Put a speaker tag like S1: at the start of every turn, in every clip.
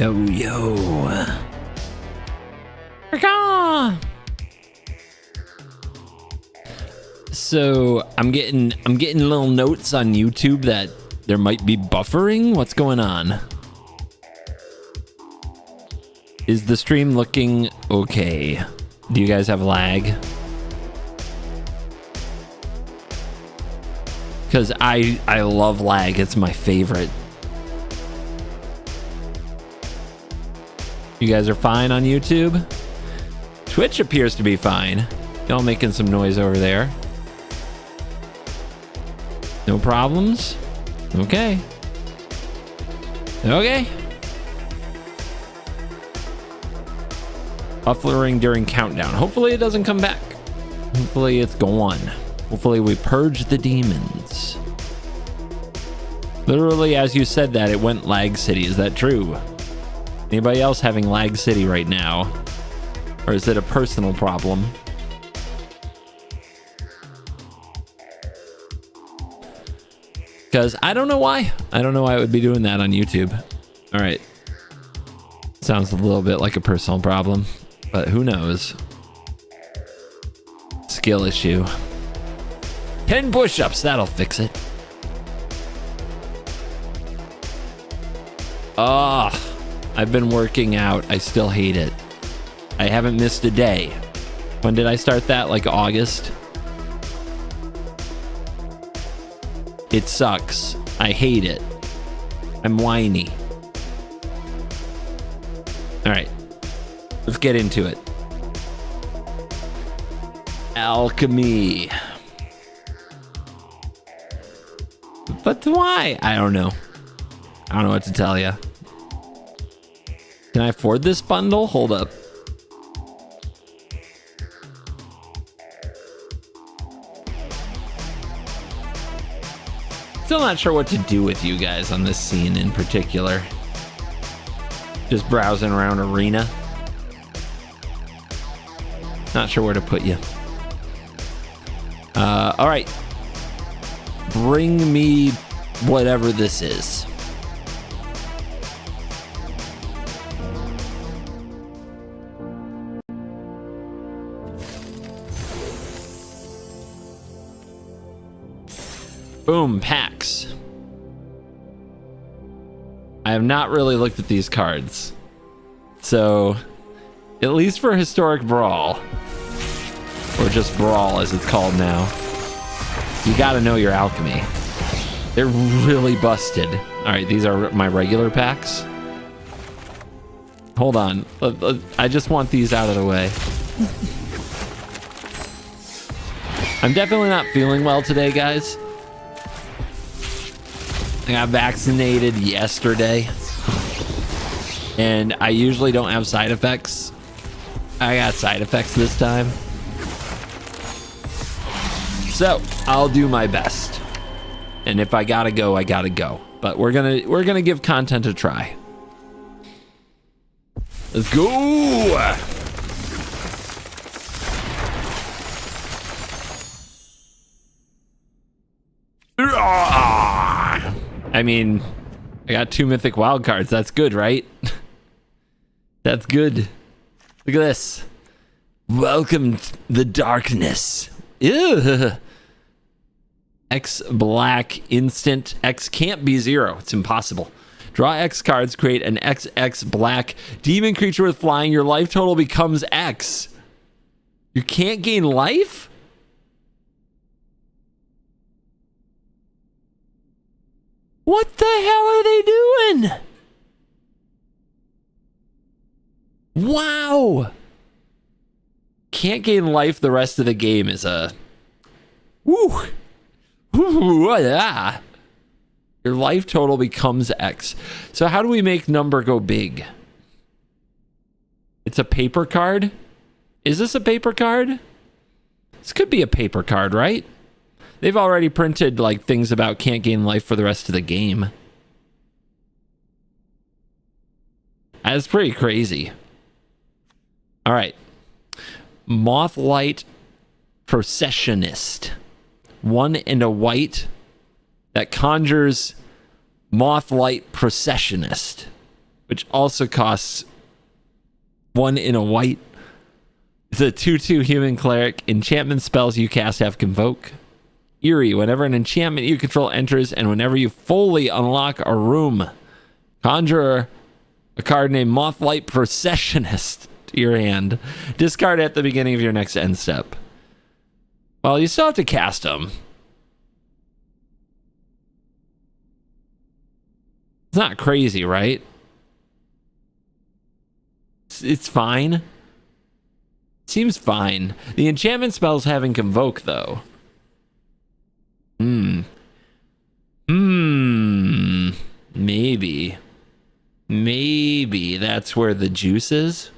S1: Yo. So I'm getting little notes on YouTube that there might be buffering. What's going on? Is the stream looking okay? Do you guys have lag? Because I love lag. It's my favorite. You guys are fine on YouTube? Twitch appears to be fine. Y'all making some noise over there. No problems? Okay. Okay. Buffering during countdown. Hopefully it doesn't come back. Hopefully it's gone. Hopefully we purge the demons. Literally, as you said that, it went lag city. Is that true? Anybody else having lag city right now? Or is it a personal problem? Because I don't know why. I don't know why I would be doing that on YouTube. All right. Sounds a little bit like a personal problem, but who knows? Skill issue. 10 push-ups, that'll fix it. I've been working out. I still hate it. I haven't missed a day. When did I start that? Like August? It sucks. I hate it. I'm whiny. All right. Let's get into it. Alchemy. But why? I don't know. I don't know what to tell you. Can I afford this bundle? Hold up. Still not sure what to do with you guys on this scene in particular. Just browsing around arena. Not sure where to put you. All right. Bring me whatever this is. Boom, packs. I have not really looked at these cards. So, at least for Historic Brawl, or just Brawl as it's called now, you gotta know your Alchemy. They're really busted. Alright, these are my regular packs. Hold on. I just want these out of the way. I'm definitely not feeling well today, guys. I got vaccinated yesterday, and I usually don't have side effects. I got side effects this time, so I'll do my best. And if I gotta go, I gotta go. But we're gonna give content a try. Let's go. I mean, I got 2 mythic wild cards. That's good, right? That's good. Look at this. Welcome to the darkness. Ew. X black instant. X can't be 0. It's impossible. Draw X cards, create an XX black demon creature with flying. Your life total becomes X. You can't gain life? What the hell are they doing? Wow. Can't gain life the rest of the game is a... Woo. Ooh, yeah. Your life total becomes X. So how do we make number go big? It's a paper card? Is this a paper card? This could be a paper card, right? They've already printed like things about can't gain life for the rest of the game. That's pretty crazy. All right. Mothlight Processionist. 1 and a white that conjures Mothlight Processionist. which also costs 1 in a white. It's a 2/2 human cleric. Enchantment spells you cast have Convoke. Eerie, whenever an enchantment you control enters and whenever you fully unlock a room, conjure a card named Mothlight Processionist to your hand. Discard at the beginning of your next end step. Well, you still have to cast them. It's not crazy, right? It's fine. Seems fine. The enchantment spells having Convoke, though. Maybe that's where the juice is.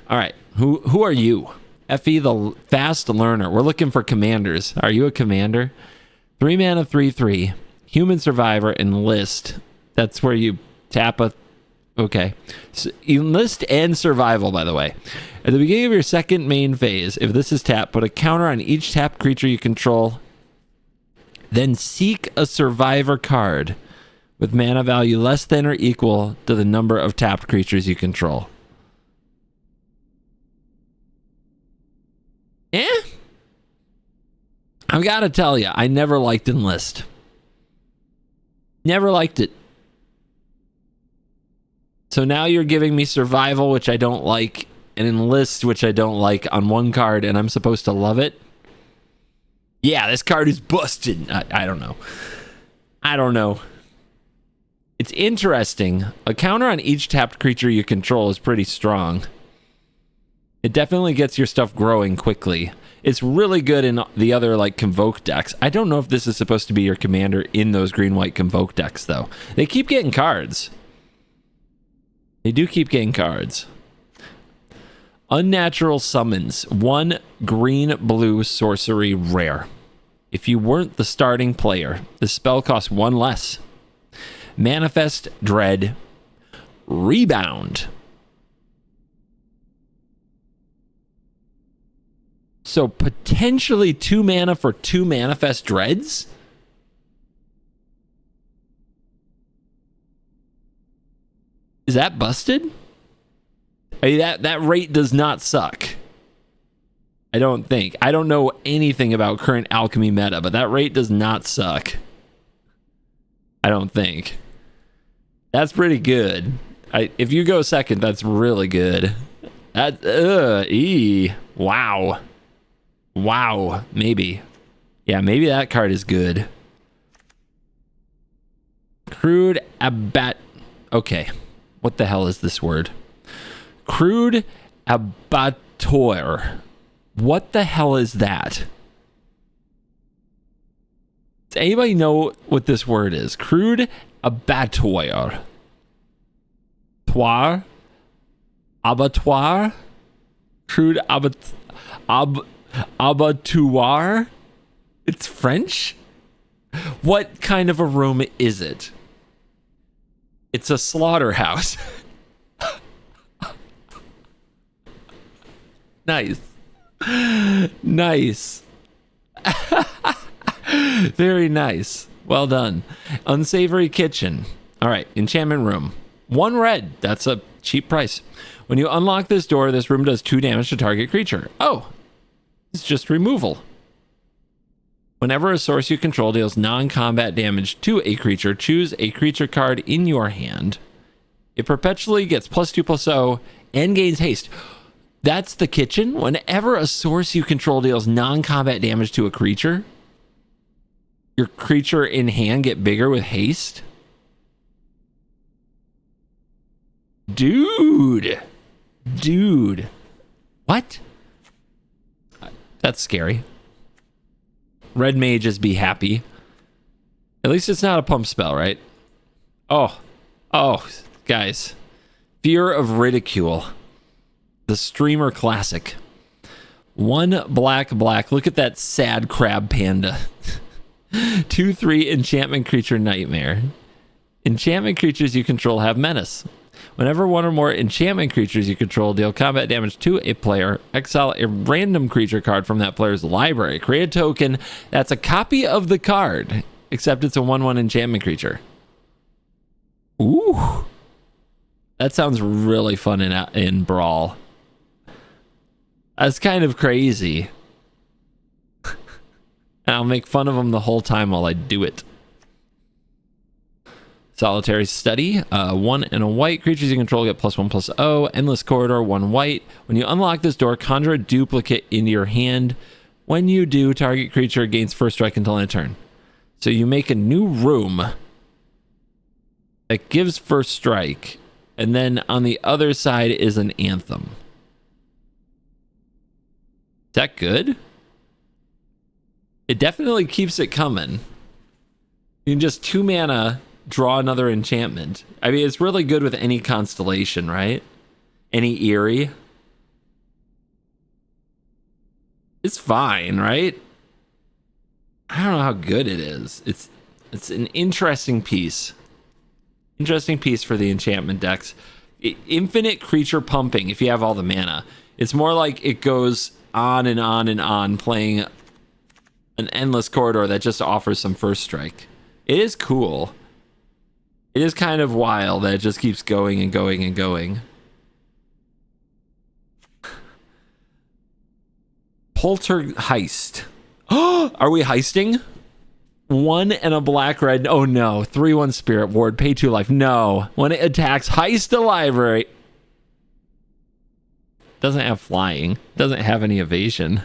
S1: All right. Who are you? Effie the Fast Learner. We're looking for commanders. Are you a commander? 3 mana, 3/3. Human Survivor, Enlist. That's where you tap a... Okay. So enlist and survival, by the way. At the beginning of your second main phase, if this is tapped, put a counter on each tapped creature you control. Then seek a survivor card with mana value less than or equal to the number of tapped creatures you control. I've got to tell you, I never liked Enlist. Never liked it. So now you're giving me survival, which I don't like, and Enlist, which I don't like, on one card, and I'm supposed to love it? Yeah, this card is busted. I don't know. I don't know. It's interesting. A counter on each tapped creature you control is pretty strong. It definitely gets your stuff growing quickly. It's really good in the other, like, Convoke decks. I don't know if this is supposed to be your commander in those green-white Convoke decks, though. They keep getting cards. They do keep getting cards. Unnatural Summons. 1 green-blue sorcery rare. If you weren't the starting player, the spell costs 1 less. Manifest Dread. Rebound. So potentially 2 mana for 2 Manifest Dreads? Is that busted? I mean, that rate does not suck. I don't think. I don't know anything about current Alchemy meta, but that rate does not suck. I don't think. That's pretty good. If you go second, that's really good. Wow. Wow. Maybe. Yeah, maybe that card is good. Crude Abat. Okay. What the hell is this word? Crude Abattoir. What the hell is that? Does anybody know what this word is? Crude Abattoir. Abattoir? Crude abattoir? It's French? What kind of a room is it? It's a slaughterhouse. Nice. Nice. Very nice. Well done. Unsavory kitchen. All right. Enchantment room. 1 red. That's a cheap price. When you unlock this door, this room does 2 damage to target creature. Oh, it's just removal. Whenever a source you control deals non-combat damage to a creature, choose a creature card in your hand. It perpetually gets +2/+0 and gains haste. That's the kitchen. Whenever a source you control deals non-combat damage to a creature, your creature in hand get bigger with haste. Dude. What? That's scary. Red mages be happy. At least it's not a pump spell, right? Oh, guys. Fear of Ridicule. The Streamer Classic. 1 black. Look at that sad crab panda. 2/3 enchantment creature nightmare. Enchantment creatures you control have menace. Whenever 1 or more enchantment creatures you control deal combat damage to a player, exile a random creature card from that player's library. Create a token that's a copy of the card, except it's a 1/1 enchantment creature. Ooh. That sounds really fun in Brawl. That's kind of crazy. And I'll make fun of them the whole time while I do it. Solitary Study. 1 and a white. Creatures you control get +1/+0. Endless Corridor, 1 white. When you unlock this door, conjure a duplicate into your hand. When you do, target creature gains first strike until end of turn. So you make a new room that gives first strike. And then on the other side is an anthem. Is that good? It definitely keeps it coming. You can just 2 mana, draw another enchantment. I mean, it's really good with any constellation, right? Any Eerie. It's fine, right? I don't know how good it is. It's an interesting piece. Interesting piece for the enchantment decks. Infinite creature pumping if you have all the mana. It's more like it goes on and on and on, playing an endless corridor that just offers some first strike. It is cool. It is kind of wild that it just keeps going and going and going. Poltergeist. Oh, are we heisting? 1 and a black red. Oh no. 3/1 Spirit Ward. Pay 2 life. No. When it attacks, heist a library. Doesn't have flying. Doesn't have any evasion.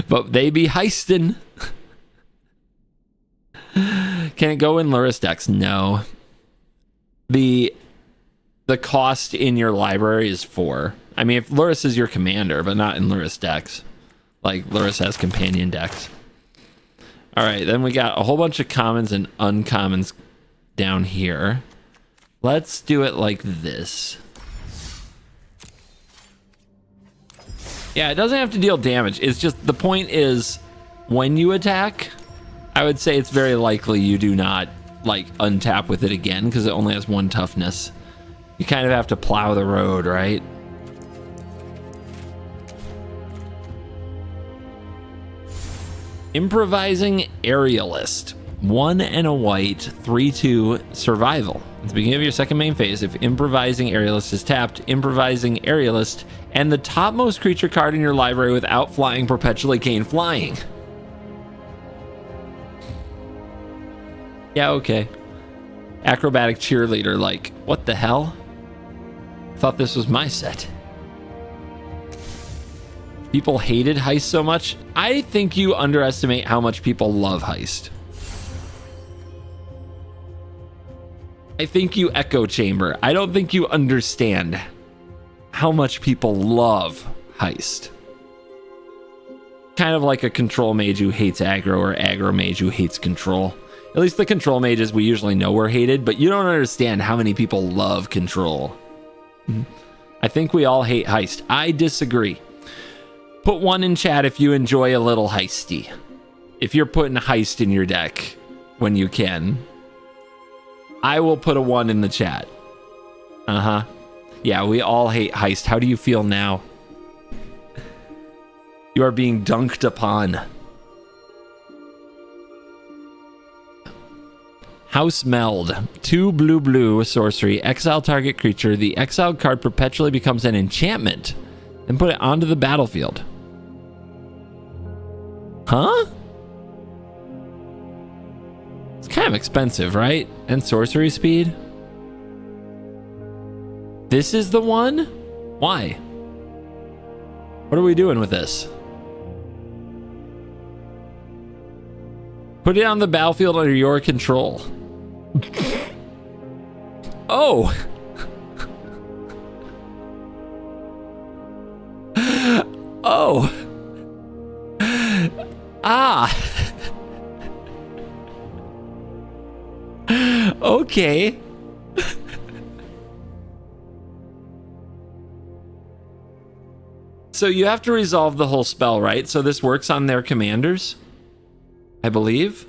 S1: But they be heisting. Can it go in Luris decks? No. The cost in your library is 4. I mean, if Luris is your commander, but not in Luris decks. Like, Luris has companion decks. Alright, then we got a whole bunch of commons and uncommons down here. Let's do it like this. Yeah, it doesn't have to deal damage. It's just, the point is, when you attack, I would say it's very likely you do not, like, untap with it again, because it only has 1 toughness. You kind of have to plow the road, right? Improvising Aerialist. 1 and a white, 3/2 survival. At the beginning of your second main phase, if Improvising Aerialist is tapped, Improvising Aerialist and the topmost creature card in your library without flying perpetually gain flying. Yeah, okay. Acrobatic Cheerleader, like, what the hell? Thought this was my set. People hated Heist so much. I think you underestimate how much people love Heist. I think you echo chamber. I don't think you understand how much people love Heist. Kind of like a control mage who hates aggro, or aggro mage who hates control. At least the control mages we usually know we're hated, but you don't understand how many people love control. I think we all hate Heist. I disagree. Put 1 in chat if you enjoy a little heisty. If you're putting Heist in your deck when you can. I will put a 1 in the chat. Uh-huh. Yeah, we all hate Heist. How do you feel now? You are being dunked upon. House Meld. 2 blue sorcery. Exile target creature. The exiled card perpetually becomes an enchantment. Then put it onto the battlefield. Huh? It's kind of expensive, right? And sorcery speed. This is the one? Why? What are we doing with this? Put it on the battlefield under your control. Oh. Oh. Ah. Okay. So you have to resolve the whole spell, right? So this works on their commanders, I believe.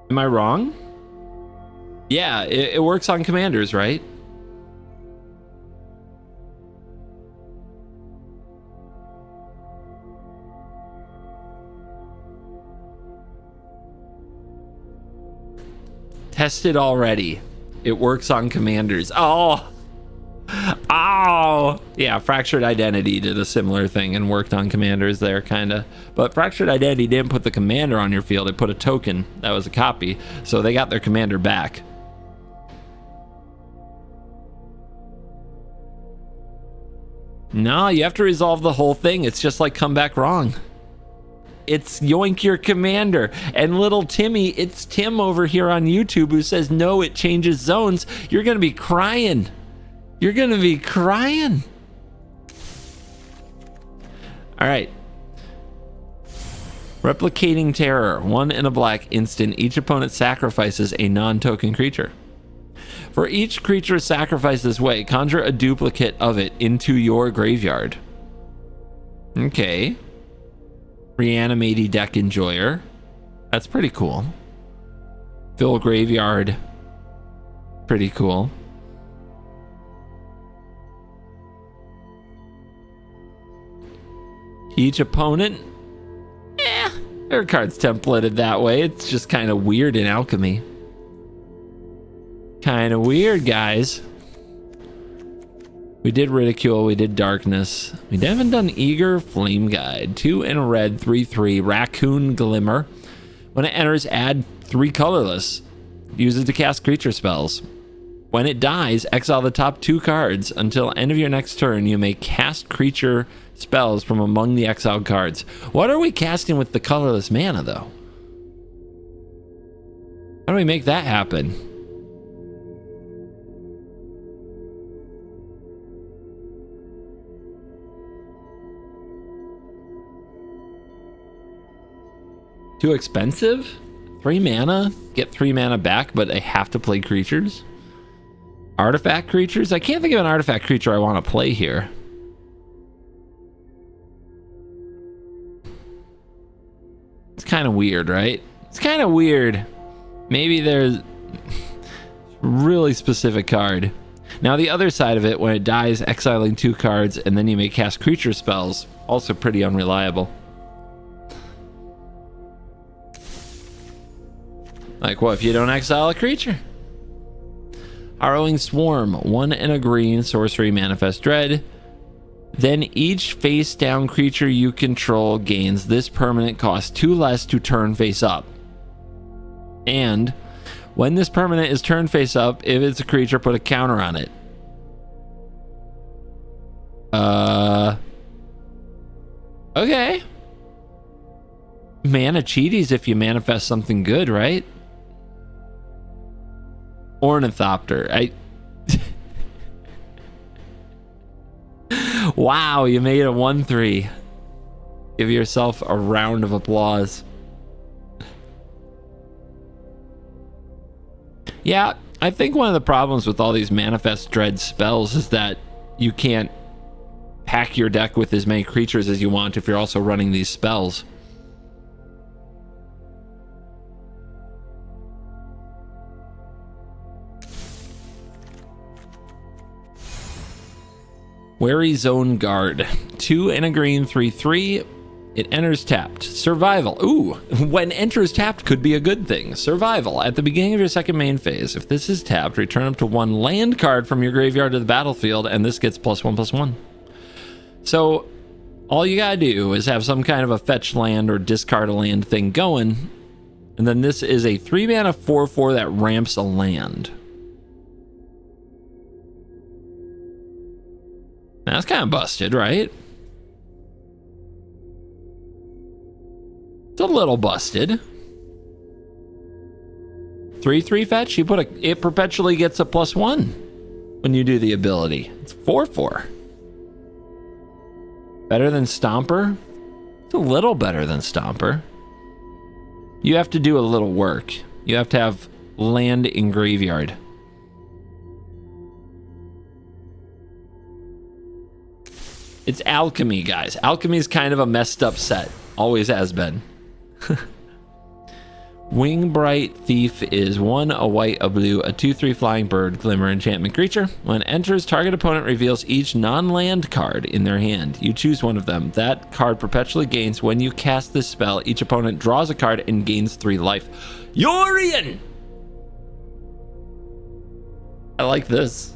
S1: Am I wrong? Yeah, it works on commanders, right? tested already. It works on commanders. Oh, yeah, Fractured Identity did a similar thing and worked on commanders there, kind of. But Fractured Identity didn't put the commander on your field. It put a token that was a copy, so they got their commander back. No, you have to resolve the whole thing. It's just like come back wrong. It's yoink your commander. And little Timmy, it's Tim over here on YouTube who says, no, it changes zones. You're going to be crying. You're going to be crying. All right. Replicating Terror. 1 and a black instant. Each opponent sacrifices a non-token creature. For each creature sacrificed this way, conjure a duplicate of it into your graveyard. Okay. Reanimating Deck Enjoyer. That's pretty cool. Fill graveyard. Pretty cool. Each opponent, their card's templated that way. It's just kind of weird in Alchemy. Kind of weird, guys. We did Ridicule, we did Darkness. We haven't done Eager Flame Guide. 2 and a red, 3/3, Raccoon Glimmer. When it enters, add 3 colorless. Use it to cast creature spells. When it dies, exile the top 2 cards. Until end of your next turn, you may cast creature spells from among the exiled cards. What are we casting with the colorless mana, though? How do we make that happen? Too expensive? 3 mana? Get 3 mana back, but they have to play creatures? Artifact creatures? I can't think of an artifact creature I want to play here. It's kind of weird, right? It's kind of weird. Maybe there's a really specific card. Now the other side of it, when it dies, exiling 2 cards, and then you may cast creature spells. Also pretty unreliable. Like, what if you don't exile a creature? Harrowing Swarm, 1 and a green, sorcery, manifest dread. Then each face down creature you control gains this permanent cost 2 less to turn face up. And when this permanent is turned face up, if it's a creature, put a counter on it. Okay. Mana cheaties if you manifest something good, right? Ornithopter. Wow, you made a 1/3. Give yourself a round of applause. Yeah, I think one of the problems with all these manifest dread spells is that you can't pack your deck with as many creatures as you want if you're also running these spells. Wary Zone Guard. 2 and a green, 3/3. It enters tapped. Survival. Ooh, when enters tapped could be a good thing. Survival. At the beginning of your second main phase, if this is tapped, return up to 1 land card from your graveyard to the battlefield, and this gets +1/+1. So all you gotta do is have some kind of a fetch land or discard a land thing going, and then this is a 3 mana 4/4 that ramps a land. That's kind of busted, right? It's a little busted. 3/3 fetch, it perpetually gets a +1 when you do the ability. It's 4/4. Better than Stomper? It's a little better than Stomper. You have to do a little work. You have to have land in graveyard. It's Alchemy, guys. Alchemy is kind of a messed up set. Always has been. Wingbright Thief is 1, a white, a blue, a 2/3 flying bird, glimmer enchantment creature. When it enters, target opponent reveals each non-land card in their hand. You choose one of them. That card perpetually gains when you cast this spell. Each opponent draws a card and gains 3 life. Yorion! I like this.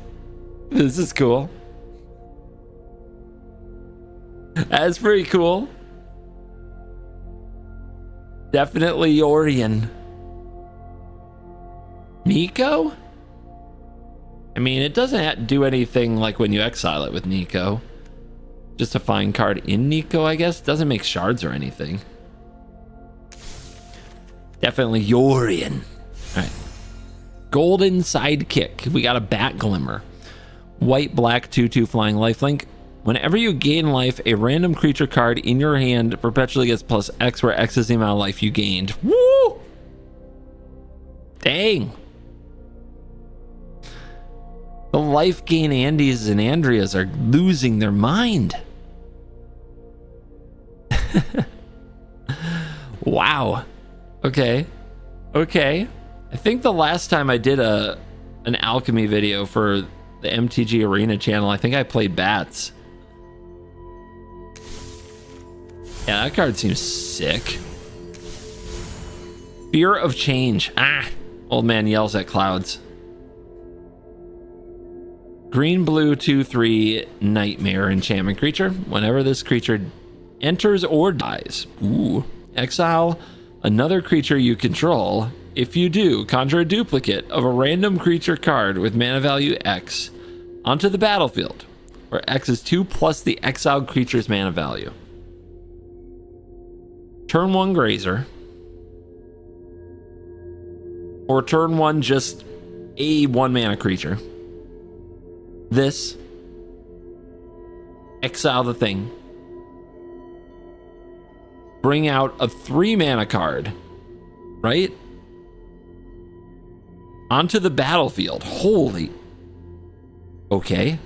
S1: This is cool. That's pretty cool. Definitely Yorian. Nico? I mean, it doesn't do anything like when you exile it with Nico. Just a fine card in Nico, I guess. Doesn't make shards or anything. Definitely Yorian. All right. Golden Sidekick. We got a Bat Glimmer. White, black, 2/2 flying lifelink. Whenever you gain life, a random creature card in your hand perpetually gets plus X, where X is the amount of life you gained. Woo! Dang. The life gain Andys and Andreas are losing their mind. Wow. Okay. Okay. I think the last time I did an Alchemy video for the MTG Arena channel, I think I played bats. Yeah, that card seems sick. Fear of Change. Ah! Old man yells at clouds. Green, blue, 2/3 nightmare enchantment creature. Whenever this creature enters or dies, exile another creature you control. If you do, conjure a duplicate of a random creature card with mana value X onto the battlefield, where X is 2 plus the exiled creature's mana value. Turn 1 Grazer. Or turn 1 just a 1 mana creature. This. Exile the thing. Bring out a 3 mana card. Right? Onto the battlefield. Holy. Okay.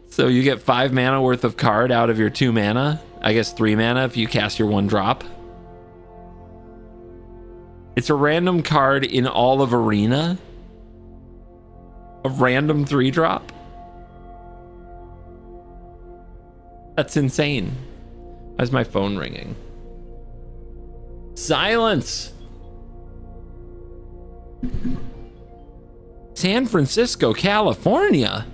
S1: So you get 5 mana worth of card out of your 2 mana. I guess 3 mana if you cast your 1 drop. It's a random card in all of Arena. A random 3 drop. That's insane. Why is my phone ringing? Silence! San Francisco, California.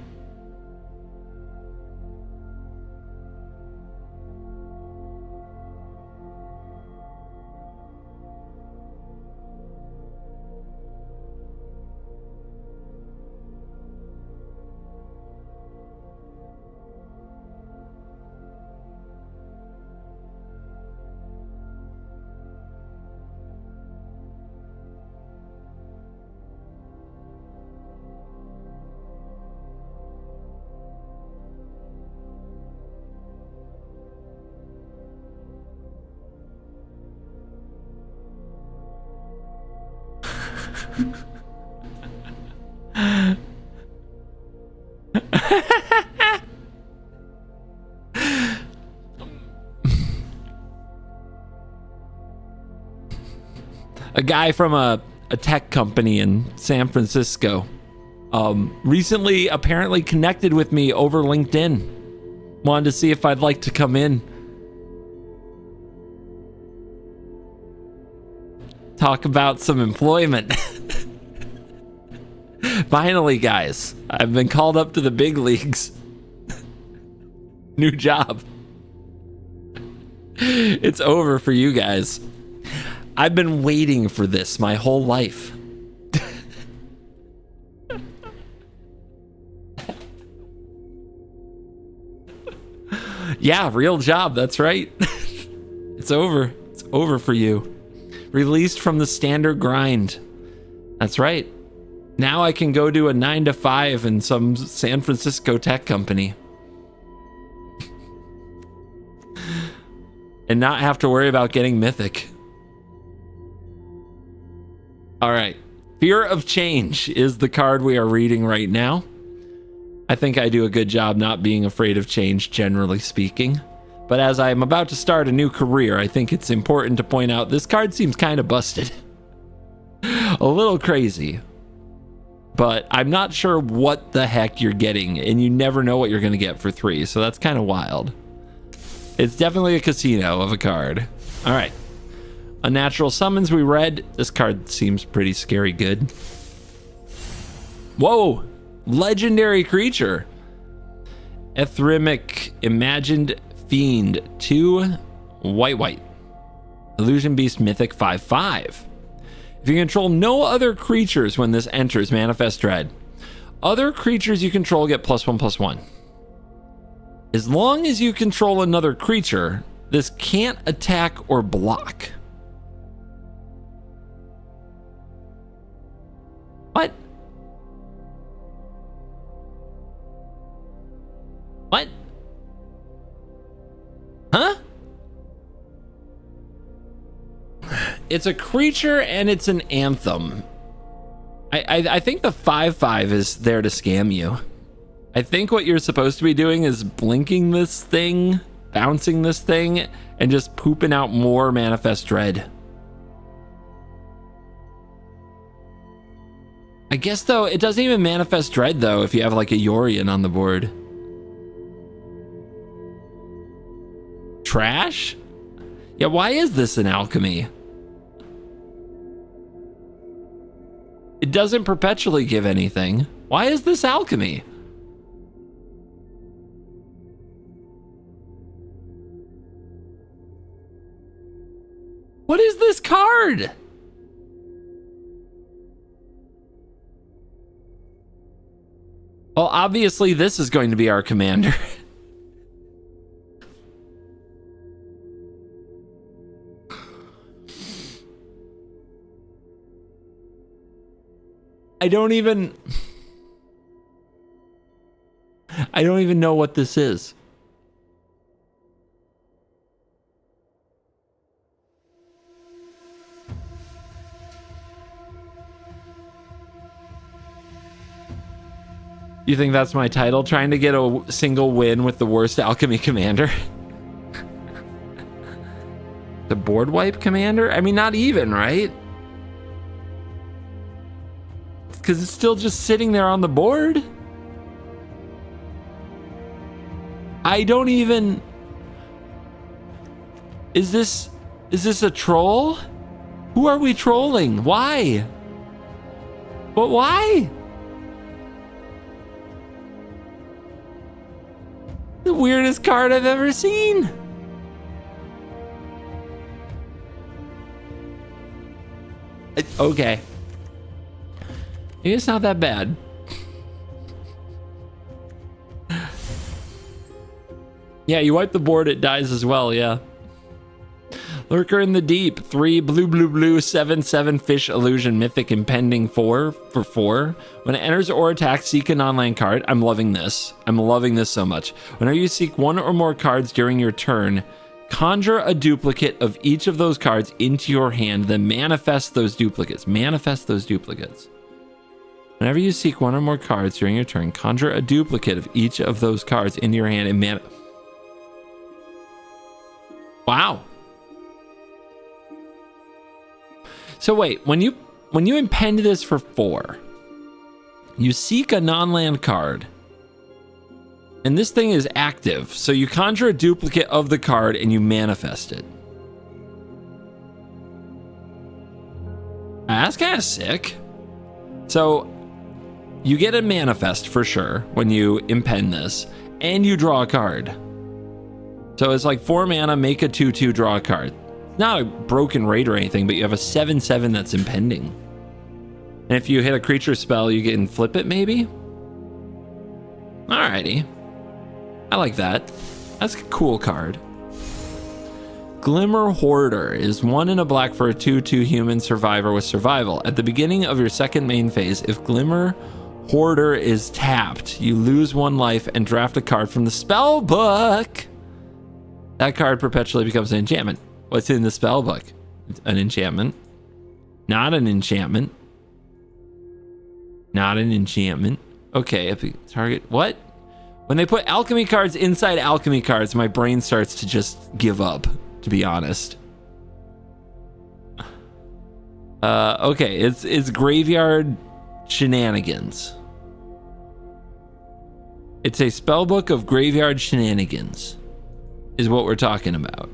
S1: A guy from a tech company in San Francisco recently apparently connected with me over LinkedIn. Wanted to see if I'd like to come in. Talk about some employment. Finally, guys, I've been called up to the big leagues. New job. It's over for you guys. I've been waiting for this my whole life. Yeah, real job. That's right. It's over. It's over for you. Released from the standard grind. That's right. Now I can go do a 9 to 5 in some San Francisco tech company. And not have to worry about getting mythic. All right. Fear of Change is the card we are reading right now. I think I do a good job not being afraid of change, generally speaking. But as I'm about to start a new career, I think it's important to point out this card seems kind of busted. A little crazy. But I'm not sure what the heck you're getting, and you never know what you're going to get for 3, so that's kind of wild. It's definitely a casino of a card. All right. Unnatural summons we read. This card seems pretty scary good. Whoa! Legendary creature. Ethrimic Imagined Fiend. 2 white. Illusion Beast Mythic 5/5. If you control no other creatures when this enters, manifest dread. Other creatures you control get +1/+1. As long as you control another creature, this can't attack or block. What? What? Huh? It's a creature and it's an anthem. I think the 5/5 is there to scam you. I think what you're supposed to be doing is blinking this thing, bouncing this thing, and just pooping out more manifest dread. I guess though, it doesn't even manifest dread though if you have like a Yorion on the board. Trash? Yeah, why is this an alchemy? It doesn't perpetually give anything. Why is this alchemy? What is this card? Well, obviously this is going to be our commander. I don't even know what this is. You think that's my title? Trying to get a single win with the worst alchemy commander? The board wipe commander? I mean, not even, right? Because it's still just sitting there on the board. I don't even... Is this a troll? Who are we trolling? Why? But why? The weirdest card I've ever seen. Okay. Maybe it's not that bad. Yeah, you wipe the board, it dies as well, yeah. Lurker in the Deep, 3 blue 7/7 fish illusion mythic impending 4 for 4. When it enters or attacks, seek a non-land card. I'm loving this. I'm loving this so much. Whenever you seek one or more cards during your turn, conjure a duplicate of each of those cards into your hand, then manifest those duplicates. Manifest those duplicates. Whenever you seek one or more cards during your turn, conjure a duplicate of each of those cards into your hand and Wow. So wait, when you impend this for 4, you seek a non-land card, and this thing is active, so you conjure a duplicate of the card and you manifest it. That's kind of sick. So you get a manifest for sure when you impend this, and you draw a card. So it's like 4 mana, make a 2/2, draw a card. Not a broken raid or anything, but you have a 7/7 that's impending. And if you hit a creature spell, you can flip it maybe? Alrighty. I like that. That's a cool card. Glimmer Hoarder is 1 in a black for a 2/2 human survivor with survival. At the beginning of your second main phase, if Glimmer Hoarder is tapped, you lose 1 life and draft a card from the spell book. That card perpetually becomes an enchantment. What's in the spell book? An enchantment. Not an enchantment. Not an enchantment. Okay, target. What? When they put alchemy cards inside alchemy cards, my brain starts to just give up, to be honest. Okay, it's graveyard shenanigans. It's a spellbook of graveyard shenanigans, is what we're talking about.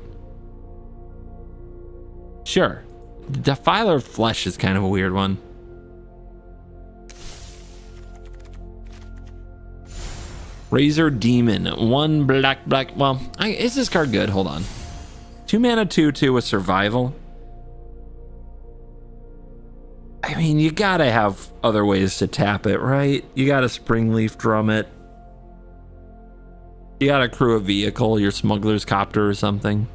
S1: Sure. Defiler of Flesh is kind of a weird one. Razor Demon. 1 black. Well, is this card good? Hold on. 2 mana 2/2 with survival. I mean, you gotta have other ways to tap it, right? You gotta Springleaf Drum it. You gotta crew a vehicle, your Smuggler's Copter or something.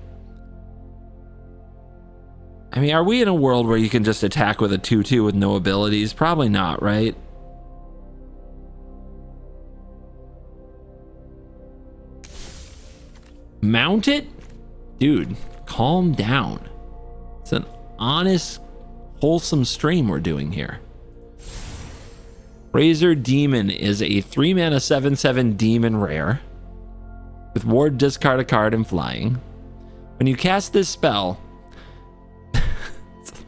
S1: I mean, are we in a world where you can just attack with a 2/2 with no abilities? Probably not, right? Mount it? Dude, calm down. It's an honest, wholesome stream we're doing here. Razor Demon is a 3 mana 7/7 demon rare. With ward, discard a card, and flying. When you cast this spell...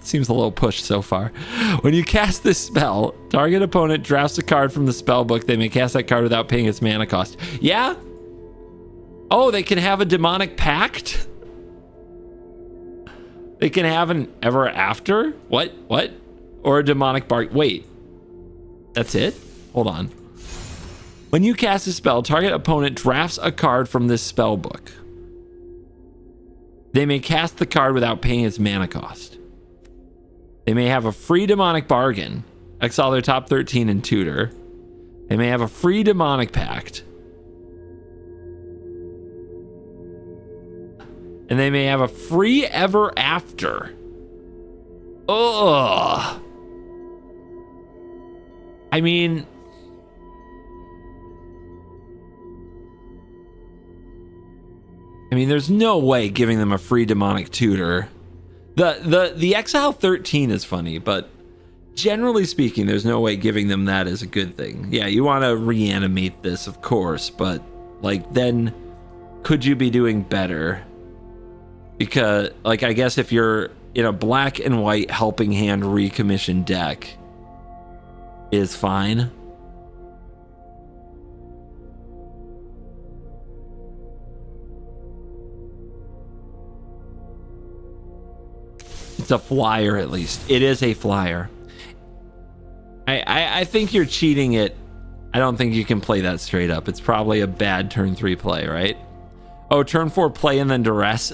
S1: seems a little pushed so far. When you cast this spell, target opponent drafts a card from the spell book. They may cast that card without paying its mana cost. Yeah? Oh, they can have a demonic pact? They can have an ever after? What? Or a demonic bark. Wait. That's it? Hold on. When you cast a spell, target opponent drafts a card from this spell book. They may cast the card without paying its mana cost. They may have a free demonic bargain. Exile their top 13 and tutor. They may have a free demonic pact. And they may have a free ever after. Ugh. I mean... there's no way giving them a free demonic tutor. The Exile 13 is funny, but generally speaking, there's no way giving them that is a good thing. Yeah, you want to reanimate this, of course, but like then could you be doing better? Because like I guess if you're in a black and white helping hand recommission deck is fine. It's a flyer, at least. It is a flyer. I think you're cheating it. I don't think you can play that straight up. It's probably a bad turn 3 play, right? Oh, turn 4 play and then duress.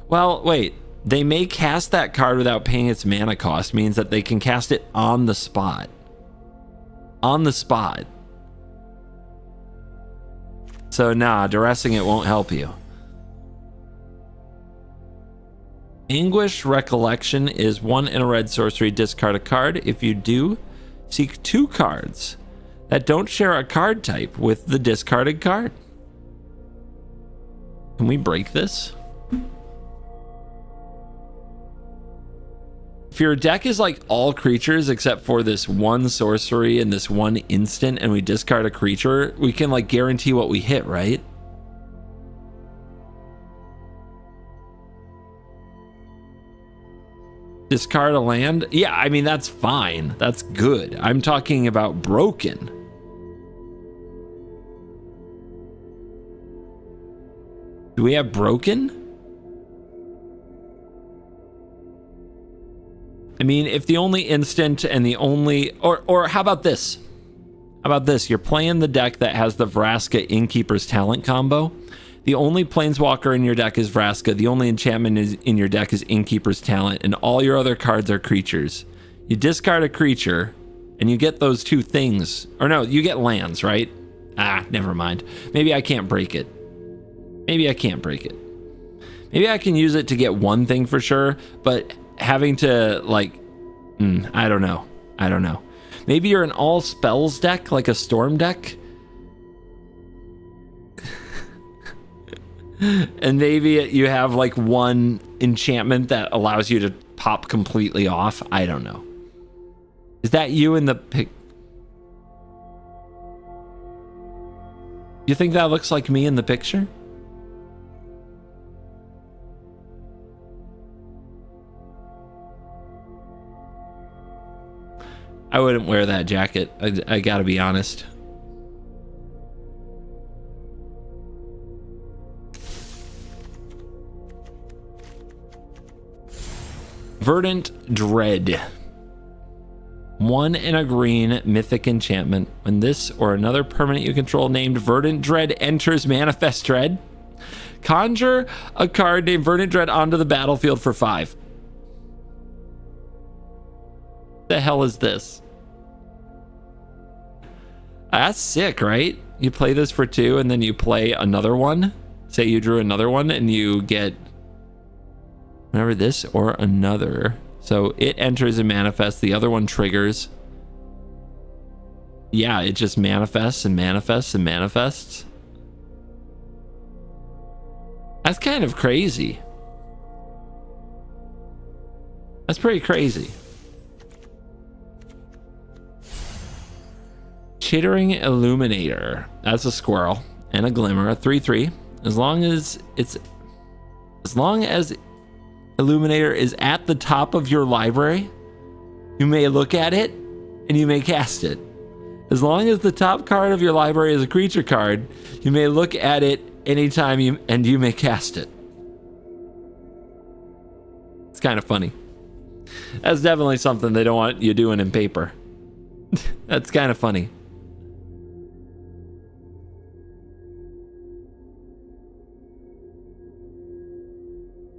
S1: Well, wait. They may cast that card without paying its mana cost. Means that they can cast it on the spot. On the spot. So nah, duressing it won't help you. Anguish Recollection is 1 in a red sorcery, discard a card. If you do, seek 2 cards that don't share a card type with the discarded card. Can we break this? If your deck is like all creatures except for this 1 sorcery and this 1 instant and we discard a creature, we can like guarantee what we hit, right? Discard a land? Yeah, I mean, that's fine. That's good. I'm talking about broken. Do we have broken? I mean, if the only instant and the only... Or how about this? How about this? You're playing the deck that has the Vraska Innkeeper's Talent combo. The only Planeswalker in your deck is Vraska. The only enchantment in your deck is Innkeeper's Talent, and all your other cards are creatures. You discard a creature, and you get those 2 things. Or no, you get lands, right? Ah, never mind. Maybe I can't break it. Maybe I can't break it. Maybe I can use it to get 1 thing for sure, but having to, like... I don't know. I don't know. Maybe you're an all spells deck, like a storm deck? And maybe you have like 1 enchantment that allows you to pop completely off. I don't know. Is that you in the pic? You think that looks like me in the picture? I wouldn't wear that jacket. I gotta be honest. Verdant Dread. 1 and a green mythic enchantment. When this or another permanent you control named Verdant Dread enters Manifest Dread, conjure a card named Verdant Dread onto the battlefield for 5. The hell is this? That's sick, right? You play this for 2 and then you play another one. Say you drew another one and you get whatever this or another. So it enters and manifests. The other one triggers. Yeah, it just manifests and manifests and manifests. That's kind of crazy. That's pretty crazy. Chittering Illuminator. That's a squirrel and a glimmer. A 3/3. As long as Illuminator is at the top of your library, you may look at it and you may cast it. As long as the top card of your library is a creature card, you may look at it anytime you may cast it. It's kind of funny. That's definitely something they don't want you doing in paper. That's kind of funny.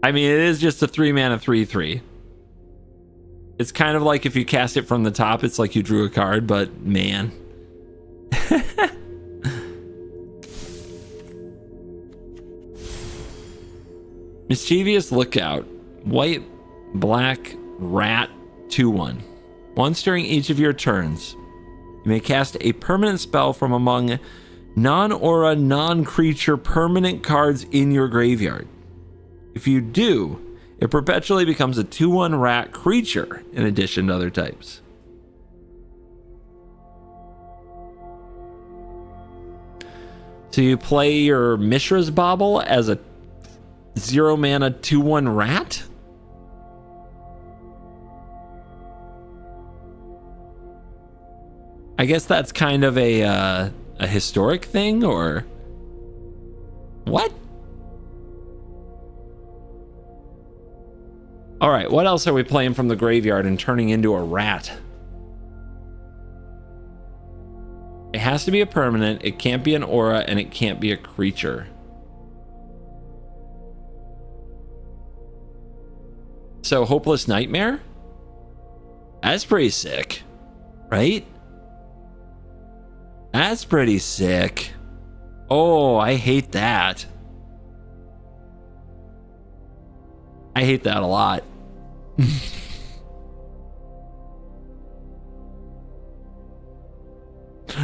S1: I mean, it is just a 3-mana 3/3. It's kind of like if you cast it from the top, it's like you drew a card, but man. Mischievous Lookout. White, black, rat, 2/1. Once during each of your turns, you may cast a permanent spell from among non-aura, non-creature permanent cards in your graveyard. If you do, it perpetually becomes a 2/1 rat creature in addition to other types. So you play your Mishra's Bauble as a 0-mana 2/1 rat? I guess that's kind of a historic thing, or what? All right, what else are we playing from the graveyard and turning into a rat? It has to be a permanent, it can't be an aura, and it can't be a creature. So, Hopeless Nightmare? That's pretty sick, right? That's pretty sick. Oh, I hate that. I hate that a lot.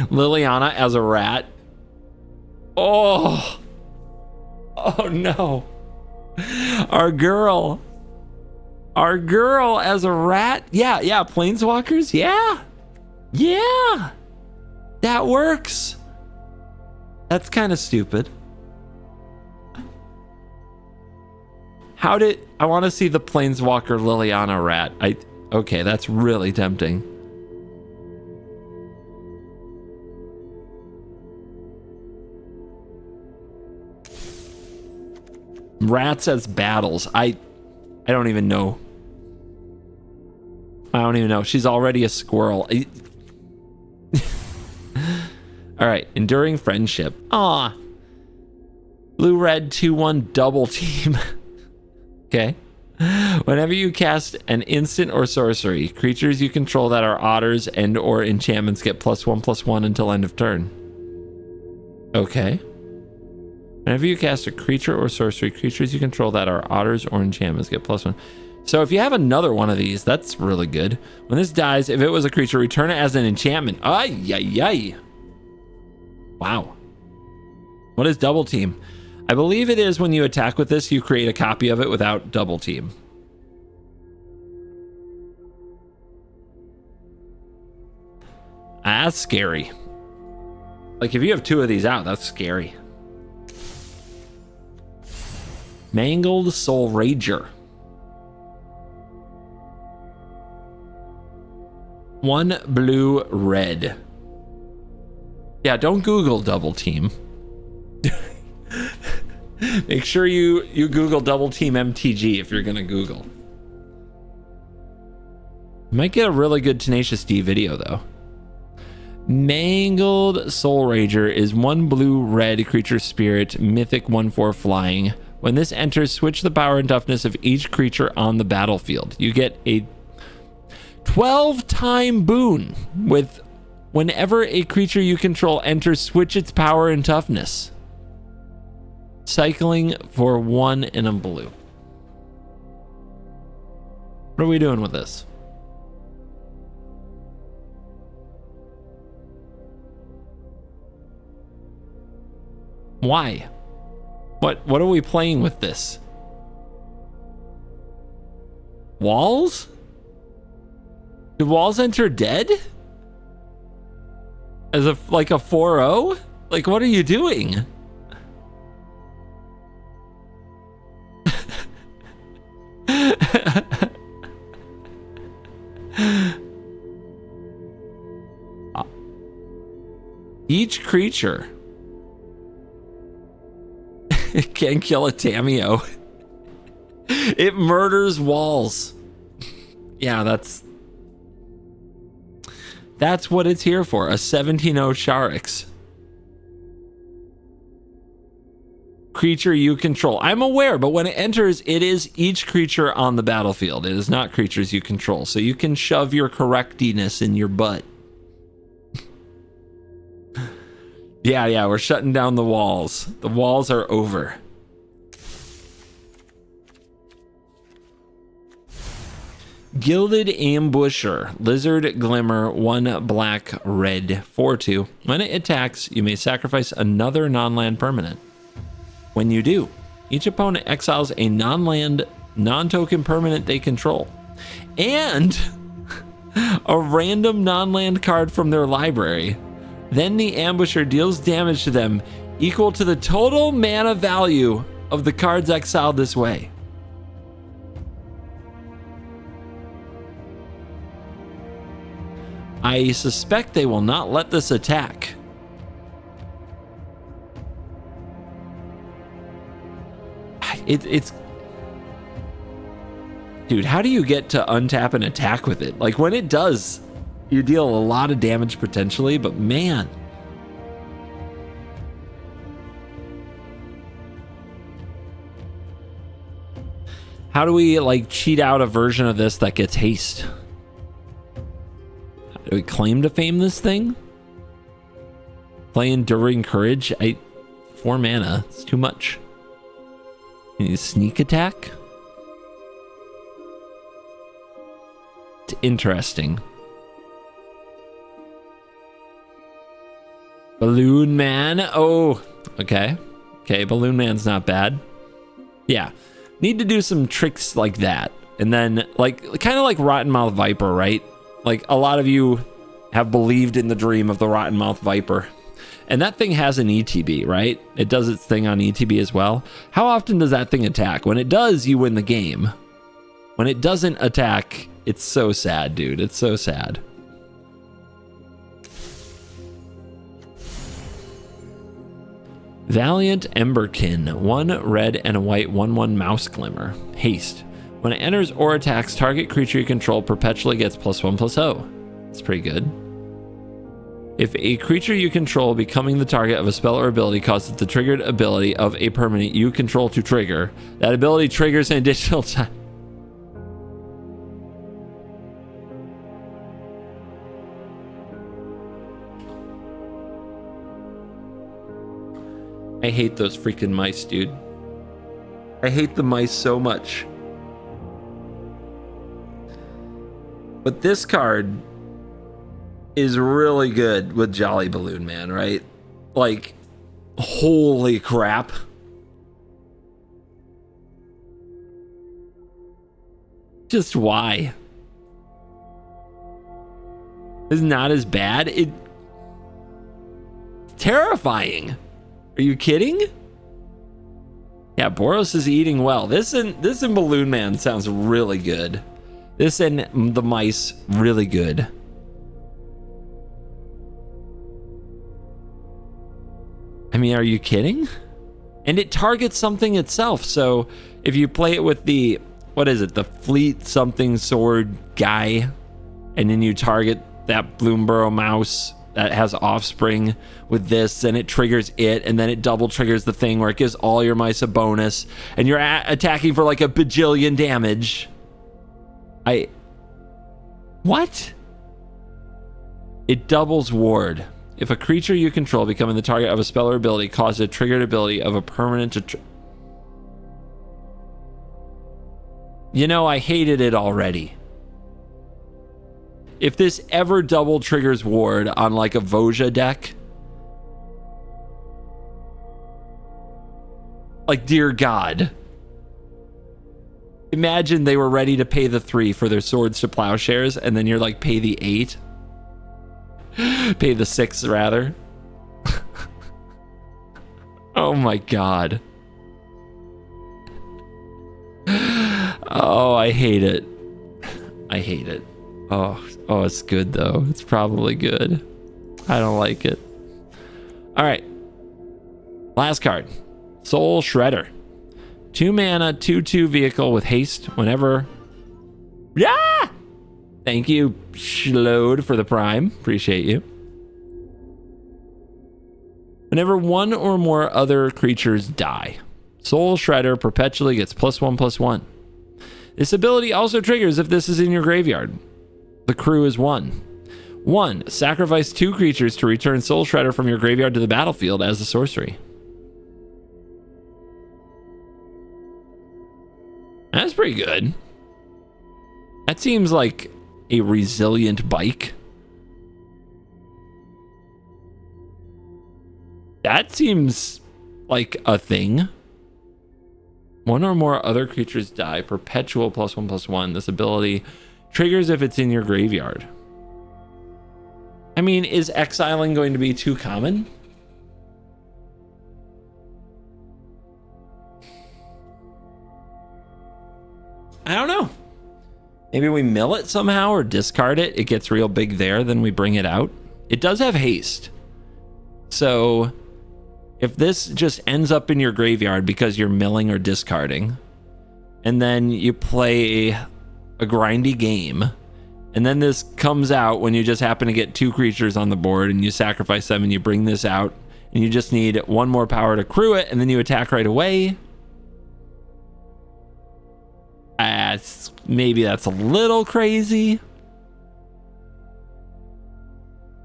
S1: Liliana as a rat. Oh no. Our girl as a rat. Yeah, Planeswalkers. Yeah, that works. That's kind of stupid. I want to see the Planeswalker Liliana rat. Okay, that's really tempting. Rats as battles. I don't even know. She's already a squirrel. All right, Enduring Friendship. Aw. Blue-red 2/1 double team. Okay. Whenever you cast an instant or sorcery, creatures you control that are otters and or enchantments get +1/+1 until end of turn. Okay. Whenever you cast a creature or sorcery, creatures you control that are otters or enchantments get +1. So if you have another one of these, that's really good. When this dies, if it was a creature, return it as an enchantment. Ay. Wow. What is double team? I believe it is when you attack with this, you create a copy of it without double team. That's scary. Like if you have 2 of these out, that's scary. Mangled Soul Rager. 1 blue red. Yeah, don't Google double team. Make sure you Google double team MTG if you're gonna Google. Might get a really good Tenacious D video though. Mangled Soul Rager is 1 blue-red creature spirit, mythic 1/4 flying. When this enters, switch the power and toughness of each creature on the battlefield. You get a 12-time boon with whenever a creature you control enters, switch its power and toughness. Cycling for 1 and a blue. What are we doing with this? Why? What are we playing with this? Walls? Did walls enter dead? As a like a 4-0? Like what are you doing? Each creature can't kill a Tameo. It murders walls. Yeah, that's what it's here for. A 17-0 Sharix. Creature you control. I'm aware, but when it enters, it is each creature on the battlefield. It is not creatures you control. So you can shove your correctiness in your butt. Yeah, we're shutting down the walls. The walls are over. Gilded Ambusher, Lizard Glimmer, 1 black, red, 4/2. When it attacks, you may sacrifice another non-land permanent. When you do, each opponent exiles a non-land, non-token permanent they control, and a random non-land card from their library. Then the Ambusher deals damage to them equal to the total mana value of the cards exiled this way. I suspect they will not let this attack. It's... Dude, how do you get to untap and attack with it? Like, when it does, you deal a lot of damage potentially, but man. How do we, like, cheat out a version of this that gets haste? Do we claim to fame this thing? Play Enduring Courage? 4 mana. It's too much. You need sneak attack? It's interesting. Balloon Man. Oh, okay. Okay, Balloon Man's not bad. Yeah. Need to do some tricks like that. And then, like, kind of like Rottenmouth Viper, right? Like, a lot of you have believed in the dream of the Rottenmouth Viper. And that thing has an ETB, right? It does its thing on ETB as well. How often does that thing attack? When it does, you win the game. When it doesn't attack, it's so sad, dude. It's so sad. Valiant Emberkin. 1 red and a white 1/1 Mouse Glimmer. Haste. When it enters or attacks, target creature you control perpetually gets +1/+0. It's pretty good. If a creature you control becoming the target of a spell or ability causes the triggered ability of a permanent you control to trigger, that ability triggers an additional time. I hate those freaking mice, dude. I hate the mice so much. But this card is really good with Jolly Balloon Man, right? Like, holy crap. Just why? It's not as bad. It's terrifying. Are you kidding? Yeah, Boros is eating well. This and Balloon Man sounds really good. This and the mice, really good. I mean, are you kidding? And it targets something itself. So if you play it with the, what is it? The fleet something sword guy. and then you target that Bloomburrow mouse that has offspring with this, and it triggers it, and then it double triggers the thing where it gives all your mice a bonus, and you're attacking for like a bajillion damage. What? It doubles ward. If a creature you control becoming the target of a spell or ability causes a triggered ability of a permanent to you know, I hated it already. If this ever double triggers ward on like a Voja deck, like, dear God. Imagine they were ready to pay the 3 for their Swords to Plowshares, and then you're like, pay the 8. Pay the 6, rather. Oh my God. Oh, I hate it. I hate it. Oh, it's good though. It's probably good. I don't like it. All right. Last card. Soul Shredder. 2 mana, 2/2 vehicle with haste whenever. Yeah! Thank you, Shlode, for the prime. Appreciate you. Whenever one or more other creatures die, Soul Shredder perpetually gets +1/+1. This ability also triggers if this is in your graveyard. The crew is 1. 1. Sacrifice 2 creatures to return Soul Shredder from your graveyard to the battlefield as a sorcery. That's pretty good. That seems like a resilient bike. That seems like a thing. One or more other creatures die. Perpetual +1/+1. This ability triggers if it's in your graveyard. I mean, is exiling going to be too common? I don't know. Maybe we mill it somehow or discard it. It gets real big there, then we bring it out. It does have haste. So if this just ends up in your graveyard because you're milling or discarding, and then you play a grindy game, and then this comes out when you just happen to get 2 creatures on the board and you sacrifice them and you bring this out and you just need 1 more power to crew it and then you attack right away. Maybe that's a little crazy.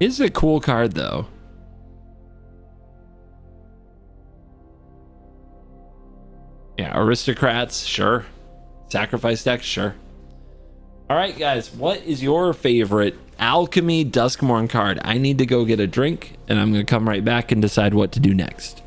S1: It's a cool card though. Yeah, aristocrats, sure. Sacrifice deck, sure. All right, guys, what is your favorite Alchemy Duskmourn card? I need to go get a drink, and I'm going to come right back and decide what to do next.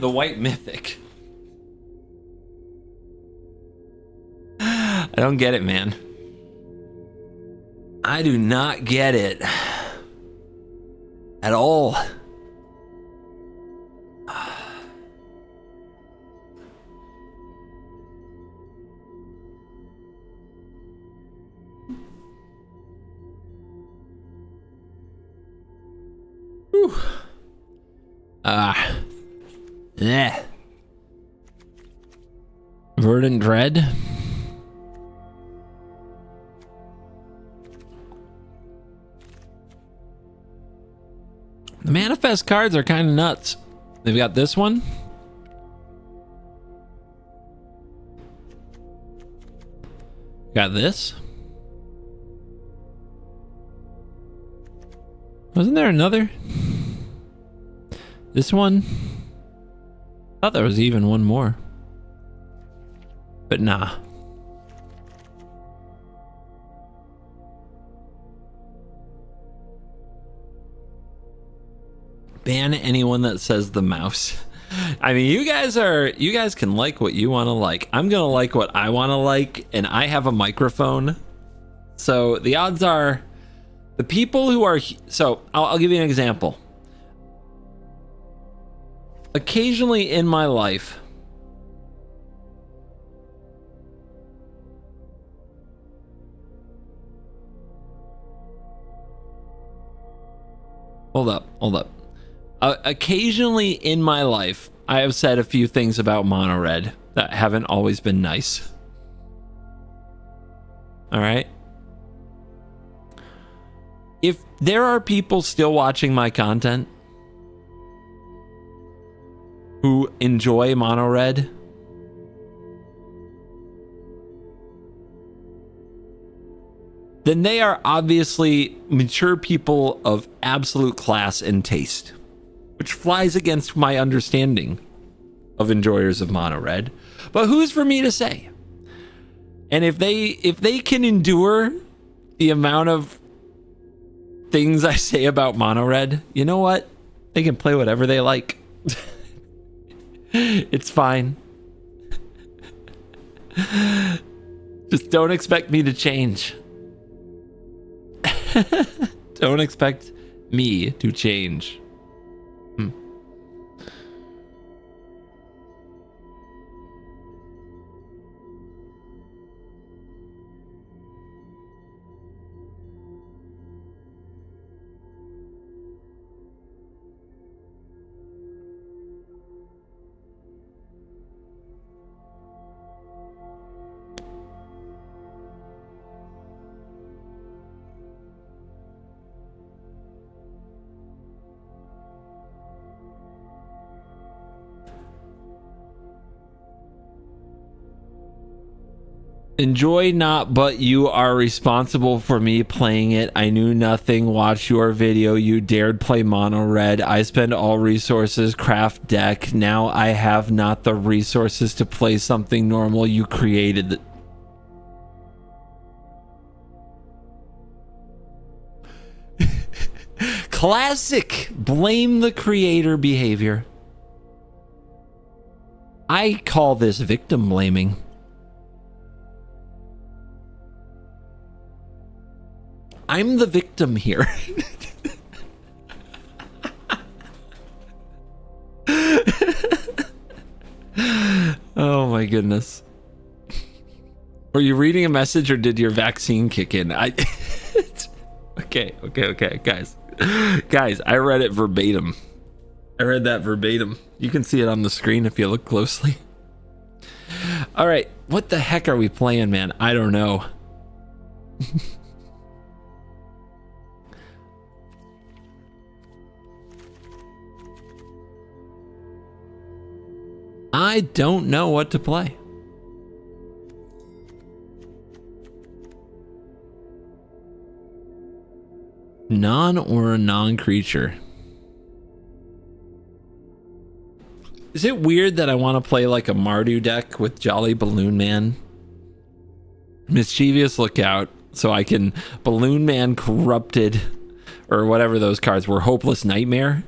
S1: The White Mythic. I don't get it, man. I do not get it at all. Whew. Yeah. Verdant Dread. The manifest cards are kind of nuts. They've got this one. Got this. Wasn't there another? This one. I thought there was even one more. But nah. Ban anyone that says the mouse. I mean, you guys can like what you want to like. I'm gonna like what I want to like, and I have a microphone, so the odds are the people who are so I'll give you an example. Occasionally in my life, hold up. Occasionally in my life, I have said a few things about mono red that haven't always been nice. All right. If there are people still watching my content who enjoy mono red, then they are obviously mature people of absolute class and taste, which flies against my understanding of enjoyers of mono red. But who's for me to say? And if they can endure the amount of things I say about mono red, you know what? They can play whatever they like. It's fine. Just don't expect me to change. Don't expect me to change. Enjoy not, but you are responsible for me playing it. I knew nothing. Watch your video. You dared play mono red. I spend all resources, craft deck. Now I have not the resources to play something normal. You created. Classic blame the creator behavior. I call this victim blaming. I'm the victim here. Oh my goodness. Were you reading a message or did your vaccine kick in? Okay, guys. Guys, I read it verbatim. I read that verbatim. You can see it on the screen if you look closely. All right, what the heck are we playing, man? I don't know. I don't know what to play. Non or a non-creature. Is it weird that I want to play like a Mardu deck with Jolly Balloon Man? Mischievous Lookout, so I can Balloon Man Corrupted, or whatever those cards were, Hopeless Nightmare.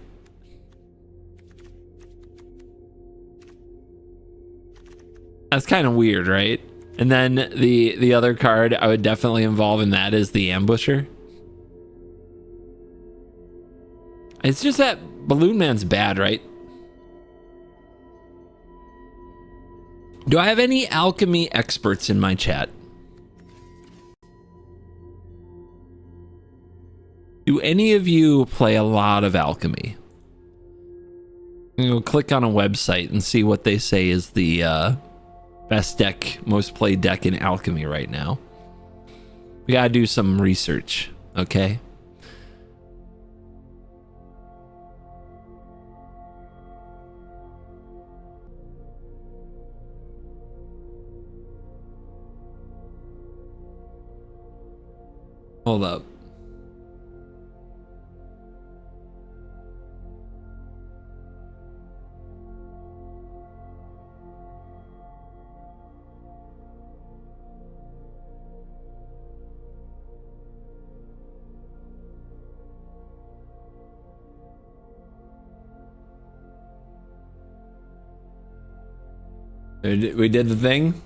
S1: That's kind of weird, right? And then the other card I would definitely involve in that is the Ambusher. It's just that Balloon Man's bad, right? Do I have any alchemy experts in my chat? Do any of you play a lot of alchemy? You know, click on a website and see what they say is the best deck, most played deck in alchemy right now. We gotta do some research, okay? Hold up. We did the thing.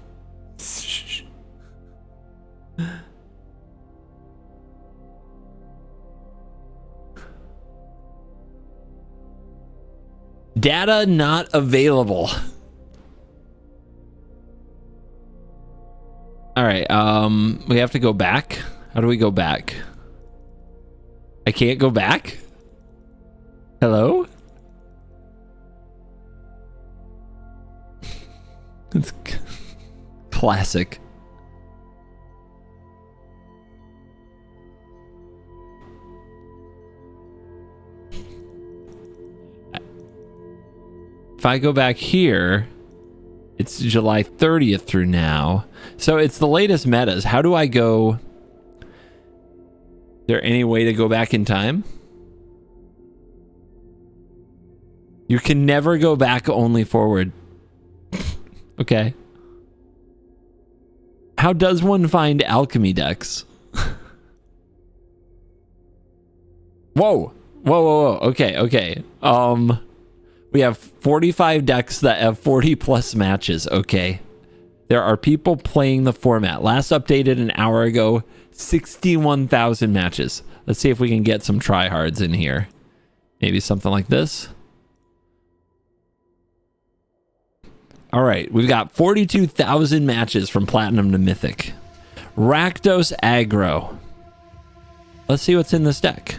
S1: Data not available. All right, we have to go back. How do we go back? I can't go back? Hello? It's classic. If I go back here, it's July 30th through now. So it's the latest metas. How do I go? Is there any way to go back in time? You can never go back, only forward. Okay. How does one find alchemy decks? Whoa. Whoa. Okay. We have 45 decks that have 40 plus matches. Okay. There are people playing the format. Last updated an hour ago, 61,000 matches. Let's see if we can get some tryhards in here. Maybe something like this. All right, we've got 42,000 matches from Platinum to Mythic. Rakdos Aggro. Let's see what's in this deck.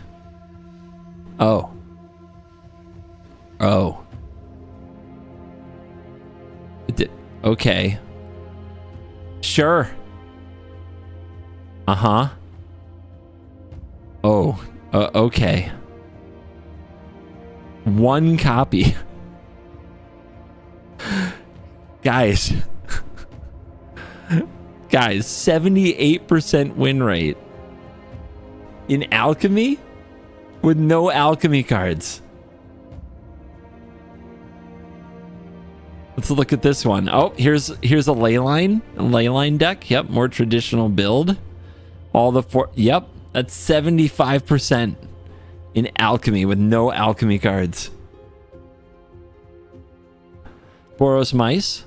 S1: Oh. Okay. Sure. Uh-huh. Oh. Okay. One copy. Guys, 78% win rate in Alchemy with no Alchemy cards. Let's look at this one. Oh, here's a leyline deck. Yep, more traditional build. All the yep, that's 75% in Alchemy with no Alchemy cards. Boros Mice.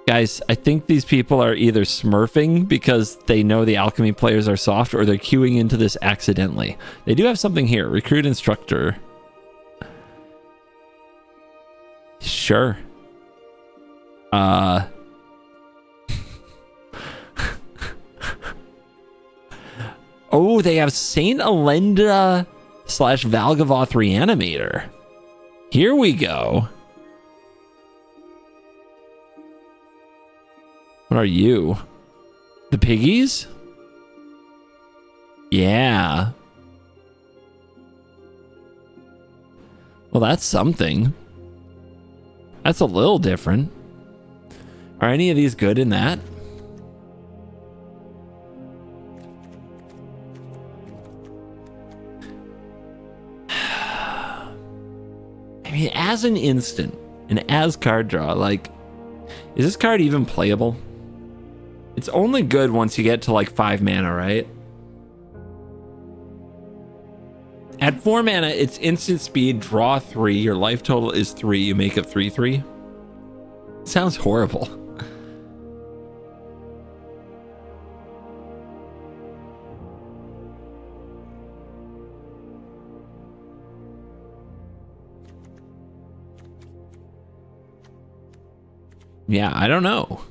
S1: Guys, I think these people are either smurfing because they know the Alchemy players are soft, or they're queuing into this accidentally. They do have something here. Recruit Instructor. Sure. Oh, they have Saint Elenda / Valgavoth Reanimator. Here we go. What are you? The piggies? Yeah. Well, that's something. That's a little different. Are any of these good in that? I mean, as an instant and as card draw, like, is this card even playable? It's only good once you get to like 5 mana, right? At 4 mana, it's instant speed, draw 3. Your life total is 3. You make it 3/3. Sounds horrible. Yeah, I don't know.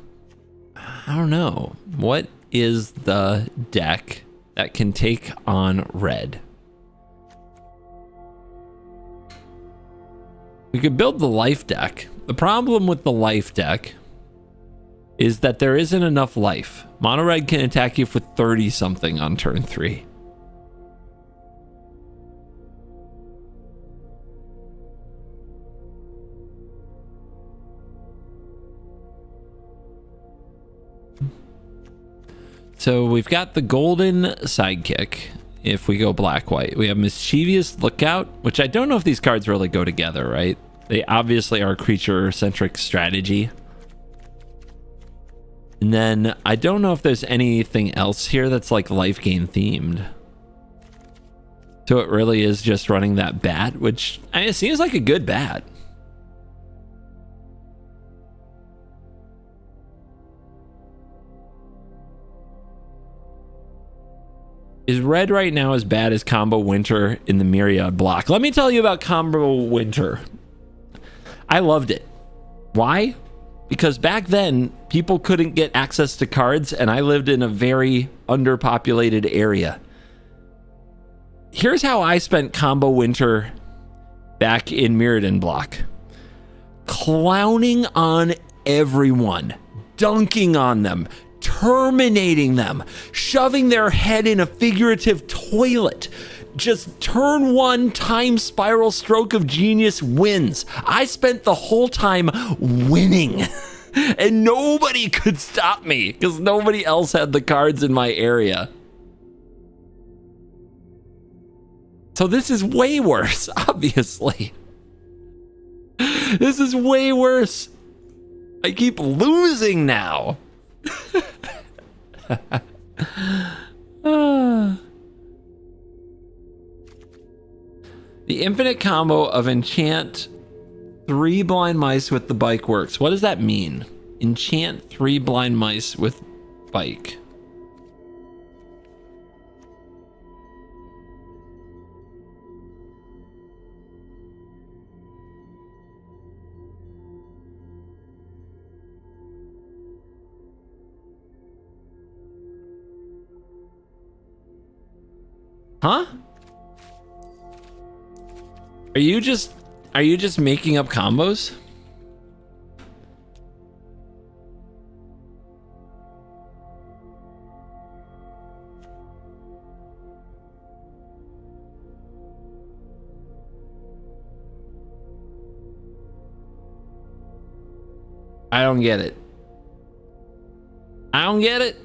S1: What is the deck that can take on red? We could build the life deck. The problem with the life deck is that there isn't enough life. Mono red can attack you for 30 something on turn 3. So we've got the golden sidekick. If we go black-white, we have Mischievous Lookout, which I don't know if these cards really go together, right? They obviously are creature-centric strategy. And then I don't know if there's anything else here that's like life gain themed. So it really is just running that bat, which it seems like a good bat. Is red right now as bad as Combo Winter in the Myriad block? Let me tell you about Combo Winter. I loved it. Why? Because back then, people couldn't get access to cards, and I lived in a very underpopulated area. Here's how I spent Combo Winter back in Mirrodin block. Clowning on everyone. Dunking on them. Terminating them, shoving their head in a figurative toilet. Just turn one time spiral stroke of genius wins. I spent the whole time winning and nobody could stop me because nobody else had the cards in my area. So this is way worse, obviously. This is way worse. I keep losing now. The infinite combo of enchant 3 blind mice with the bike works. What does that mean? Enchant 3 blind mice with bike. Huh? Are you just making up combos? I don't get it. I don't get it.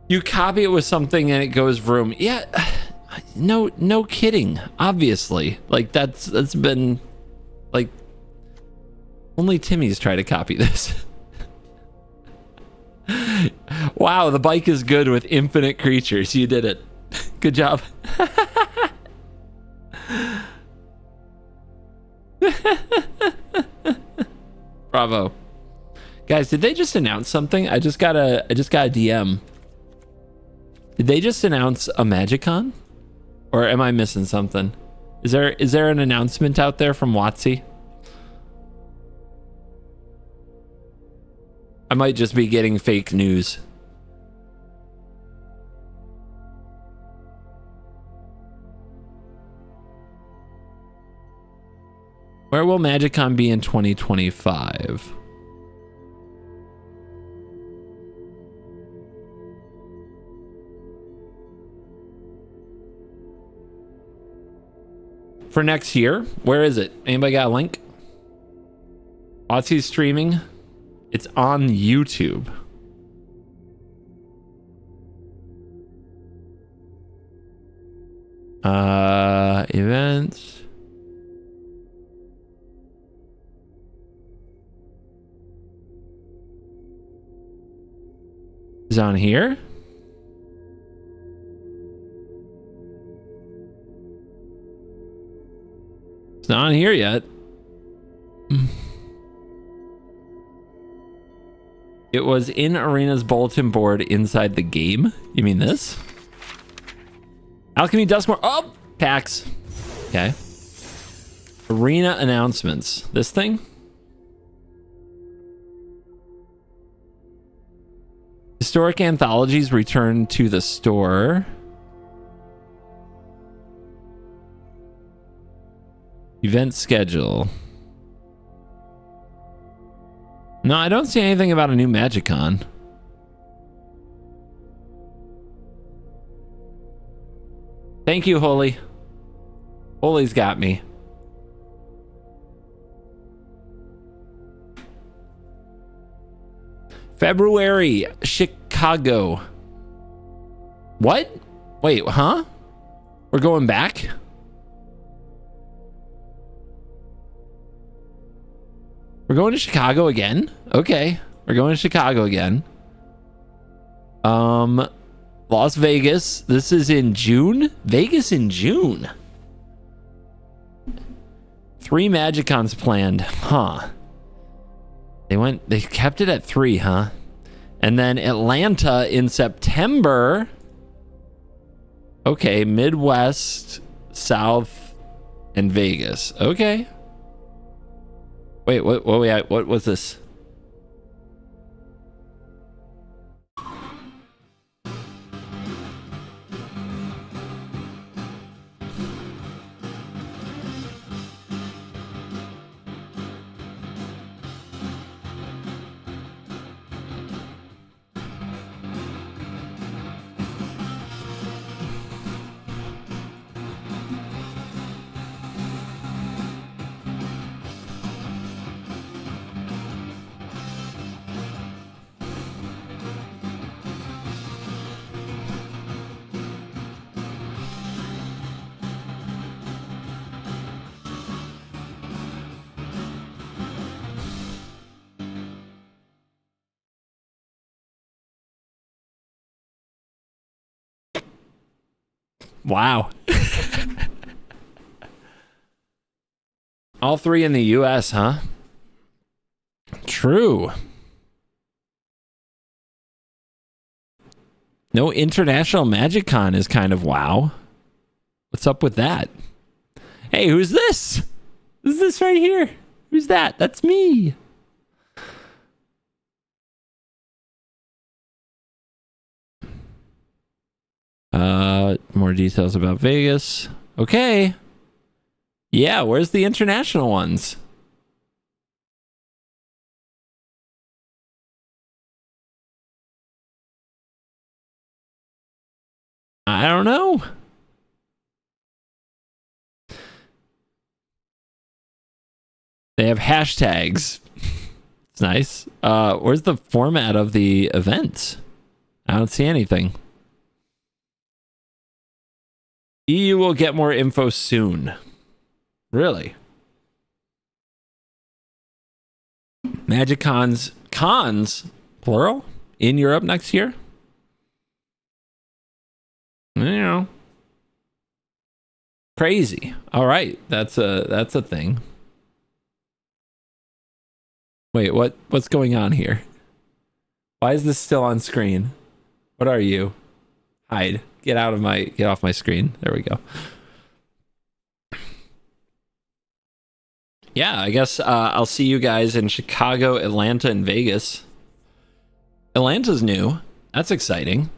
S1: You copy it with something and it goes vroom. Yeah, no kidding. Obviously, like that's been like only Timmy's tried to copy this. Wow, the bike is good with infinite creatures. You did it. Good job. Bravo, guys. Did they just announce something? I just got a DM. Did they just announce a MagicCon? Or am I missing something? Is there an announcement out there from WotC? I might just be getting fake news. Where will MagicCon be in 2025? For next year? Where is it? Anybody got a link? WotC's streaming. It's on YouTube. Events. Is on here? It's not on here yet. It was in Arena's bulletin board inside the game. You mean this? Alchemy, Duskmourn. Oh, PAX. Okay. Arena announcements. This thing? Historic anthologies return to the store. Event schedule. No, I don't see anything about a new MagicCon. Thank you, Holy. Holy's got me. February, Chicago. What? Wait, huh? We're going back? We're going to Chicago again? Okay. We're going to Chicago again. Las Vegas. This is in June? Vegas in June. 3 MagicCons planned. Huh. They kept it at 3, huh? And then Atlanta in September. Okay, Midwest, South, and Vegas. Okay. Wait, what was this? Wow. All three in the US, huh? True. No international Magic Con is kind of wow. What's up with that? Hey, who's this? Who's this right here? Who's that? That's me. More details about Vegas. Okay. Yeah, where's the international ones? I don't know. They have hashtags. It's nice. Where's the format of the event? I don't see anything. You will get more info soon. Really? Magic cons, plural, in Europe next year? You know. Crazy. All right, that's a thing. Wait, what's going on here? Why is this still on screen? What are you? Hide. Get off my screen. There we go. Yeah, I guess I'll see you guys in Chicago, Atlanta, and Vegas. Atlanta's new. That's exciting.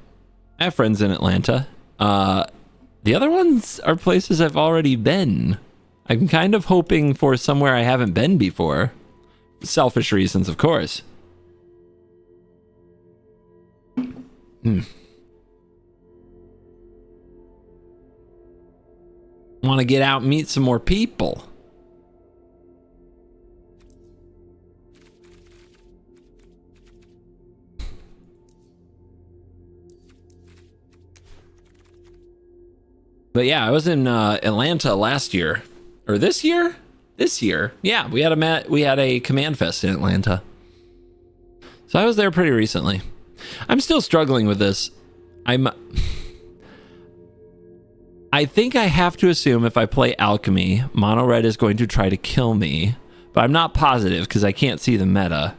S1: I have friends in Atlanta. The other ones are places I've already been. I'm kind of hoping for somewhere I haven't been before. Selfish reasons, of course. Want to get out and meet some more people. But yeah, I was in Atlanta last year, or this year. Yeah, we had a command fest in Atlanta. So I was there pretty recently. I'm still struggling with this. I think I have to assume if I play Alchemy, Mono Red is going to try to kill me, but I'm not positive because I can't see the meta.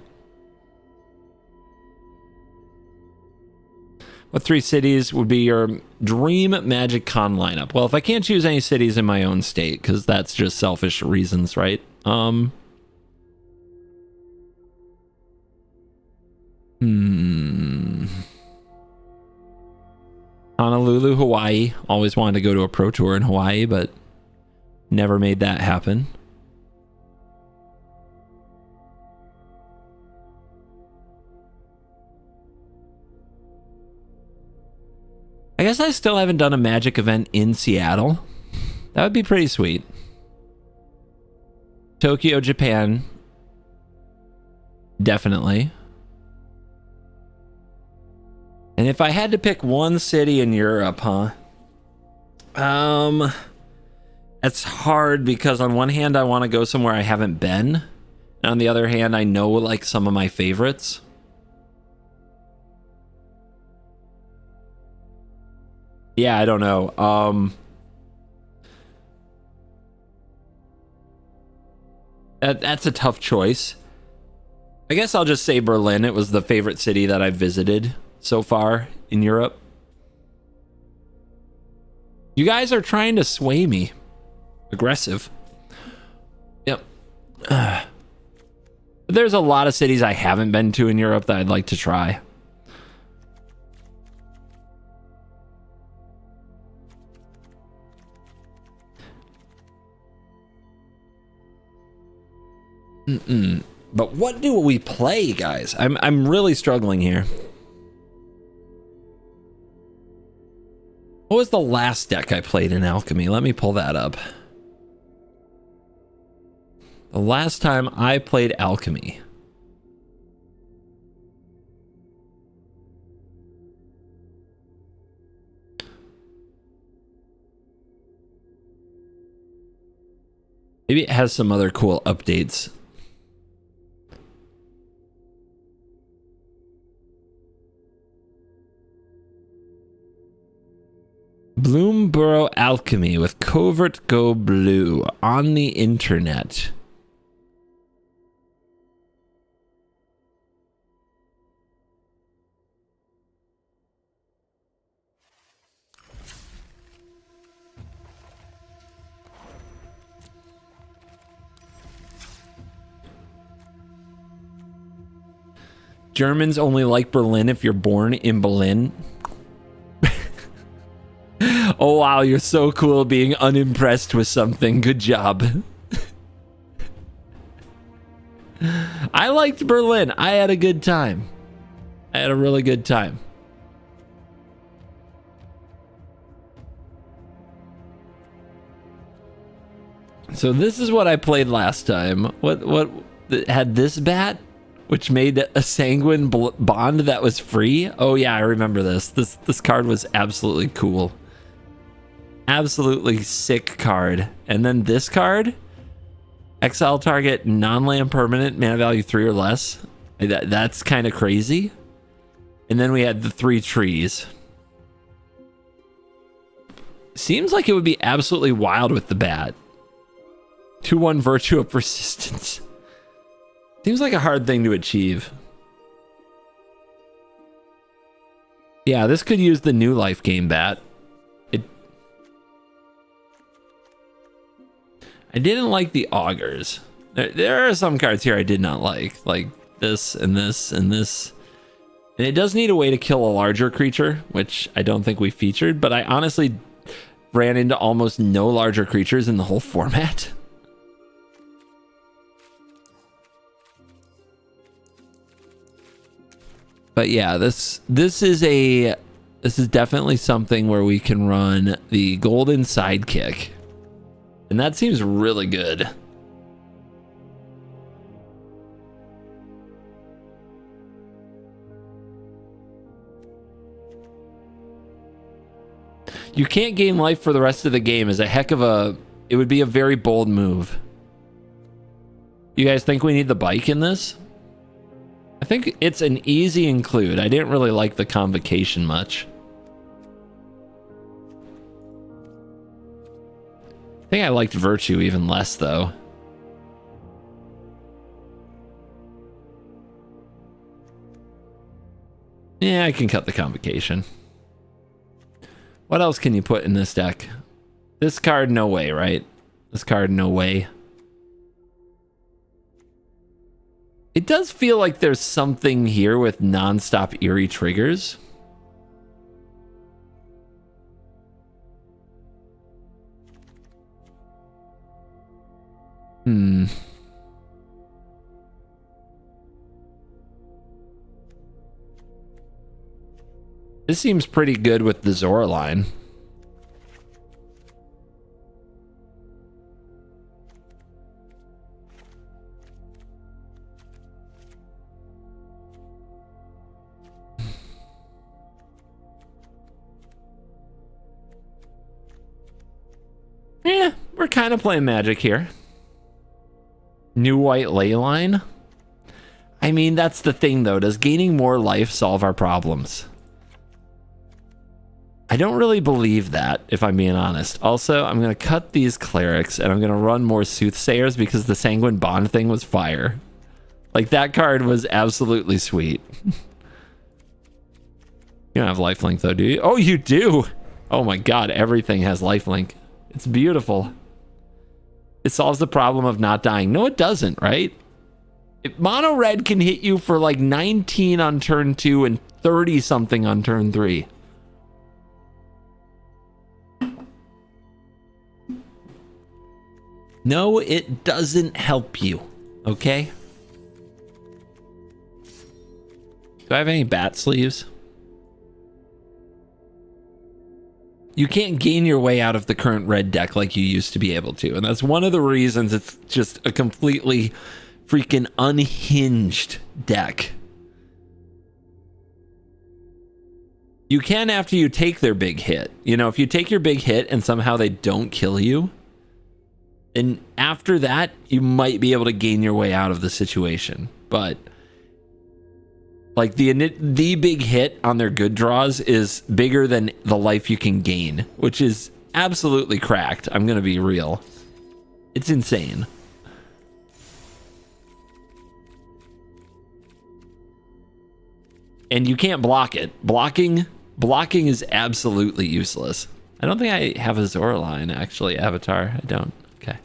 S1: What 3 cities would be your dream Magic Con lineup? Well, if I can't choose any cities in my own state, because that's just selfish reasons, right? Honolulu, Hawaii. Always wanted to go to a pro tour in Hawaii, but never made that happen. I guess I still haven't done a Magic event in Seattle. That would be pretty sweet. Tokyo, Japan. Definitely. And if I had to pick one city in Europe, huh? It's hard because on one hand I want to go somewhere I haven't been. And on the other hand, I know like some of my favorites. Yeah, I don't know. That's a tough choice. I guess I'll just say Berlin. It was the favorite city that I visited so far in Europe. You guys are trying to sway me. Aggressive. Yep. There's a lot of cities I haven't been to in Europe that I'd like to try. But what do we play, guys? I'm really struggling here. What was the last deck I played in Alchemy? Let me pull that up. The last time I played Alchemy. Maybe it has some other cool updates. Bloomborough Alchemy with CovertGoBlue on the internet. Germans only like Berlin if you're born in Berlin. Oh wow, you're so cool being unimpressed with something. Good job. I liked Berlin. I had a good time. I had a really good time. So this is what I played last time. What had this bat, which made a sanguine bond that was free? Oh yeah, I remember this. This card was absolutely cool. Absolutely sick card. And then this card, exile target non-land permanent, mana value 3 or less. That's kind of crazy. And then we had the 3 trees. Seems like it would be absolutely wild with the bat. 2/1 Virtue of Persistence. Seems like a hard thing to achieve. Yeah, this could use the new life game bat. I didn't like the augurs. There are some cards here I did not like this and this and this. And it does need a way to kill a larger creature, which I don't think we featured, but I honestly ran into almost no larger creatures in the whole format. But yeah, this is definitely something where we can run the golden sidekick. And that seems really good. You can't gain life for the rest of the game is a heck of a... It would be a very bold move. You guys think we need the bike in this? I think it's an easy include. I didn't really like the convocation much. I think I liked Virtue even less, though. Yeah, I can cut the convocation. What else can you put in this deck? This card, no way, right? This card, no way. It does feel like there's something here with non-stop eerie triggers. This seems pretty good with the Zora line. Yeah, we're kind of playing Magic here. New white ley line. I mean, that's the thing though. Does gaining more life solve our problems? I don't really believe that, if I'm being honest. Also, I'm going to cut these clerics and I'm going to run more soothsayers because the sanguine bond thing was fire. Like, that card was absolutely sweet. You don't have lifelink though, do you? Oh, you do. Oh my god, everything has lifelink. It's beautiful. It solves the problem of not dying. No, it doesn't, right? Mono red can hit you for like 19 on turn 2 and 30 something on turn 3. No, it doesn't help you. Okay? Do I have any bat sleeves? You can't gain your way out of the current red deck like you used to be able to. And that's one of the reasons it's just a completely freaking unhinged deck. You can after you take their big hit. You know, if you take your big hit and somehow they don't kill you, then after that, you might be able to gain your way out of the situation. But like the big hit on their good draws is bigger than the life you can gain, which is absolutely cracked. I'm going to be real. It's insane. And you can't block it. Blocking is absolutely useless. I don't think I have a Zoraline, actually, avatar. I don't. Okay.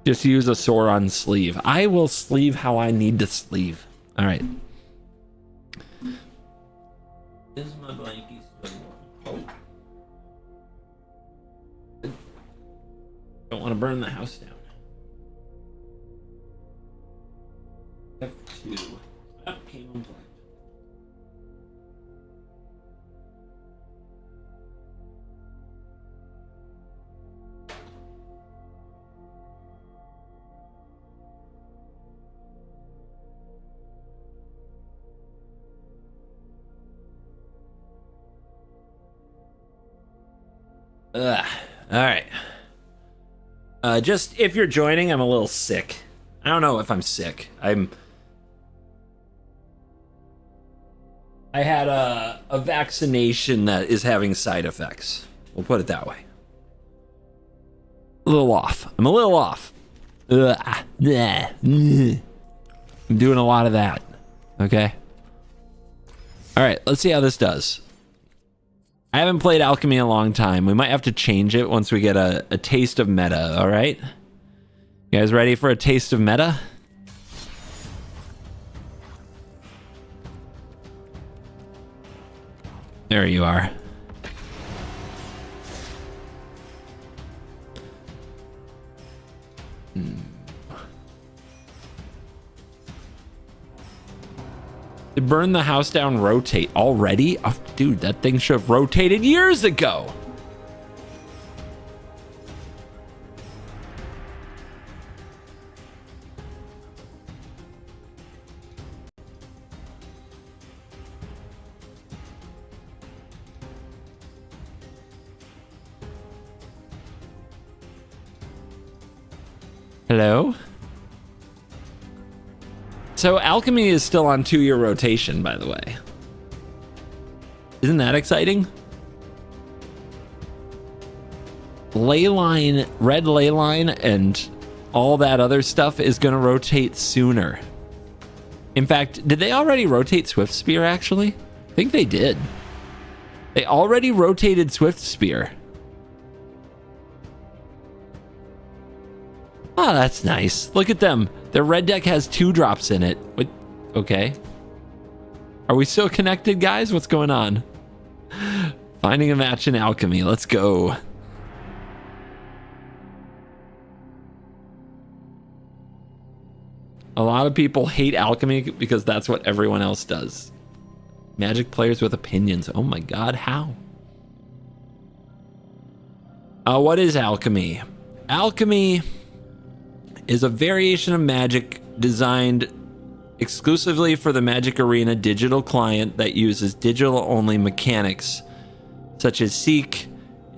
S1: Just use a Sauron sleeve. I will sleeve how I need to sleeve. All right. Is my blankie still warm? Oh. Don't want to burn the house down. F2. Oh, came on black. All right. Just if you're joining, I'm a little sick. I don't know if I'm sick. I had a vaccination that is having side effects. We'll put it that way. A little off. I'm a little off. I'm doing a lot of that. Okay. All right. Let's see how this does. I haven't played Alchemy in a long time. We might have to change it once we get a taste of meta, all right? You guys ready for a taste of meta? There you are. To burn the house down, rotate already? Oh, dude, that thing should have rotated years ago. Hello? So Alchemy is still on 2-year rotation, by the way. Isn't that exciting? Leyline, red Leyline, and all that other stuff is going to rotate sooner. In fact, did they already rotate Swift Spear, actually? I think they did. They already rotated Swift Spear. Oh, that's nice. Look at them. Their red deck has 2 drops in it. What? Okay. Are we still connected, guys? What's going on? Finding a match in Alchemy. Let's go. A lot of people hate Alchemy because that's what everyone else does. Magic players with opinions. Oh my god, how? What is Alchemy? Alchemy is a variation of Magic designed exclusively for the Magic Arena digital client that uses digital-only mechanics such as Seek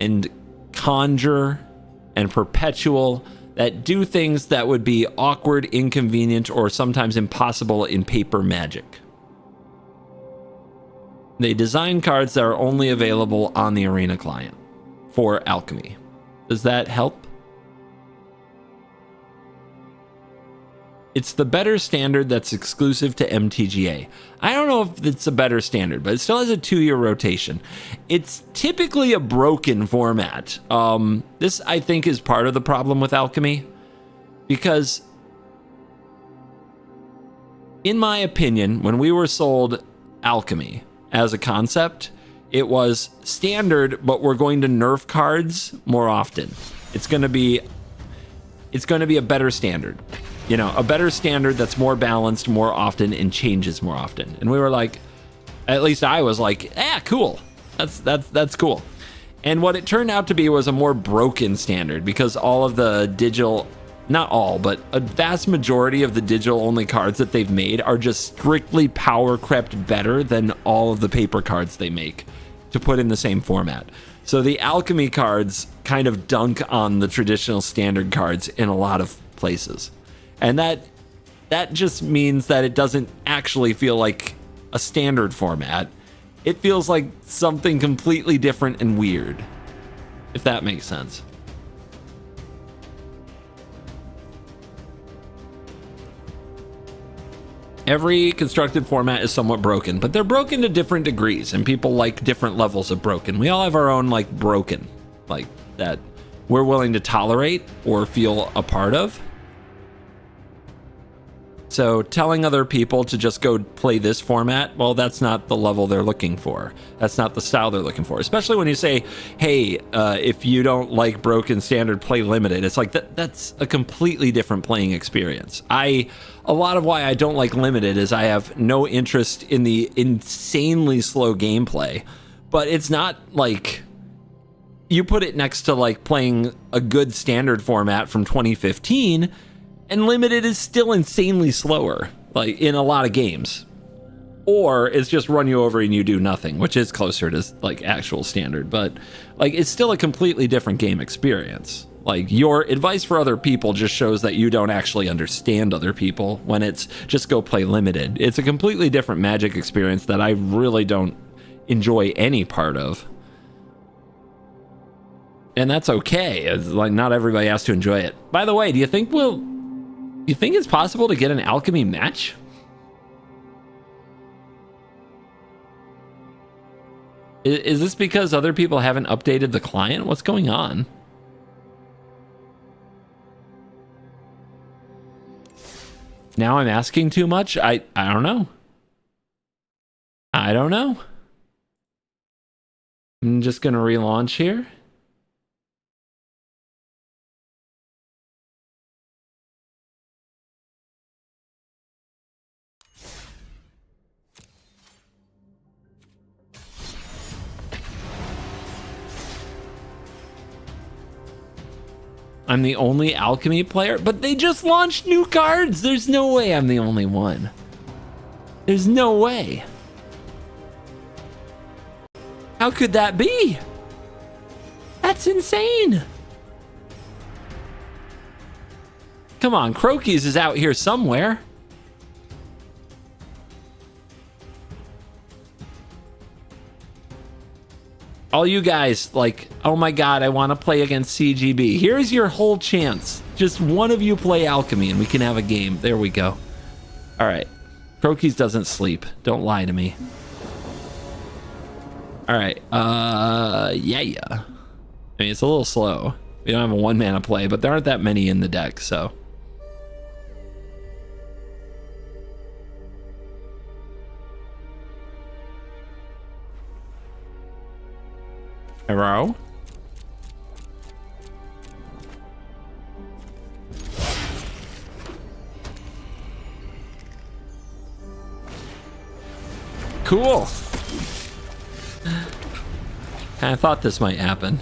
S1: and Conjure and Perpetual that do things that would be awkward, inconvenient, or sometimes impossible in paper Magic. They design cards that are only available on the Arena client for Alchemy. Does that help? It's the better standard that's exclusive to MTGA. I don't know if it's a better standard, but it still has a 2-year rotation. It's typically a broken format. This, I think, is part of the problem with Alchemy, because in my opinion, when we were sold Alchemy as a concept, it was standard, but we're going to nerf cards more often. It's going to be a better standard. You know, a better standard that's more balanced more often and changes more often. And we were like, at least I was like, cool. That's cool. And what it turned out to be was a more broken standard, because all of the digital, not all, but a vast majority of the digital only cards that they've made are just strictly power crept better than all of the paper cards they make to put in the same format. So the Alchemy cards kind of dunk on the traditional standard cards in a lot of places. And that just means that it doesn't actually feel like a standard format. It feels like something completely different and weird, if that makes sense. Every constructed format is somewhat broken, but they're broken to different degrees, and people like different levels of broken. We all have our own, like, broken, like, that we're willing to tolerate or feel a part of. So telling other people to just go play this format, well, that's not the level they're looking for. That's not the style they're looking for. Especially when you say, hey, if you don't like broken standard, play limited. It's like that's a completely different playing experience. A lot of why I don't like limited is I have no interest in the insanely slow gameplay. But it's not like you put it next to like playing a good standard format from 2015, and limited is still insanely slower, like in a lot of games. Or it's just run you over and you do nothing, which is closer to like actual standard, but like it's still a completely different game experience. Like your advice for other people just shows that you don't actually understand other people when it's just go play limited. It's a completely different Magic experience that I really don't enjoy any part of. And that's okay. It's like not everybody has to enjoy it. By the way, do you think it's possible to get an Alchemy match? Is this because other people haven't updated the client? What's going on? Now I'm asking too much? I don't know. I don't know. I'm just going to relaunch here. I'm the only Alchemy player, but they just launched new cards. There's no way I'm the only one. There's no way. How could that be? That's insane. Come on, Croakies is out here somewhere. All you guys, like, oh my god, I want to play against CGB. Here's your whole chance. Just one of you play Alchemy and we can have a game. There we go. All right. Croakies doesn't sleep. Don't lie to me. All right. Yeah. I mean, it's a little slow. We don't have a 1-mana play, but there aren't that many in the deck, so. Hello? Cool. I thought this might happen.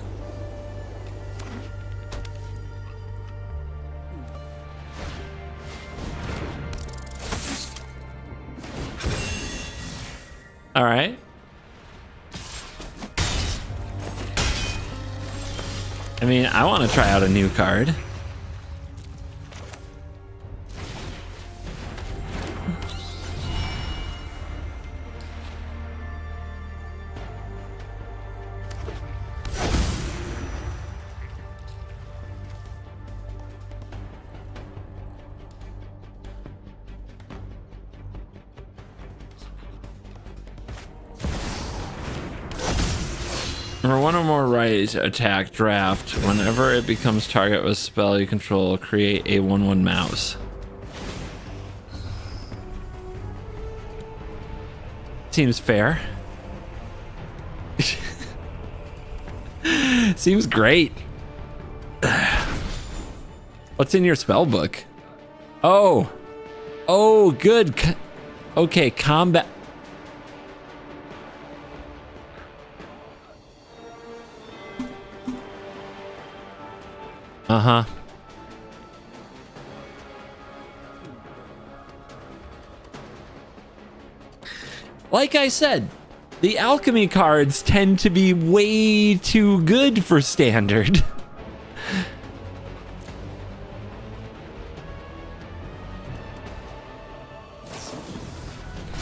S1: All right. I mean, I want to try out a new card. For one or more right attack draft, whenever it becomes target with spell you control, create a 1/1 mouse. Seems fair. Seems great. What's in your spell book? Oh. Oh, good. Okay, combat. Uh-huh. Like I said, the alchemy cards tend to be way too good for standard.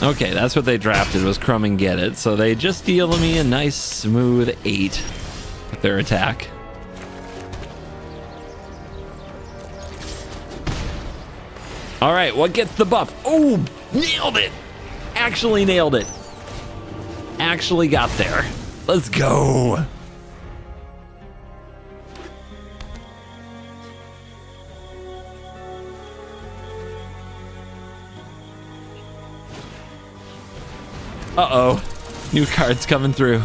S1: Okay, that's what they drafted, was Crumb and Get It. So they just deal me a nice smooth 8 with their attack. All right, what gets the buff? Oh, nailed it. Actually nailed it. Actually got there. Let's go. Uh-oh. New cards coming through.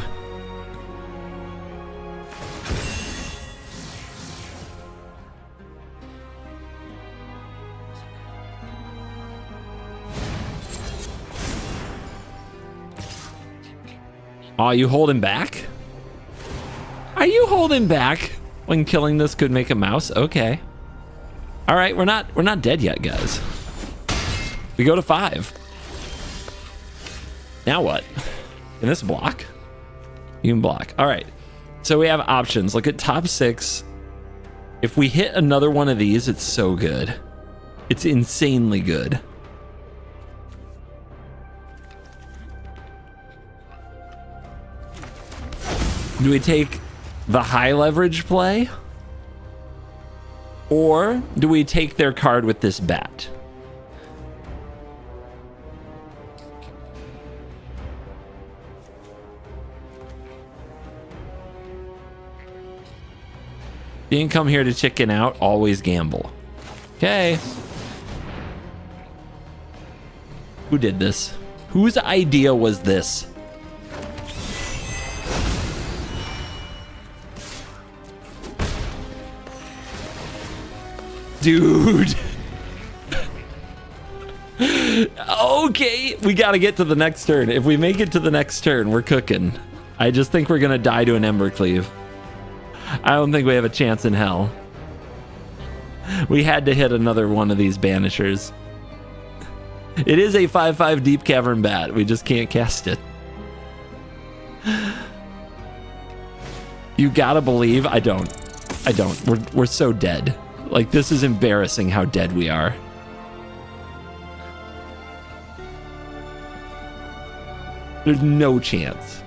S1: Oh, you holding back? Are you holding back when killing this could make a mouse? Okay. All right, we're not dead yet, guys. We go to 5. Now what? Can this block? You can block. All right. So we have options. Look at top 6. If we hit another one of these, it's so good. It's insanely good. Do we take the high leverage play? Or do we take their card with this bat? Didn't come here to chicken out, always gamble. Okay. Who did this? Whose idea was this? Dude. Okay, we gotta get to the next turn. If we make it to the next turn, we're cooking. I just think we're gonna die to an Embercleave. I don't think we have a chance in hell. We had to hit another one of these banishers. It is a 5/5 Deep Cavern Bat. We just can't cast it. You gotta believe. I don't. We're so dead. Like, this is embarrassing how dead we are. There's no chance.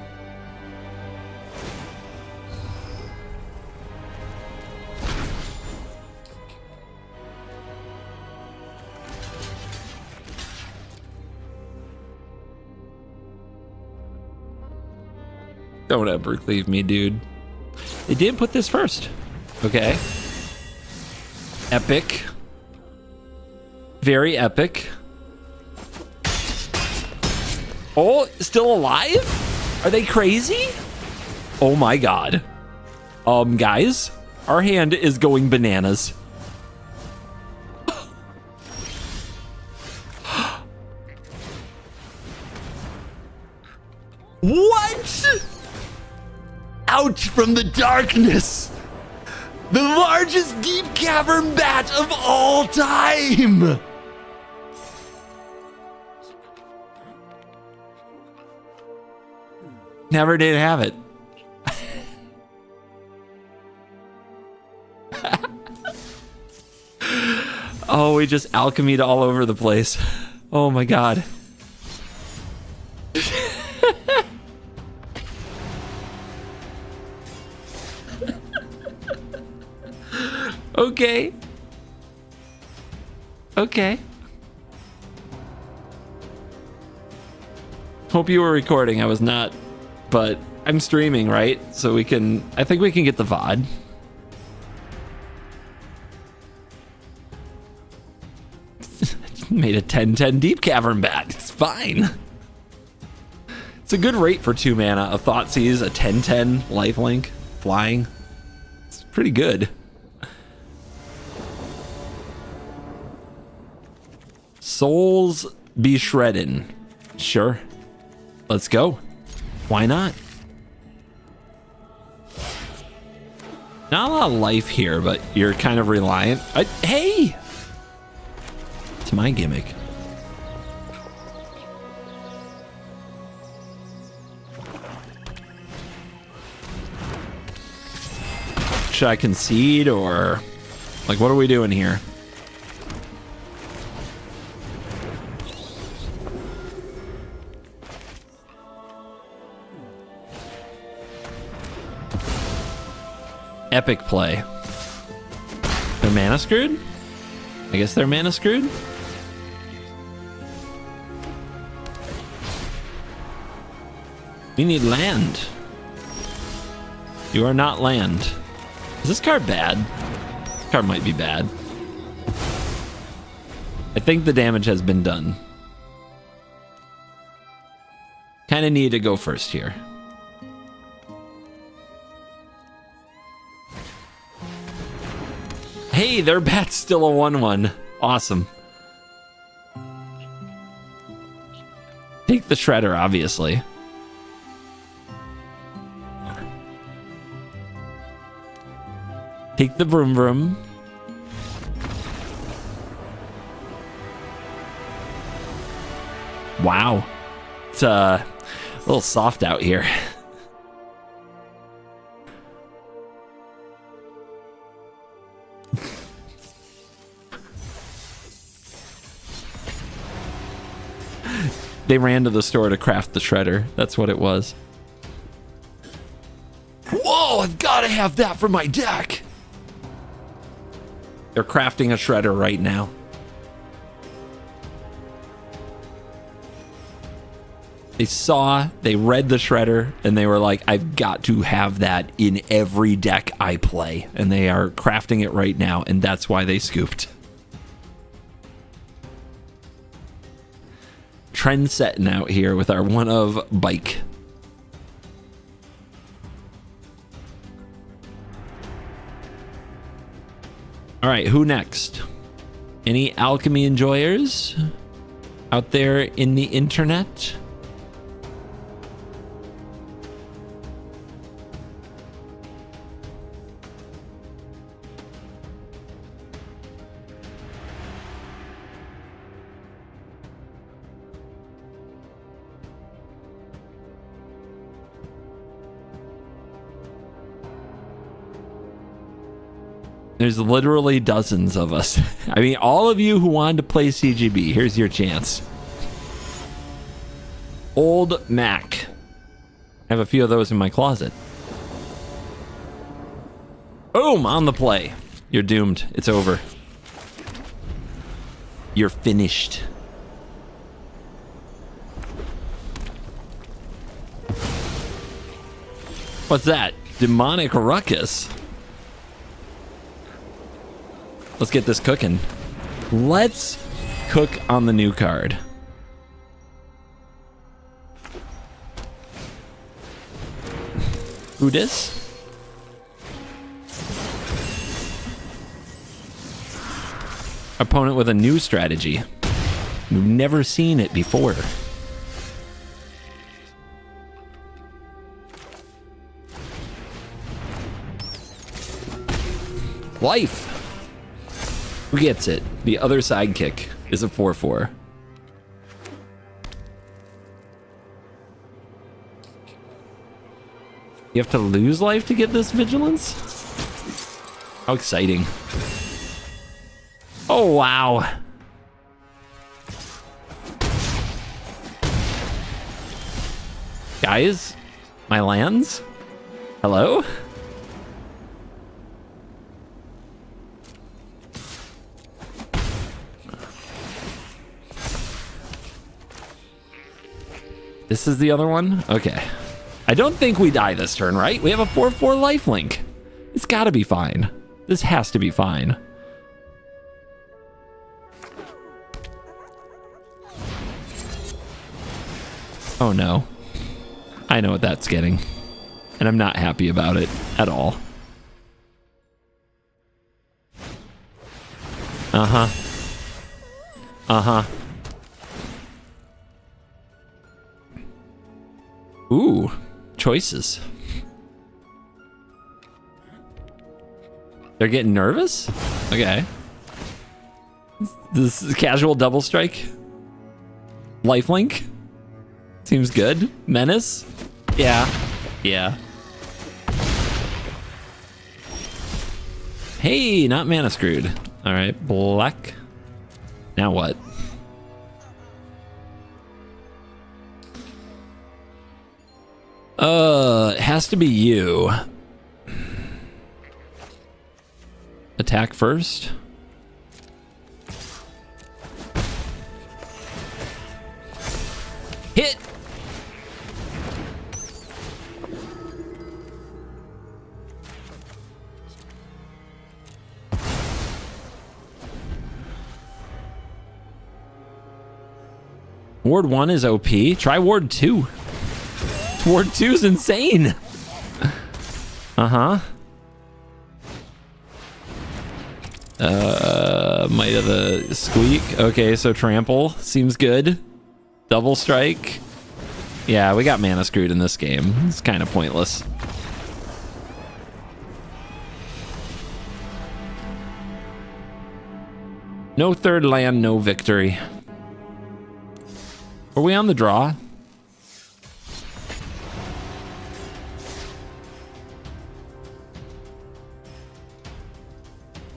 S1: Don't ever leave me, dude. They did put this first. Okay. Epic. Very epic. Oh, still alive? Are they crazy? Oh my god. Guys, our hand is going bananas. What? Out from the darkness! The largest deep cavern bat of all time! Never did have it. Oh, we just alchemied all over the place. Oh my god. Okay. Okay. Hope you were recording. I was not, but I'm streaming, right? So I think we can get the VOD. Made a 10-10 deep cavern bat. It's fine. It's a good rate for 2 mana. A Thoughtseize, a 10-10 lifelink, flying. It's pretty good. Souls be shredding. Sure. Let's go. Why not? Not a lot of life here, but you're kind of reliant. Hey! It's my gimmick. Should I concede or... like, what are we doing here? Epic play. They're mana screwed? I guess they're mana screwed? We need land. You are not land. Is this card bad? This card might be bad. I think the damage has been done. Kind of need to go first here. Hey, their bat's still a 1/1. Awesome. Take the Shredder, obviously. Take the Vroom Vroom. Wow. It's a little soft out here. They ran to the store to craft the Shredder. That's what it was. Whoa, I've got to have that for my deck. They're crafting a Shredder right now. They read the Shredder, and they were like, I've got to have that in every deck I play. And they are crafting it right now, and that's why they scooped. Trend setting out here with our one of bike. All right, who next? Any Alchemy enjoyers out there in the internet? There's literally dozens of us. I mean, all of you who wanted to play CGB, here's your chance. Old Mac. I have a few of those in my closet. Boom, on the play. You're doomed. It's over. You're finished. What's that? Demonic Ruckus. Let's get this cooking. Let's cook on the new card. Who dis? Opponent with a new strategy. We've never seen it before. Life. Who gets it? The other sidekick is a 4/4. You have to lose life to get this vigilance? How exciting. Oh, wow. Guys, my lands? Hello? This is the other one? Okay. I I don't think we die this turn, right? We have a 4/4 lifelink. It's gotta be fine. This has to be fine. Oh no. I know what that's getting. And I'm not happy about it at all. Uh-huh. Uh-huh. Ooh, choices. They're getting nervous? Okay. This is casual double strike. Lifelink? Seems good. Menace? Yeah. Yeah. Hey, not mana screwed. All right, black. Now what? It has to be you. Attack first. Hit. Ward 1 is OP. Try Ward 2. Ward 2 is insane. Uh-huh. Might of the Squeak. Okay, so Trample seems good. Double Strike. Yeah, we got mana screwed in this game. It's kind of pointless. No third land, no victory. Are we on the draw?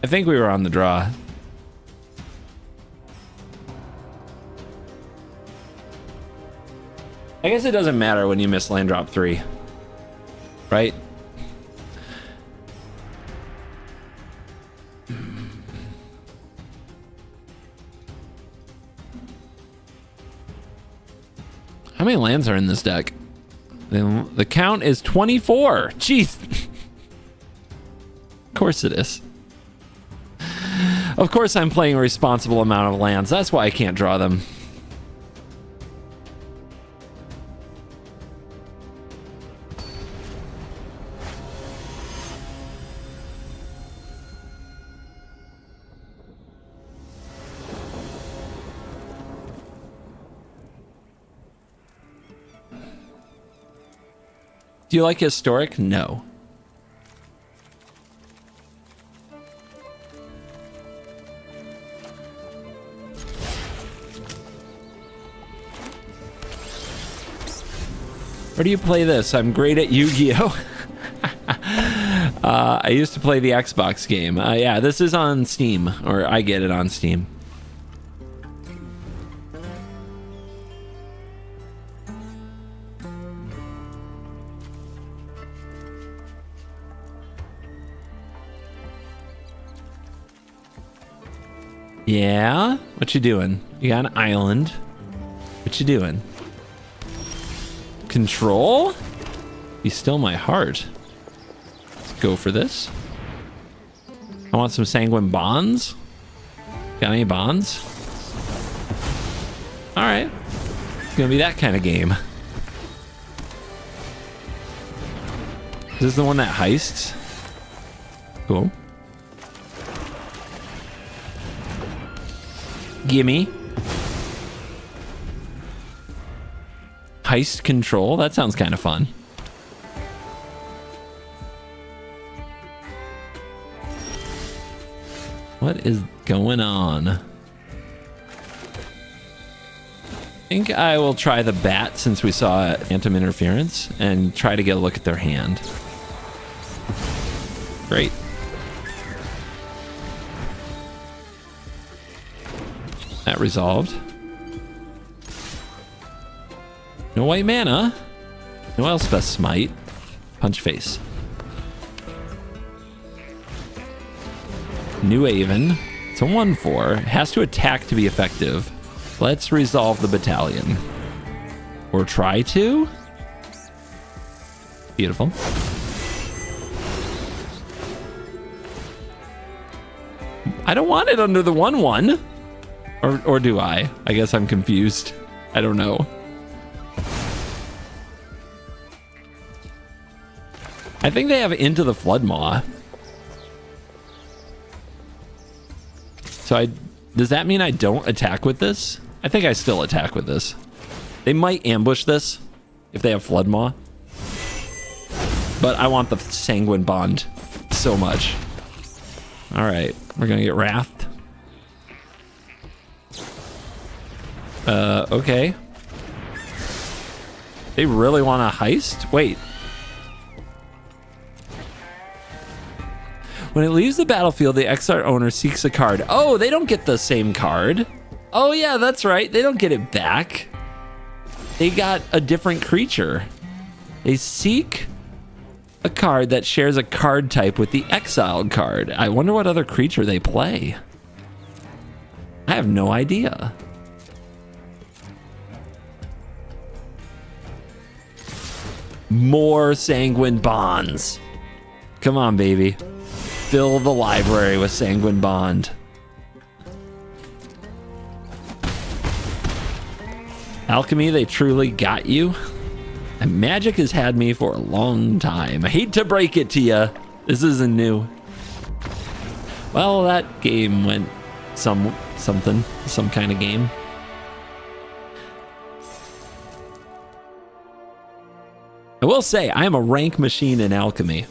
S1: I think we were on the draw. I guess it doesn't matter when you miss land drop 3, right? How many lands are in this deck? The count is 24. Jeez. Of course it is. Of course I'm playing a responsible amount of lands. That's why I can't draw them. Do you like historic? No. Where do you play this? I'm great at Yu-Gi-Oh! I used to play the Xbox game. Yeah, this is on Steam, or I get it on Steam. Yeah? What you doing? You got an island. What you doing? Control? Be still my heart. Let's go for this. I want some sanguine bonds. Got any bonds? Alright. It's gonna be that kind of game. Is this the one that heists? Cool. Gimme. Heist control? That sounds kind of fun. What is going on? I think I will try the bat since we saw Phantom Interference and try to get a look at their hand. Great. That resolved. No white mana. No Elspeth Smite. Punch face. New Haven. It's a 1/4. It has to attack to be effective. Let's resolve the battalion. Or try to? Beautiful. I don't want it under the 1/1. Or do I? I guess I'm confused. I don't know. I think they have Into the Floodmaw. So does that mean I don't attack with this? I think I still attack with this. They might ambush this if they have Floodmaw. But I want the Sanguine Bond so much. All right, we're gonna get Wrathed. Okay. They really want a heist? Wait. When it leaves the battlefield, the XR owner seeks a card. Oh, they don't get the same card. Oh yeah, that's right. They don't get it back. They got a different creature. They seek a card that shares a card type with the exiled card. I wonder what other creature they play. I have no idea. More Sanguine Bonds. Come on, baby. Fill the library with Sanguine Bond. Alchemy, they truly got you. And Magic has had me for a long time. I hate to break it to you. This isn't new. Well, that game went some kind of game. I will say, I am a rank machine in Alchemy.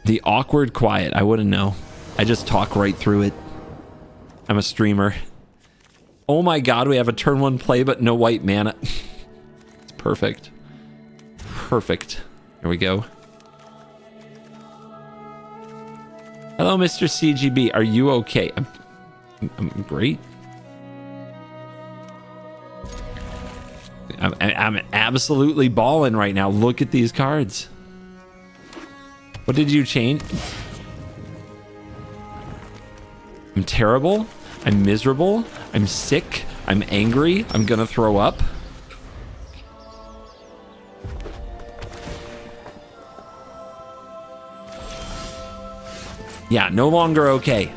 S1: The awkward quiet, I wouldn't know. I just talk right through it. I'm a streamer. Oh my god, we have a turn 1 play, but no white mana. It's perfect. Perfect. Here we go. Hello, Mr. CGB. Are you okay? I'm great. I'm absolutely balling right now. Look at these cards. What did you change? I'm terrible. I'm miserable. I'm sick. I'm angry. I'm gonna throw up. Yeah, no longer okay.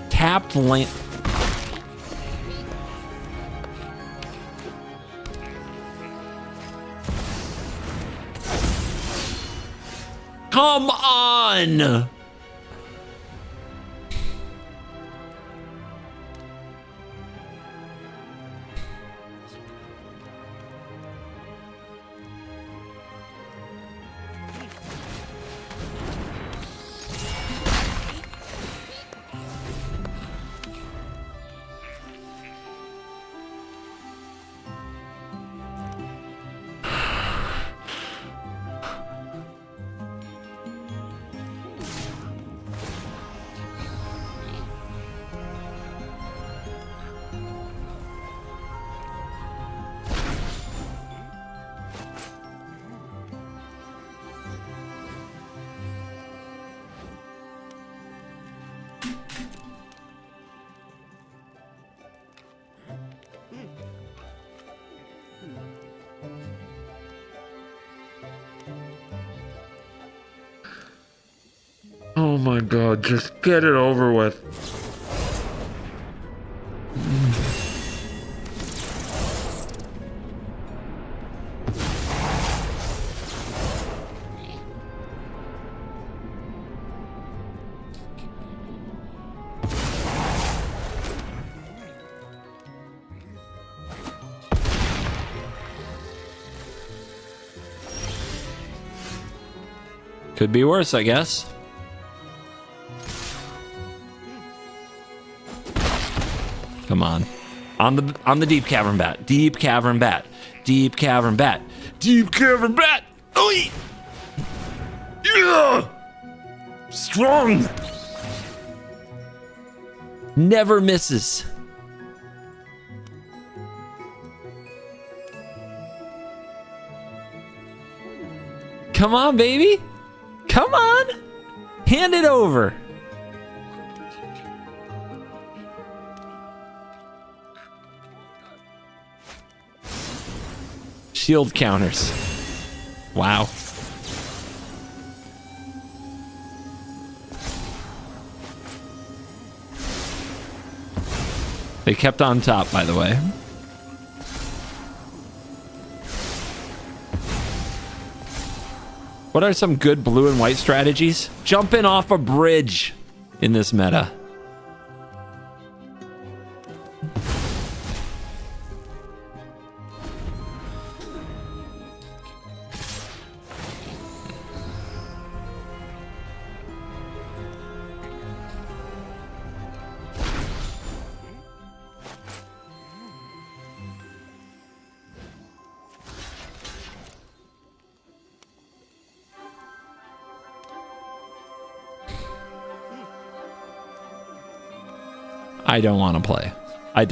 S1: Tapped land. Come on! Oh my god, just get it over with. Could be worse, I guess. Come on. On the deep cavern bat. Deep cavern bat. Deep cavern bat. Deep cavern bat. Oi! Yeah! Strong. Never misses. Come on, baby. Come on. Hand it over. Shield counters. Wow. They kept on top, by the way. What are some good blue and white strategies? Jumping off a bridge in this meta. I don't want to play. I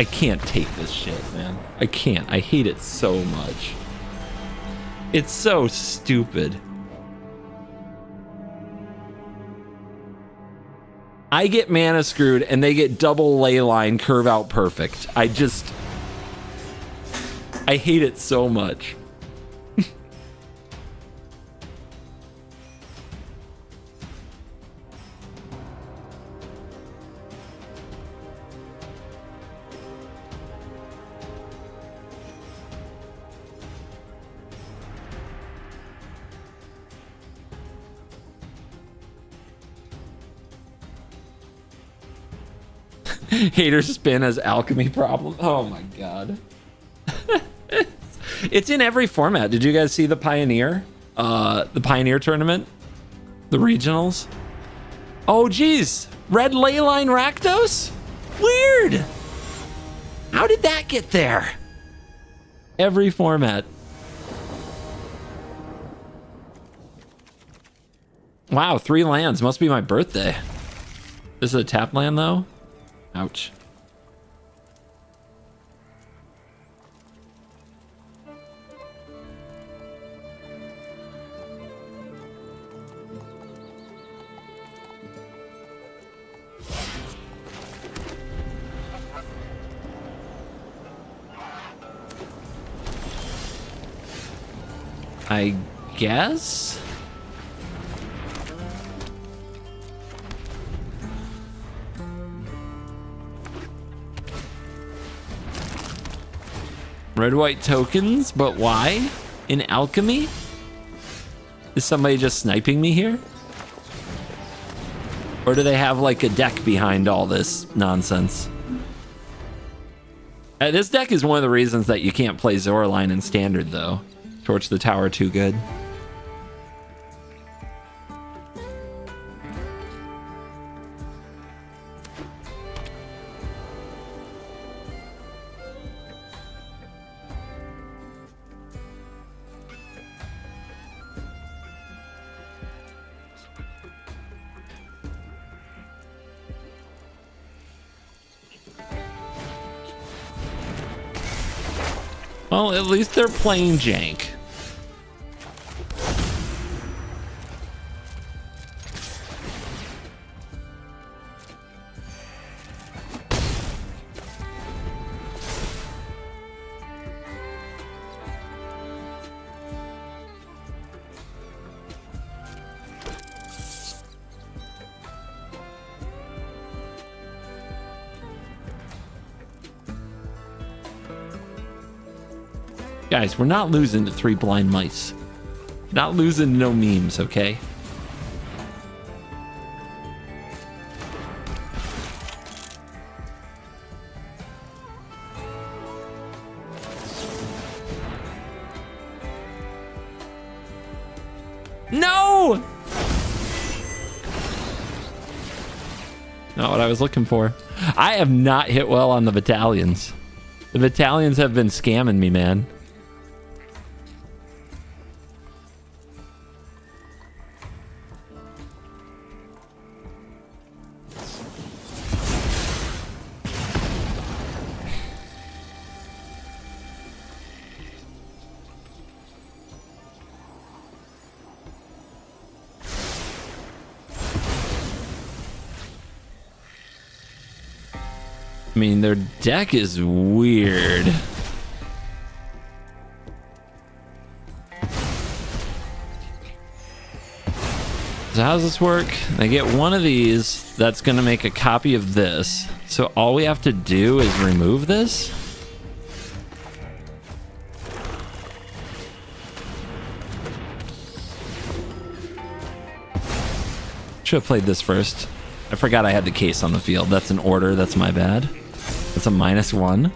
S1: can't take this shit, man. I can't. I hate it so much. It's so stupid. I get mana screwed and they get double ley line curve out perfect. I hate it so much. Haters spin as alchemy problem. Oh my god. It's in every format. Did you guys see the Pioneer? The Pioneer tournament? The regionals? Oh geez. Red Leyline Rakdos? Weird. How did that get there? Every format. Wow, 3 lands. Must be my birthday. This is a tap land though? Ouch. I guess? Red-white tokens, but why? In Alchemy? Is somebody just sniping me here? Or do they have like a deck behind all this nonsense? This deck is one of the reasons that you can't play Zoraline in Standard though. Torch the Tower too good. Well, at least they're playing jank. Guys, we're not losing to 3 blind mice. Not losing to no memes, okay? No! Not what I was looking for. I have not hit well on the battalions. The battalions have been scamming me, man. I mean, their deck is weird. So how does this work? I get one of these that's going to make a copy of this. So all we have to do is remove this? Should have played this first. I forgot I had the case on the field. That's an order. That's my bad. That's a -1.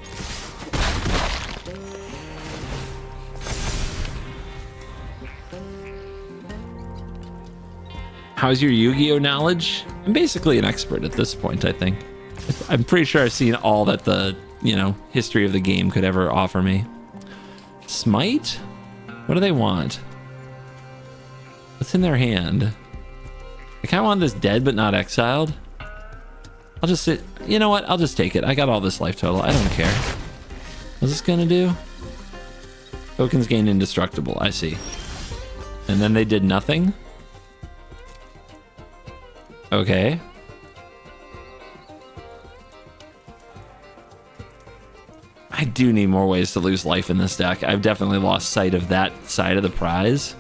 S1: How's your Yu-Gi-Oh knowledge? I'm basically an expert at this point, I think. I'm pretty sure I've seen all that the, history of the game could ever offer me. Smite? What do they want? What's in their hand? I kind of want this dead but not exiled. I'll just sit. You know what? I'll just take it. I got all this life total. I don't care. What's this gonna do? Tokens gain indestructible. I see. And then they did nothing? Okay. I do need more ways to lose life in this deck. I've definitely lost sight of that side of the prize.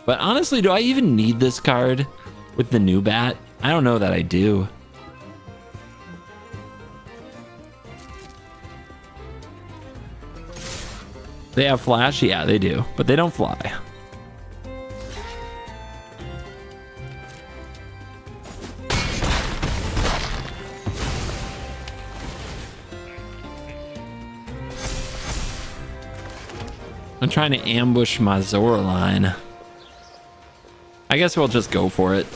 S1: But honestly, do I even need this card with the new bat? I don't know that I do. They have flash? Yeah, they do. But they don't fly. I'm trying to ambush my Zora line. I guess we'll just go for it.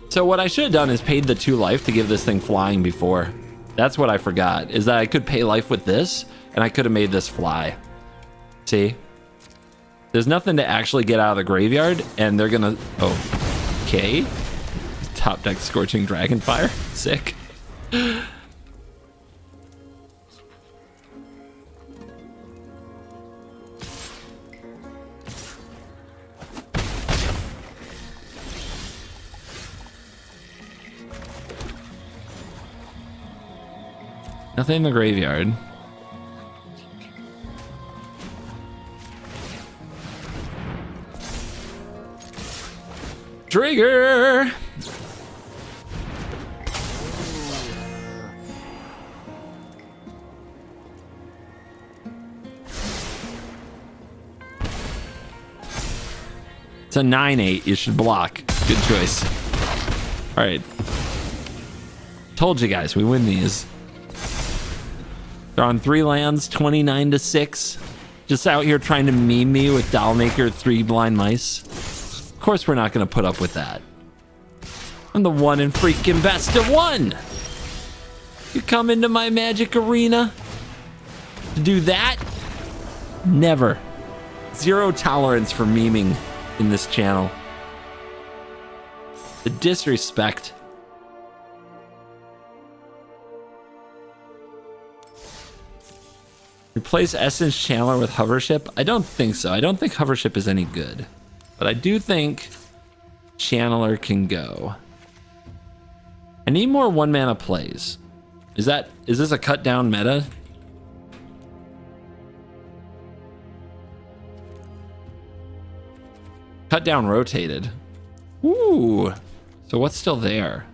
S1: So what I should have done is paid the 2 life to give this thing flying before. That's what I forgot, is that I could pay life with this, and I could have made this fly. See? There's nothing to actually get out of the graveyard, and they're gonna... Oh. Okay. Top deck Scorching Dragonfire. Sick. Nothing in the graveyard. Trigger! It's a 9/8. You should block. Good choice. All right. Told you guys, we win these. They're on 3 lands, 29-6. Just out here trying to meme me with Dollmaker 3 blind mice. Of course we're not going to put up with that. I'm the one and freaking best of one. You come into my Magic arena to do that? Never. 0 tolerance for memeing in this channel. The disrespect. Replace Essence Channeler with Hovership? I don't think so. I don't think Hovership is any good. But I do think Channeler can go. I need more 1-mana plays. Is this a cut down meta? Cut down rotated. Ooh. So what's still there?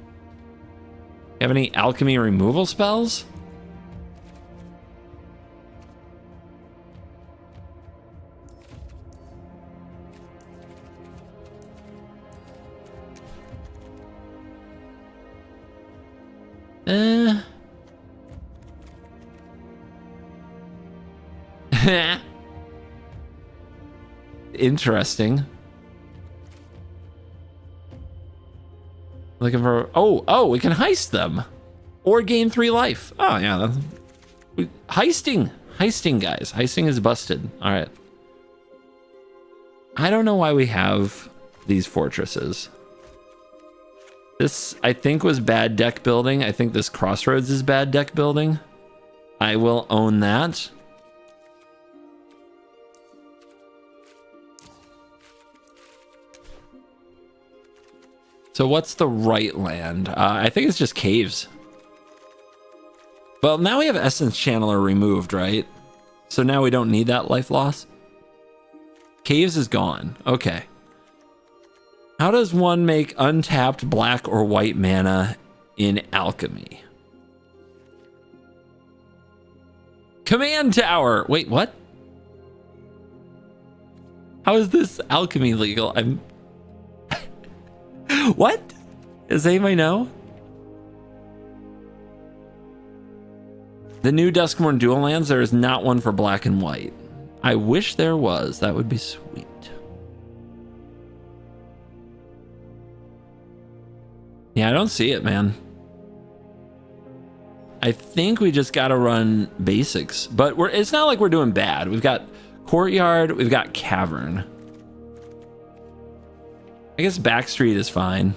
S1: You have any alchemy removal spells? Interesting. Looking for... Oh, we can heist them. Or gain 3 life. Oh, yeah. Heisting, guys. Heisting is busted. All right. I don't know why we have these fortresses. This, I think, was bad deck building. I think this Crossroads is bad deck building. I will own that. So what's the right land? I think it's just caves. Well, now we have Essence Channeler removed, right? So now we don't need that life loss. Caves is gone. Okay. How does one make untapped black or white mana in Alchemy? Command Tower! Wait, what? How is this Alchemy legal? I'm... What? Does anybody know? The new Duskmourn dual lands, there is not one for black and white. I wish there was. That would be sweet. Yeah, I don't see it, man. I think we just got to run basics, but it's not like we're doing bad. We've got Courtyard, we've got Cavern. I guess Backstreet is fine.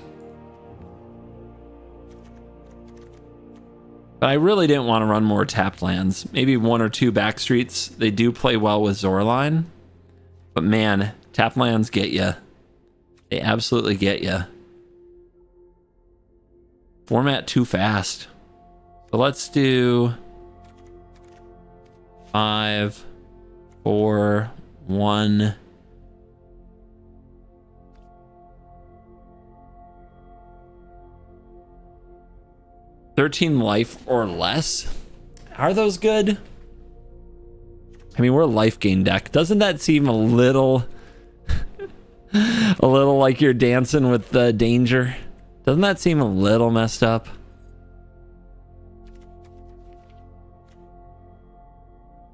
S1: But I really didn't want to run more tapped lands. Maybe 1 or 2 Backstreets. They do play well with Zorline. But man, tapped lands get you. They absolutely get you. Format too fast. So let's do 5, 4, 1. $13 life or less. Are those good? I mean, we're a life gain deck. Doesn't that seem a little like you're dancing with the danger? Doesn't that seem a little messed up?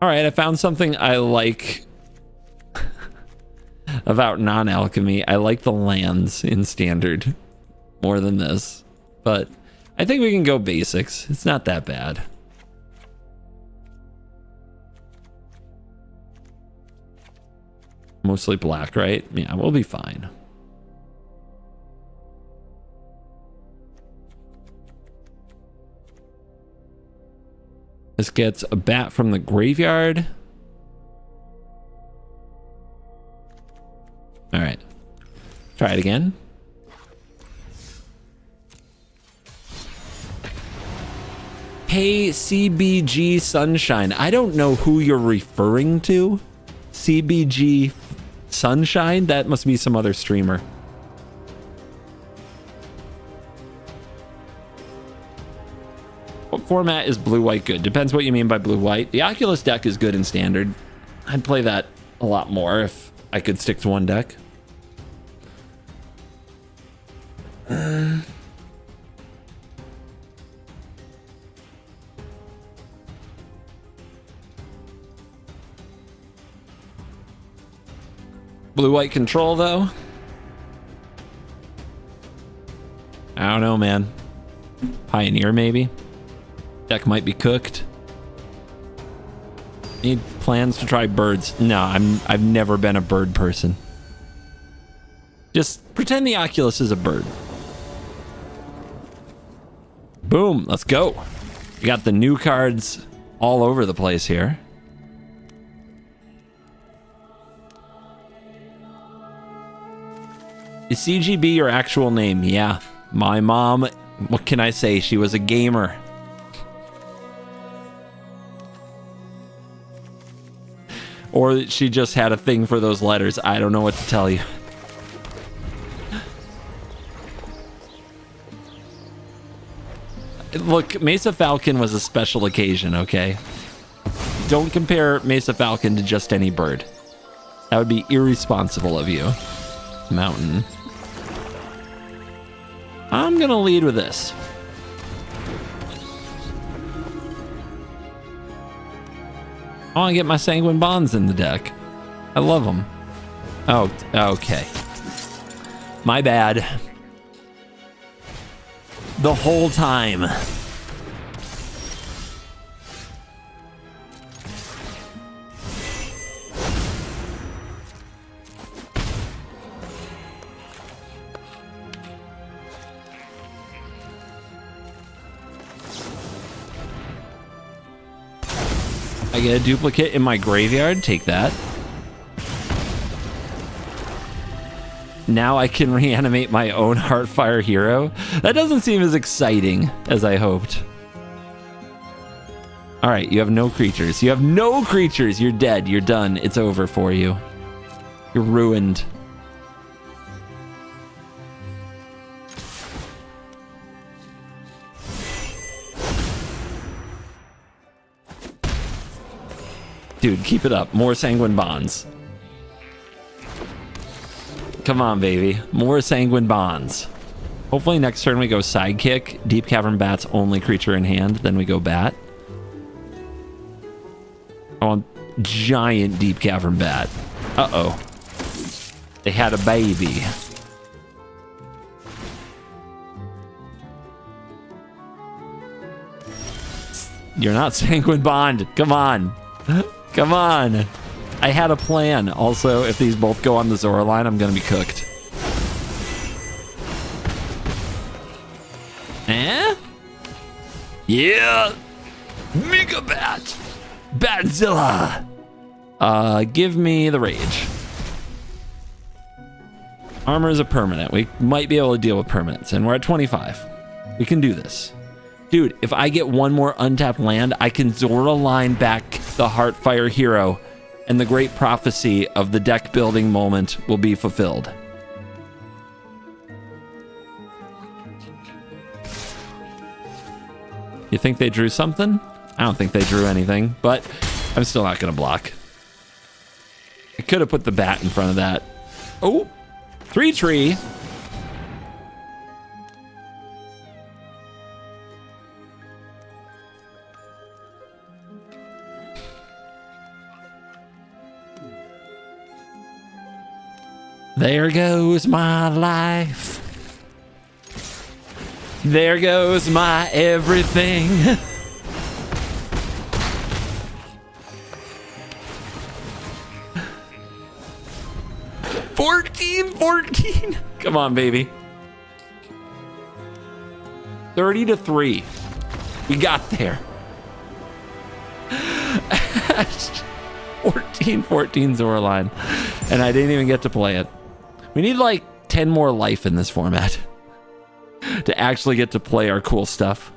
S1: All right, I found something I like about non-alchemy. I like the lands in standard more than this, but I think we can go basics. It's not that bad. Mostly black, right? Yeah, we'll be fine. This gets a bat from the graveyard. All right. Try it again. Hey, CBG Sunshine. I don't know who you're referring to. CBG Sunshine? That must be some other streamer. What format is blue-white good? Depends what you mean by blue-white. The Oculus deck is good in standard. I'd play that a lot more if I could stick to one deck. Blue-white control, though? I don't know, man. Pioneer, maybe? Deck might be cooked. Need plans to try birds? No, I've never been a bird person. Just pretend the Oculus is a bird. Boom, let's go. We got the new cards all over the place here. Is CGB your actual name? Yeah. My mom, what can I say? She was a gamer. Or she just had a thing for those letters. I don't know what to tell you. Look, Mesa Falcon was a special occasion, okay? Don't compare Mesa Falcon to just any bird. That would be irresponsible of you. Mountain. I'm gonna lead with this. I want to get my Sanguine Bonds in the deck. I love them. Oh, okay. My bad. The whole time. I get a duplicate in my graveyard. Take that. Now I can reanimate my own Heartfire hero. That doesn't seem as exciting as I hoped. All right, you have no creatures. You have no creatures. You're dead. You're done. It's over for you. You're ruined. Dude, keep it up. More sanguine bonds. Come on, baby. More sanguine bonds. Hopefully next turn we go sidekick. Deep Cavern Bat's only creature in hand. Then we go bat. I want giant Deep Cavern Bat. Uh-oh. They had a baby. You're not sanguine bond. Come on. Come on. I had a plan. Also, if these both go on the Zora line, I'm going to be cooked. Eh? Yeah. Mega Bat. Batzilla. Give me the rage. Armor is a permanent. We might be able to deal with permanents, and we're at 25. We can do this. Dude, if I get one more untapped land, I can Zora line back the Heartfire Hero, and the great prophecy of the deck building moment will be fulfilled. You think they drew something? I don't think they drew anything, but I'm still not going to block. I could have put the bat in front of that. Oh, 3-tree. There goes my life. There goes my everything. $14. Come on, baby. 30-3. We got there. 14 Zora line. And I didn't even get to play it. We need like 10 more life in this format to actually get to play our cool stuff.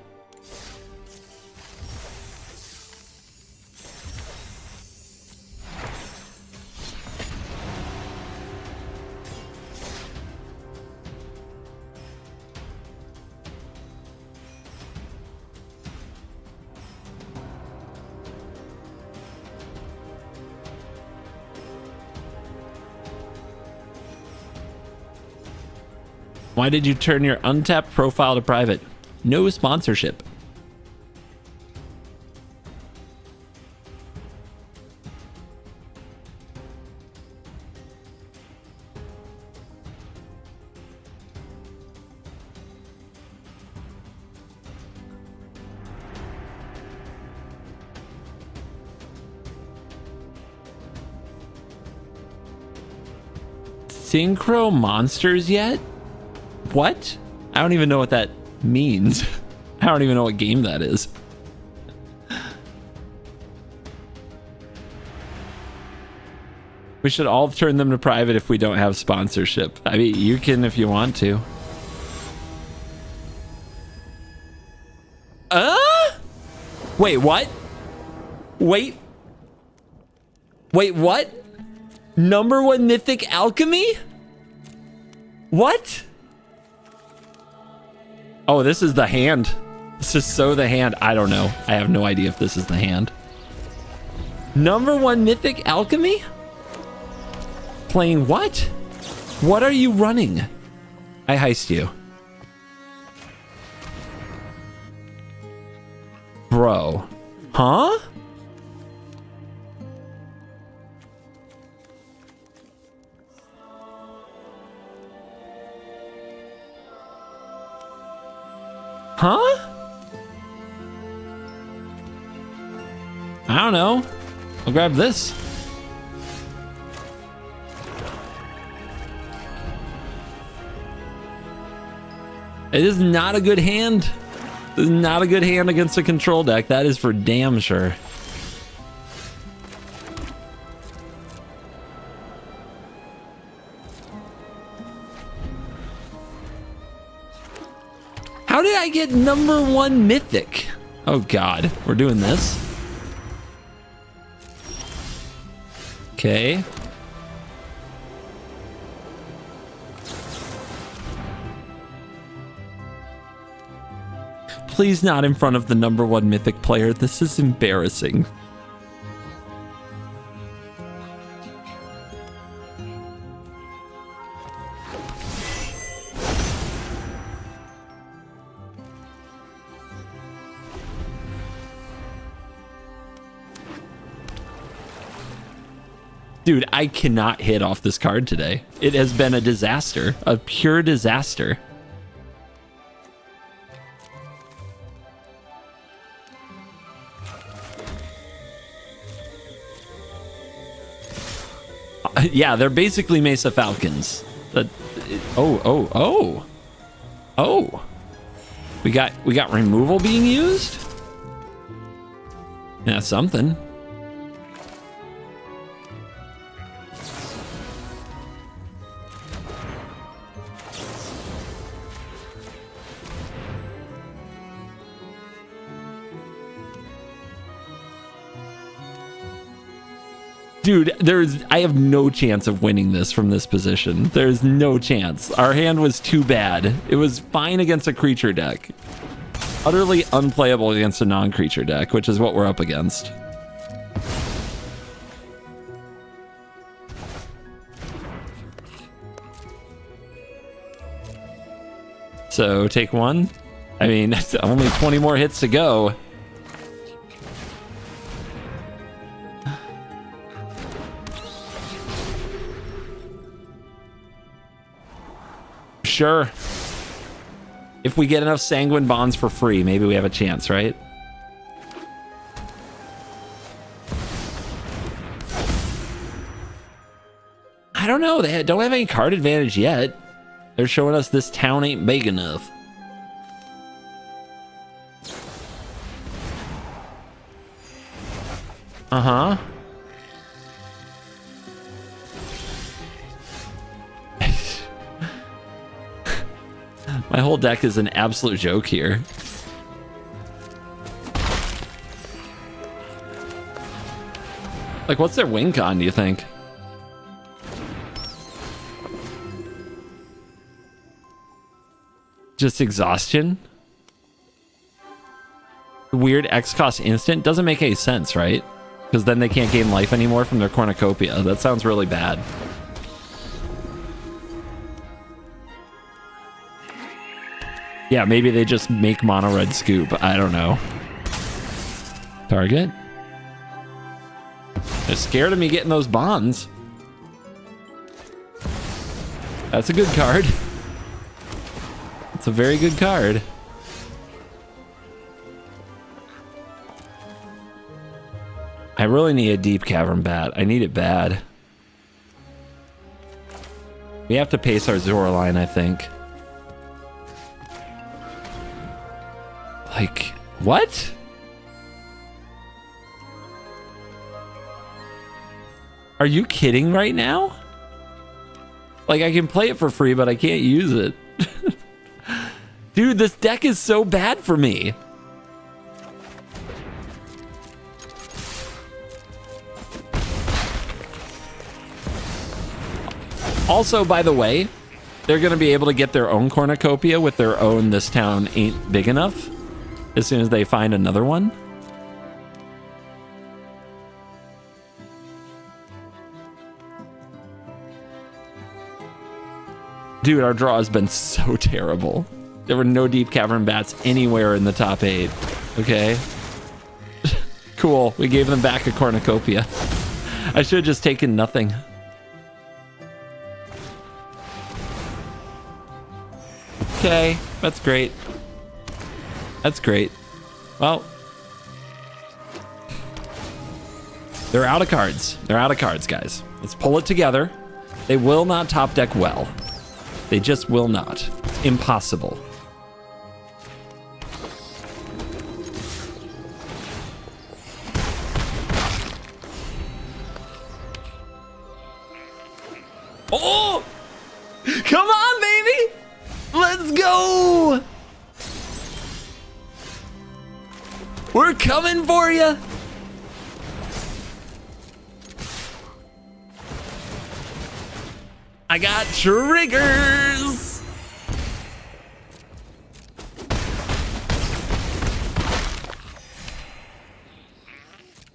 S1: Why did you turn your untapped profile to private? No sponsorship. Synchro monsters yet? What? I don't even know what that means. I don't even know what game that is. We should all turn them to private if we don't have sponsorship. I mean, you can if you want to. Wait, what? Wait, what? Number 1 mythic alchemy? What? Oh, this is the hand. This is so the hand. I don't know. I have no idea if this is the hand. Number 1 mythic alchemy? Playing what? What are you running? I heist you. Bro. Huh? Huh? I don't know. I'll grab this. It is not a good hand. This is not a good hand against a control deck. That is for damn sure. How did I get number 1 mythic? Oh God, we're doing this. Okay. Please not in front of the #1 mythic player. This is embarrassing. Dude, I cannot hit off this card today. It has been a disaster, a pure disaster. Yeah, they're basically Mesa Falcons. Oh. We got removal being used? Yeah, something. Dude, I have no chance of winning this from this position. There's no chance. Our hand was too bad. It was fine against a creature deck. Utterly unplayable against a non-creature deck, which is what we're up against. So, take one. I mean, only 20 more hits to go. Sure. If we get enough Sanguine Bonds for free, maybe we have a chance, right? I don't know. They don't have any card advantage yet. They're showing us this town ain't big enough. Uh-huh. My whole deck is an absolute joke here. Like, what's their win con, do you think? Just exhaustion? Weird X cost instant? Doesn't make any sense, right? Because then they can't gain life anymore from their cornucopia. That sounds really bad. Yeah, maybe they just make mono red scoop. I don't know. Target? They're scared of me getting those bonds. That's a good card. It's a very good card. I really need a deep cavern bat. I need it bad. We have to pace our Zoraline, I think. Like, what? Are you kidding right now? Like, I can play it for free, but I can't use it. Dude, this deck is so bad for me. Also, by the way, they're going to be able to get their own cornucopia with their own This Town Ain't Big Enough as soon as they find another one. Dude, our draw has been so terrible. There were no deep cavern bats anywhere in the top 8. Okay. Cool. We gave them back a cornucopia. I should have just taken nothing. Okay. That's great. That's great. Well, they're out of cards. They're out of cards, guys. Let's pull it together. They will not top deck well. They just will not. It's impossible. Oh! Come on, baby! Let's go! We're coming for you! I got triggers.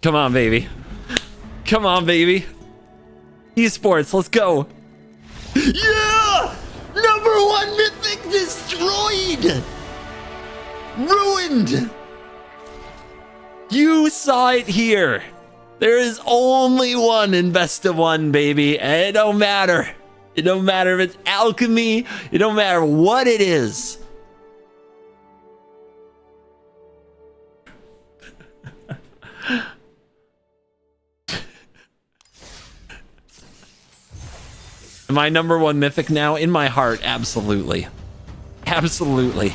S1: Come on, baby. Come on, baby. Esports, let's go. Yeah! #1 mythic destroyed! Ruined! You saw it here. There is only one in best of one, baby. And it don't matter. It don't matter if it's alchemy. It don't matter what it is. Am I #1 mythic now? In my heart, absolutely. Absolutely.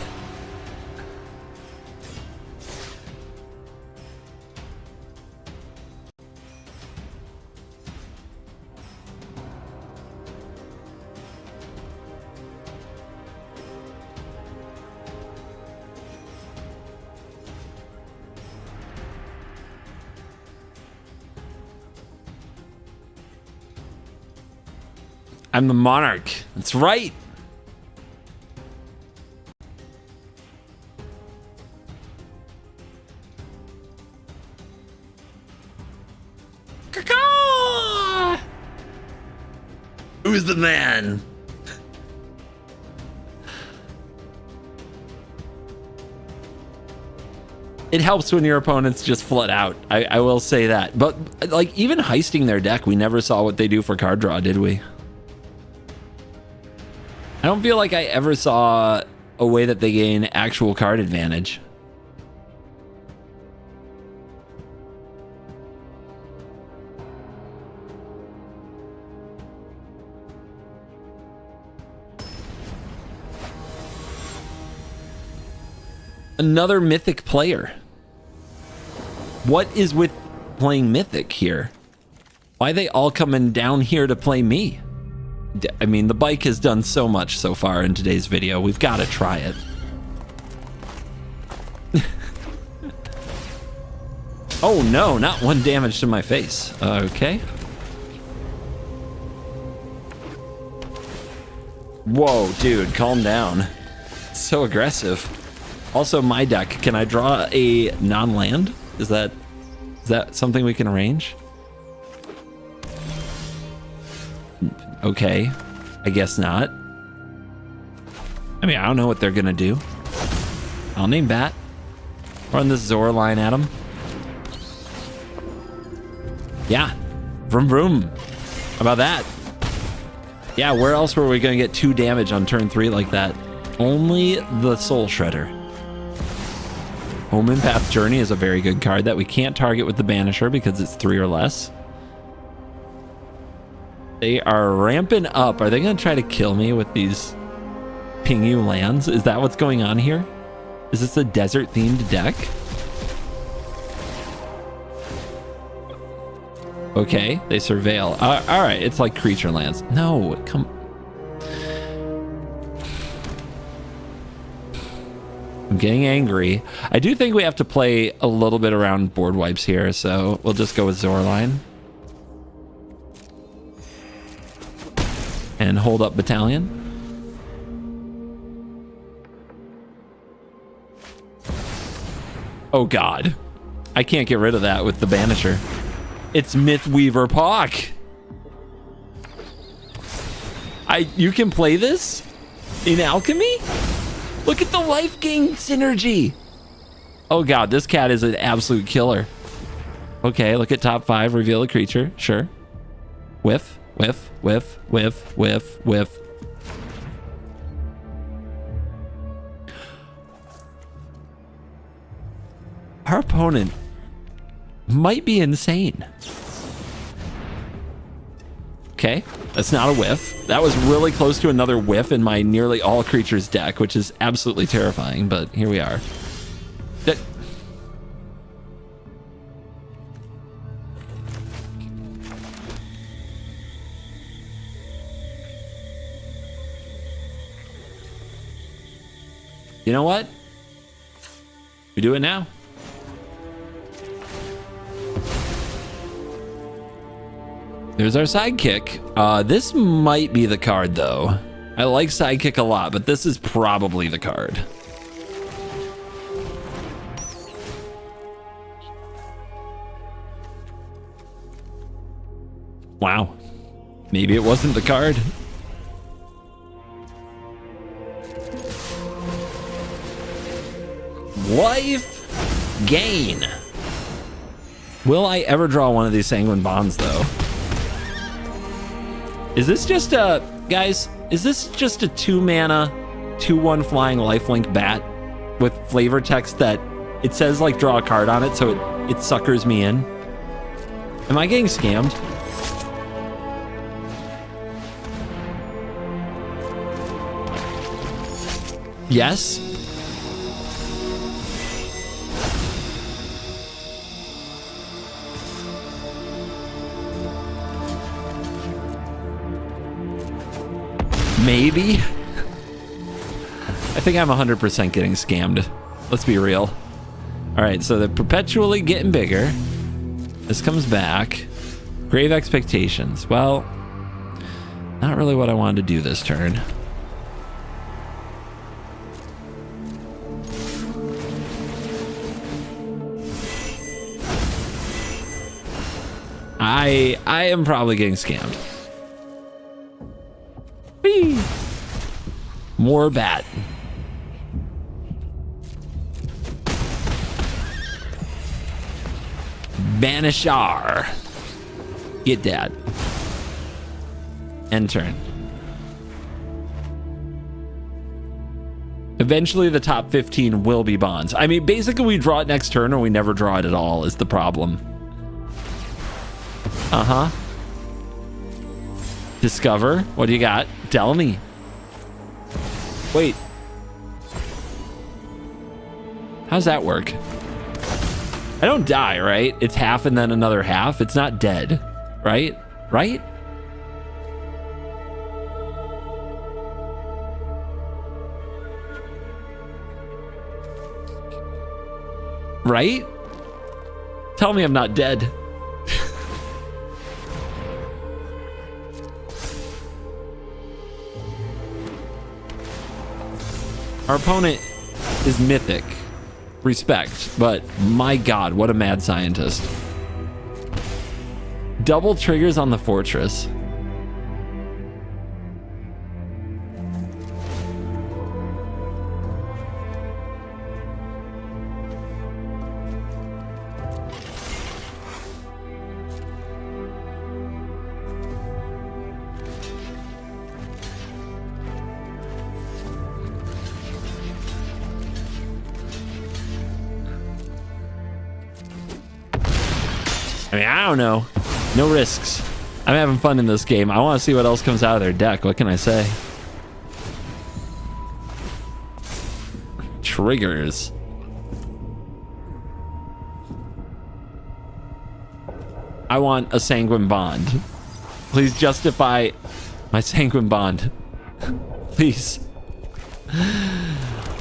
S1: I'm the monarch. That's right. Caw-caw! Who's the man? It helps when your opponents just flood out. I will say that. But like even heisting their deck, we never saw what they do for card draw, did we? I don't feel like I ever saw a way that they gain actual card advantage. Another mythic player. What is with playing mythic here? Why are they all coming down here to play me? I mean, the bike has done so much so far in today's video. We've got to try it. Oh no, not 1 damage to my face. Okay. Whoa, dude, calm down. It's so aggressive. Also, my deck, can I draw a non-land? Is that something we can arrange? Okay, I guess not. I mean, I don't know what they're gonna do. I'll name Bat. Run this Zora line at him. Yeah, vroom vroom. How about that? Yeah, where else were we gonna get 2 damage on turn 3 like that? Only the Soul Shredder. Omen Path Journey is a very good card that we can't target with the Banisher because it's 3 or less. They are ramping up. Are they going to try to kill me with these Pingu lands? Is that what's going on here? Is this a desert-themed deck? Okay, they surveil. All right, it's like creature lands. No, come. I'm getting angry. I do think we have to play a little bit around board wipes here, so we'll just go with Zoraline. And hold up Battalion. Oh god. I can't get rid of that with the Banisher. It's Mythweaver Pock. You can play this in Alchemy? Look at the life gain synergy. Oh god, this cat is an absolute killer. Okay, look at top 5, reveal a creature. Sure. Whiff. Whiff, whiff, whiff, whiff, whiff. Our opponent might be insane. Okay, that's not a whiff. That was really close to another whiff in my nearly all creatures deck, which is absolutely terrifying, but here we are. You know what? We do it now. There's our sidekick. This might be the card, though. I like sidekick a lot, but this is probably the card. Wow. Maybe it wasn't the card. Life gain. Will I ever draw one of these Sanguine Bonds, though? Is this just a... Guys, is this just a 2-mana, 2/1 flying lifelink bat with flavor text that it says, like, draw a card on it, so it suckers me in? Am I getting scammed? Yes. Maybe. I think I'm 100% getting scammed. Let's be real. All right, so they're perpetually getting bigger. This comes back. Grave Expectations. Well, not really what I wanted to do this turn. I am probably getting scammed. Whee! More bat. Banishar. Get that. End turn. Eventually the top 15 will be bonds. I mean, basically we draw it next turn or we never draw it at all is the problem. Uh-huh. Discover. What do you got? Tell me. Wait. How's that work? I don't die, right? It's half and then another half. It's not dead, right? Right? Right? Tell me I'm not dead. Our opponent is mythic. Respect, but my god, what a mad scientist. Double triggers on the fortress. I mean, I don't know. No risks. I'm having fun in this game. I want to see what else comes out of their deck. What can I say? Triggers. I want a Sanguine Bond. Please justify my Sanguine Bond. Please.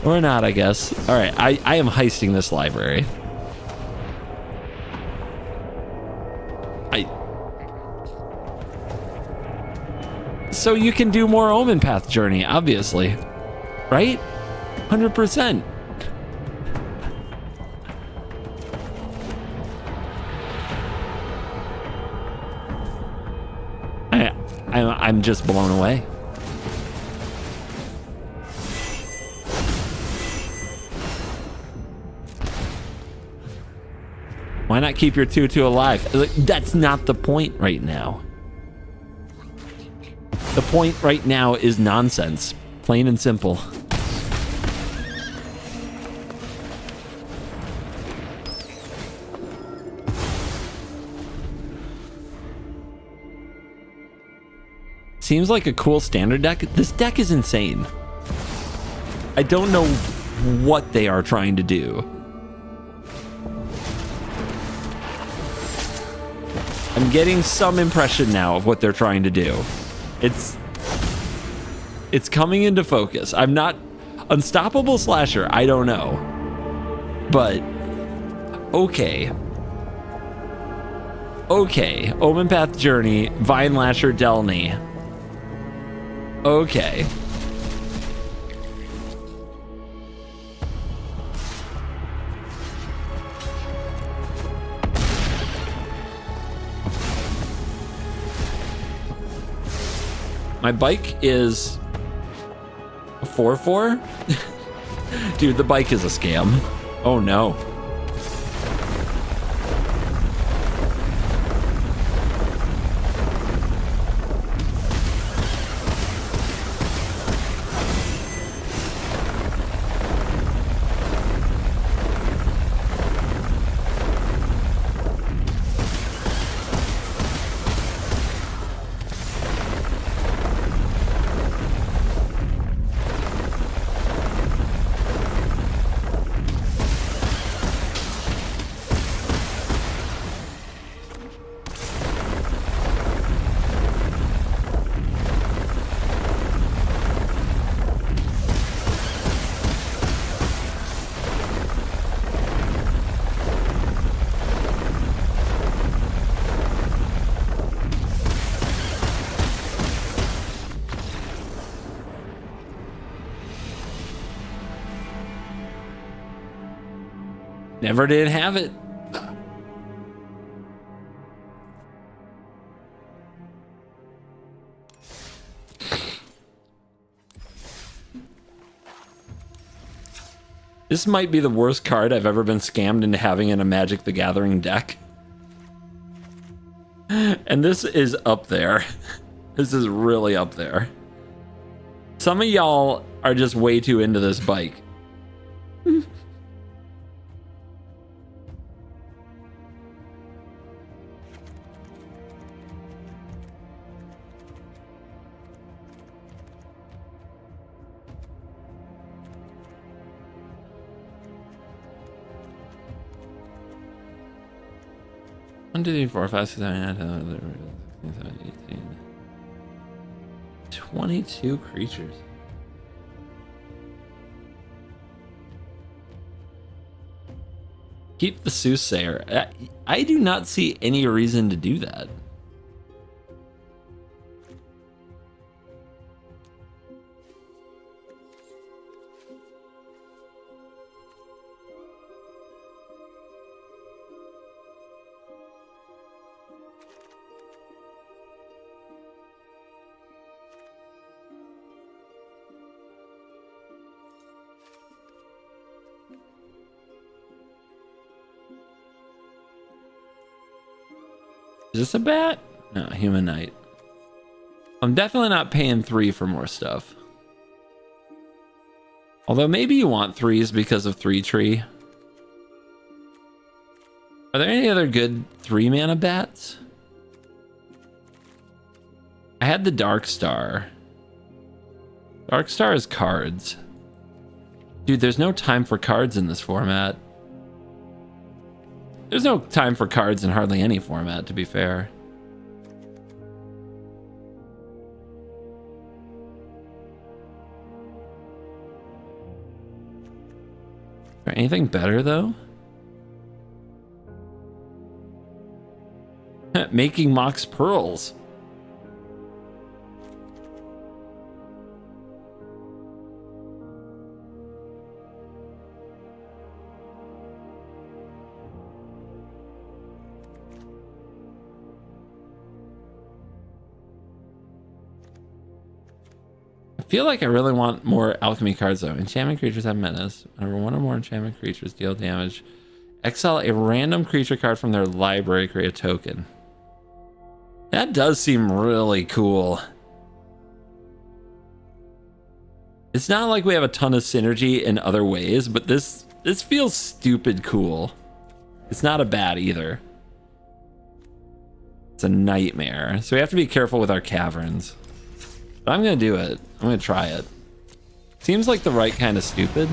S1: Or not, I guess. All right, I am heisting this library. So you can do more Omen Path Journey, obviously. Right? 100%. I'm just blown away. Why not keep your 2/2 alive? That's not the point right now. The point right now is nonsense. Plain and simple. Seems like a cool standard deck. This deck is insane. I don't know what they are trying to do. I'm getting some impression now of what they're trying to do. It's coming into focus. I'm not unstoppable slasher. I don't know, but okay. Okay, Omen Path Journey, Vine Lasher Delny. Okay. My bike is a 4-4? Dude, the bike is a scam. Oh no. Never did have it. This might be the worst card I've ever been scammed into having in a Magic the Gathering deck. And this is up there. This is really up there. Some of y'all are just way too into this bike. One, 2, 3, 4, 5, 6, 7, 8, 9, 10, 11, 22 creatures. Keep the Soothsayer. I do not see any reason to do that. Is this a bat? No, Human Knight. I'm definitely not paying 3 for more stuff. Although maybe you want 3s because of 3 tree. Are there any other good 3 mana bats? I had the Dark Star. Dark Star is cards. Dude, there's no time for cards in this format. There's no time for cards in hardly any format, to be fair. Is there anything better, though? Making Mox Pearls. I feel like I really want more alchemy cards though. Enchantment creatures have menace. Whenever one or more enchantment creatures deal damage, exile a random creature card from their library, create a token. That does seem really cool. It's not like we have a ton of synergy in other ways, but this feels stupid cool. It's not a bad either. It's a nightmare. So we have to be careful with our caverns. But I'm gonna do it. I'm gonna try it. Seems like the right kind of stupid.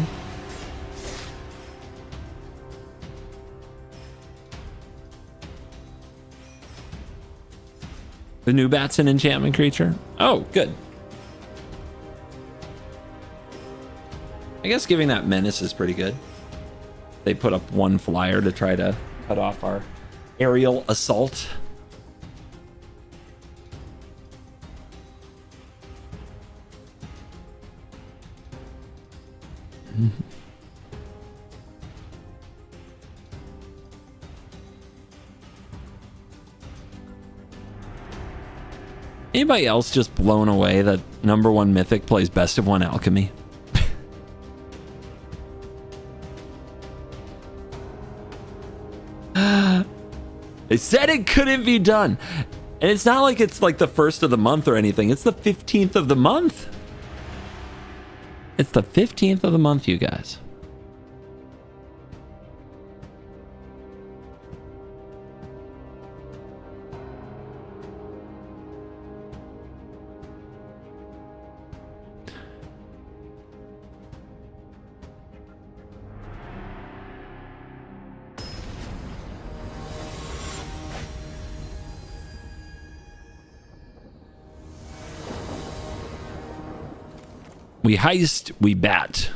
S1: The new bat's an enchantment creature. Oh, good. I guess giving that menace is pretty good. They put up one flyer to try to cut off our aerial assault. Anybody else just blown away that #1 Mythic plays best of 1 Alchemy? They said it couldn't be done. And it's not like it's like the 1st of the month or anything. It's the 15th of the month. It's the 15th of the month, you guys. We heist, we bat.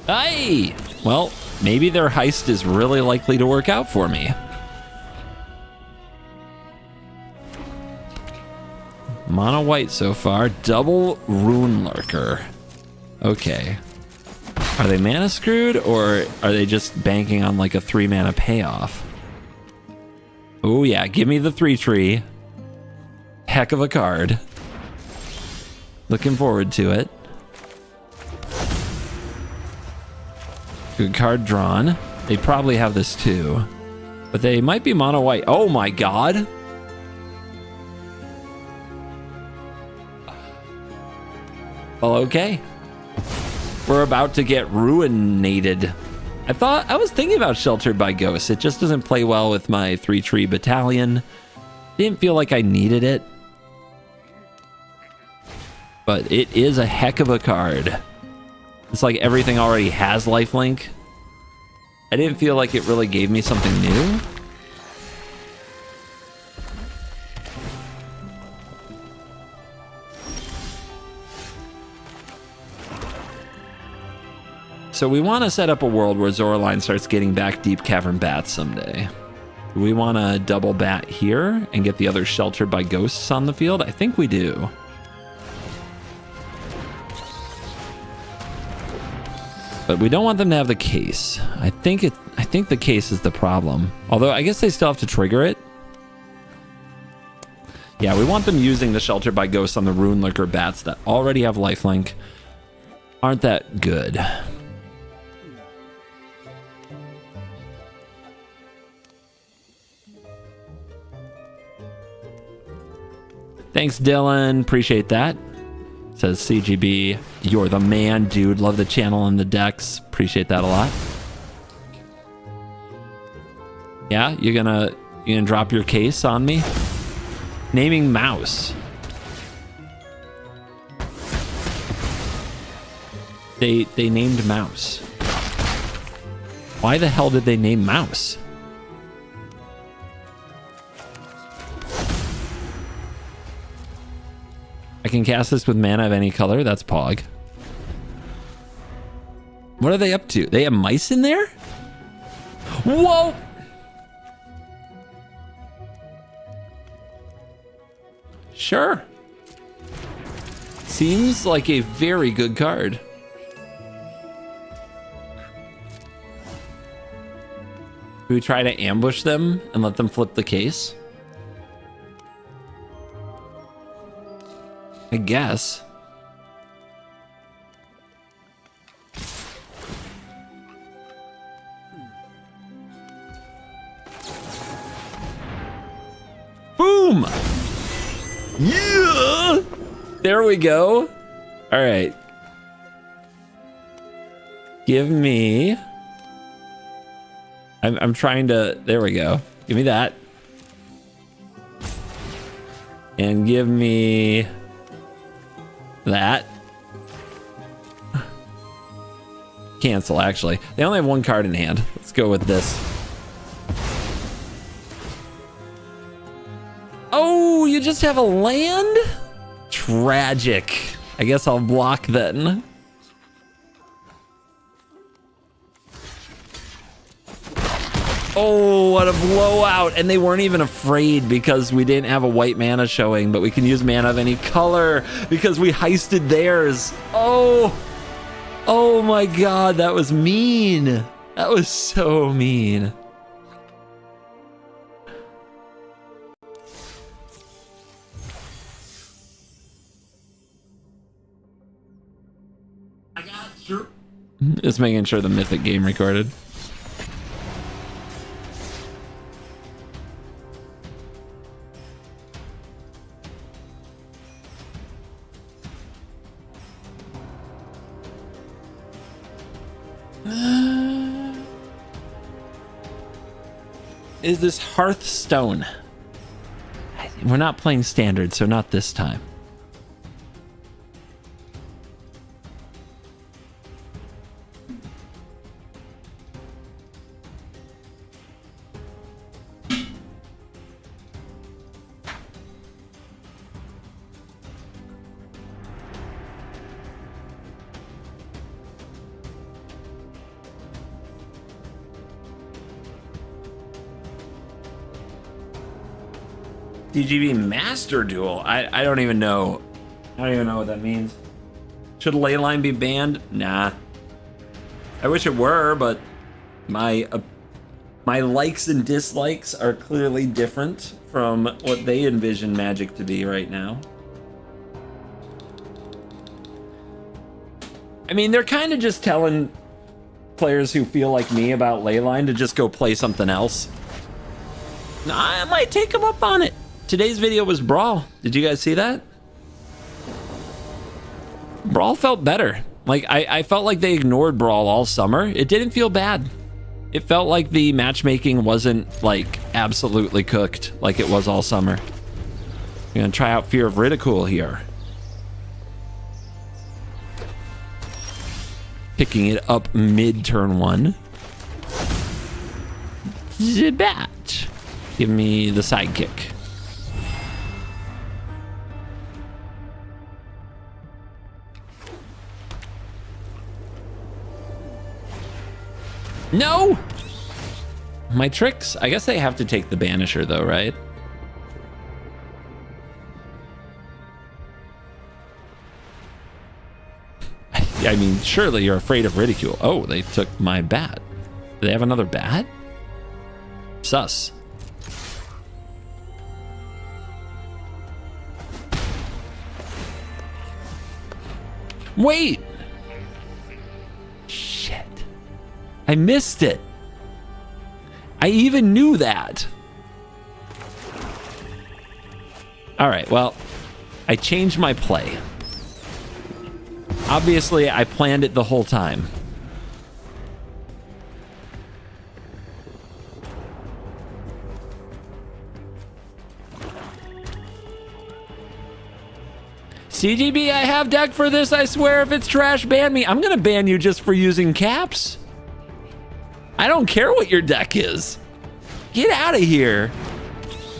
S1: Hey! Well, maybe their heist is really likely to work out for me. Mono white so far. Double Rune Lurker. Okay. Are they mana screwed, or are they just banking on like a 3 mana payoff? Oh yeah, give me the 3-tree. Heck of a card. Looking forward to it. Good card drawn. They probably have this too. But they might be mono white. Oh my god. Well, okay. We're about to get ruinated. I was thinking about Sheltered by Ghosts. It just doesn't play well with my 3-tree battalion. Didn't feel like I needed it. But it is a heck of a card. It's like everything already has lifelink. I didn't feel like it really gave me something new. So we want to set up a world where Zoraline starts getting back Deep Cavern Bats someday. Do we want to double bat here and get the other Sheltered by Ghosts on the field? I think we do. But we don't want them to have the case. I think the case is the problem. Although I guess they still have to trigger it. Yeah, we want them using the Sheltered by Ghosts on the Rune Lurker Bats that already have lifelink. Aren't that good? Thanks, Dylan. Appreciate that. Says CGB, you're the man, dude. Love the channel and the decks. Appreciate that a lot. Yeah, you're gonna drop your case on me? Naming mouse. They named mouse. Why the hell did they name mouse? I can cast this with mana of any color. That's Pog. What are they up to? They have mice in there? Whoa! Sure. Seems like a very good card. Do we try to ambush them and let them flip the case? I guess. Boom! Yeah! There we go. All right. Give me... I'm trying to... There we go. Give me that. And give me... that. Cancel, actually. They only have one card in hand. Let's go with this. Oh, you just have a land? Tragic. I guess I'll block then. Oh, what a blowout. And they weren't even afraid because we didn't have a white mana showing, but we can use mana of any color because we heisted theirs. Oh my God, that was mean. That was so mean. Just making sure the Mythic game recorded. Is this Hearthstone? We're not playing standard, so not this time. DGB Master Duel. I don't even know. I don't even know what that means. Should Leyline be banned? Nah. I wish it were, but my likes and dislikes are clearly different from what they envision Magic to be right now. I mean, they're kind of just telling players who feel like me about Leyline to just go play something else. I might take them up on it. Today's video was Brawl. Did you guys see that? Brawl felt better. Like, I felt like they ignored Brawl all summer. It didn't feel bad. It felt like the matchmaking wasn't, like, absolutely cooked like it was all summer. I'm gonna try out Fear of Ridicule here. Picking it up mid-turn 1. Zibat. Give me the sidekick. No! My tricks? I guess they have to take the Banisher though, right? I mean, surely you're afraid of ridicule. Oh, they took my bat. Do they have another bat? Sus. Wait! Shit. I missed it. I even knew that. All right, well, I changed my play. Obviously, I planned it the whole time. CGB, I have deck for this, I swear. If it's trash, ban me. I'm gonna ban you just for using caps. I don't care what your deck is. Get out of here.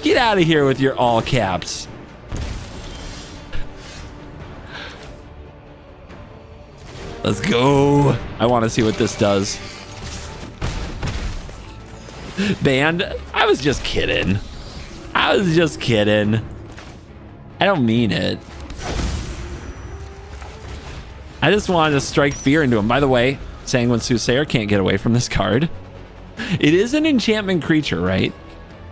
S1: Get out of here with your all caps. Let's go. I want to see what this does. Banned? I was just kidding. I was just kidding. I don't mean it. I just wanted to strike fear into him. By the way, Sanguine Soothsayer can't get away from this card. It is an enchantment creature, right?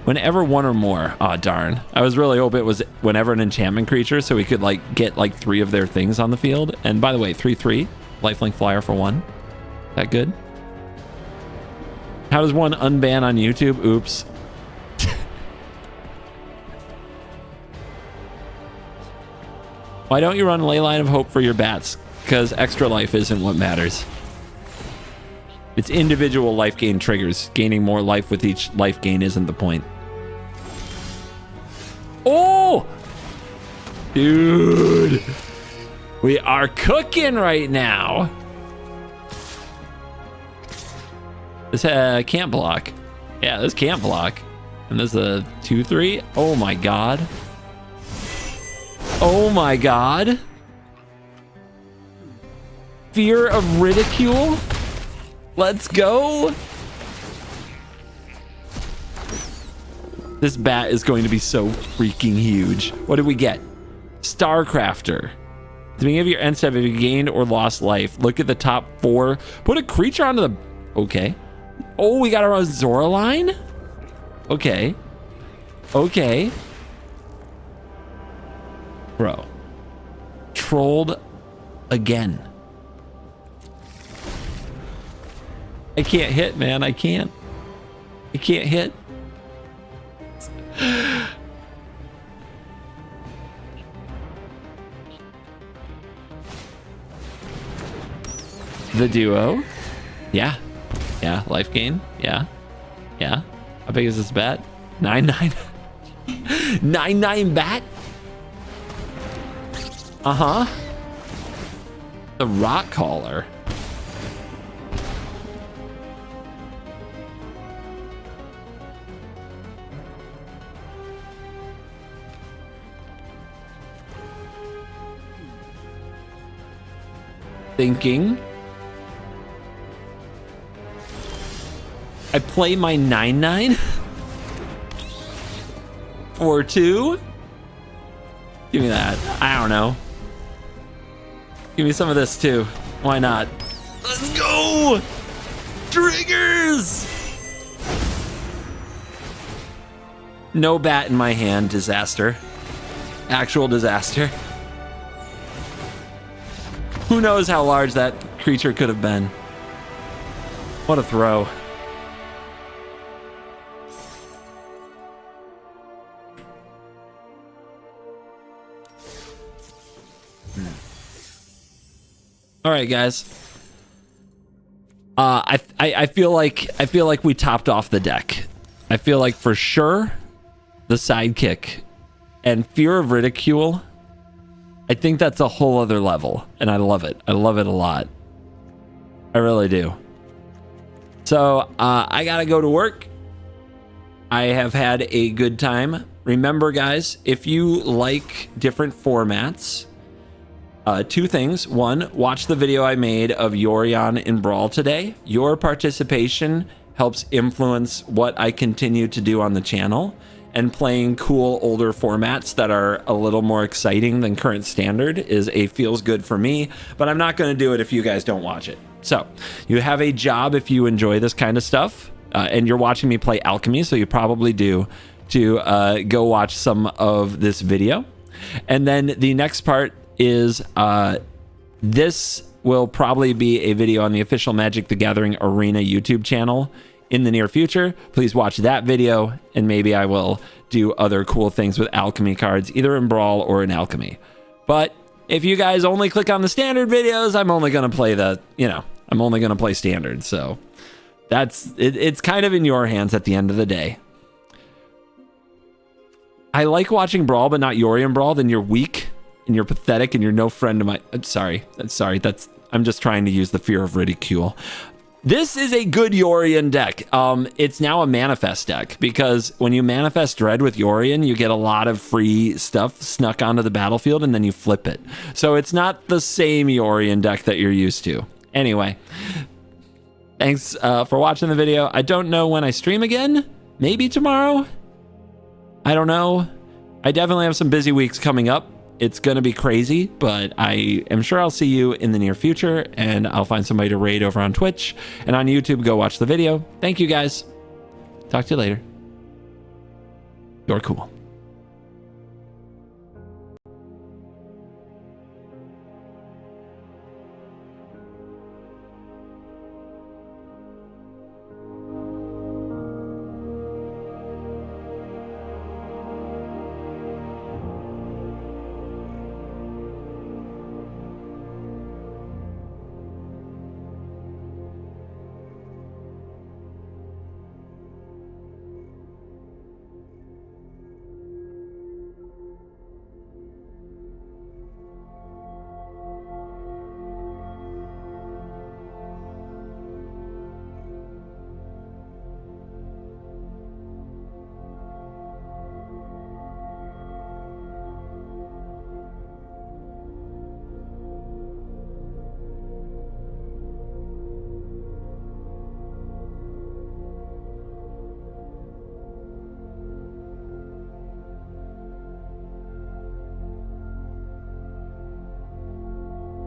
S1: Whenever one or more. Oh, darn. I was really hoping it was whenever an enchantment creature, so we could like get like 3 of their things on the field. And by the way, 3/3. Lifelink flyer for 1. That good? How does one unban on YouTube? Oops. Why don't you run Leyline of Hope for your bats? Because extra life isn't what matters. It's individual life gain triggers. Gaining more life with each life gain isn't the point. Oh! Dude! We are cooking right now. This can't block. Yeah, this can't block. And there's a 2/3. Oh my god. Oh my god. Fear of Ridicule. Let's go. This bat is going to be so freaking huge. What did we get? Starcrafter. At the beginning of your end step, if you gained or lost life, look at the top 4. Put a creature onto the... Okay. Oh, we got our Zoraline? Okay. Okay. Bro. Trolled again. I can't hit, man. I can't hit. The duo. Yeah. Yeah. Life gain. Yeah. Yeah. How big is this bat? 9-9. 9-9 bat? Uh-huh. The rock caller. Thinking. I play my 9-9 for 2. Give me that. I don't know. Give me some of this too. Why not? Let's go! Triggers! No bat in my hand. Disaster. Actual disaster. Who knows how large that creature could have been. What a throw. All right, guys. I feel like we topped off the deck. I feel like for sure the sidekick and fear of ridicule. I think that's a whole other level, and I love it. I love it a lot. I really do. So I gotta go to work. I have had a good time. Remember, guys, if you like different formats. 2 things. 1, watch the video I made of Yorion in Brawl today. Your participation helps influence what I continue to do on the channel, and playing cool older formats that are a little more exciting than current standard is feels good for me, but I'm not going to do it if you guys don't watch it. So you have a job if you enjoy this kind of stuff, and you're watching me play Alchemy, so you probably do, to go watch some of this video. And then the next part is this will probably be a video on the official Magic the Gathering Arena YouTube channel in the near future. Please watch that video, and maybe I will do other cool things with Alchemy cards, either in Brawl or in Alchemy. But if you guys only click on the standard videos, I'm only going to play I'm only going to play standard. So that's it. It's kind of in your hands at the end of the day. I like watching Brawl, but not Yorion Brawl. Then you're weak and you're pathetic and you're no friend of mine. I'm sorry. I'm just trying to use the fear of ridicule. This is a good Yorion deck. It's now a manifest deck, because when you manifest Dread with Yorion, you get a lot of free stuff snuck onto the battlefield, and then you flip it. So it's not the same Yorion deck that you're used to. Anyway, thanks for watching the video. I don't know when I stream again. Maybe tomorrow. I don't know. I definitely have some busy weeks coming up. It's going to be crazy, but I am sure I'll see you in the near future, and I'll find somebody to raid over on Twitch and on YouTube. Go watch the video. Thank you, guys. Talk to you later. You're cool.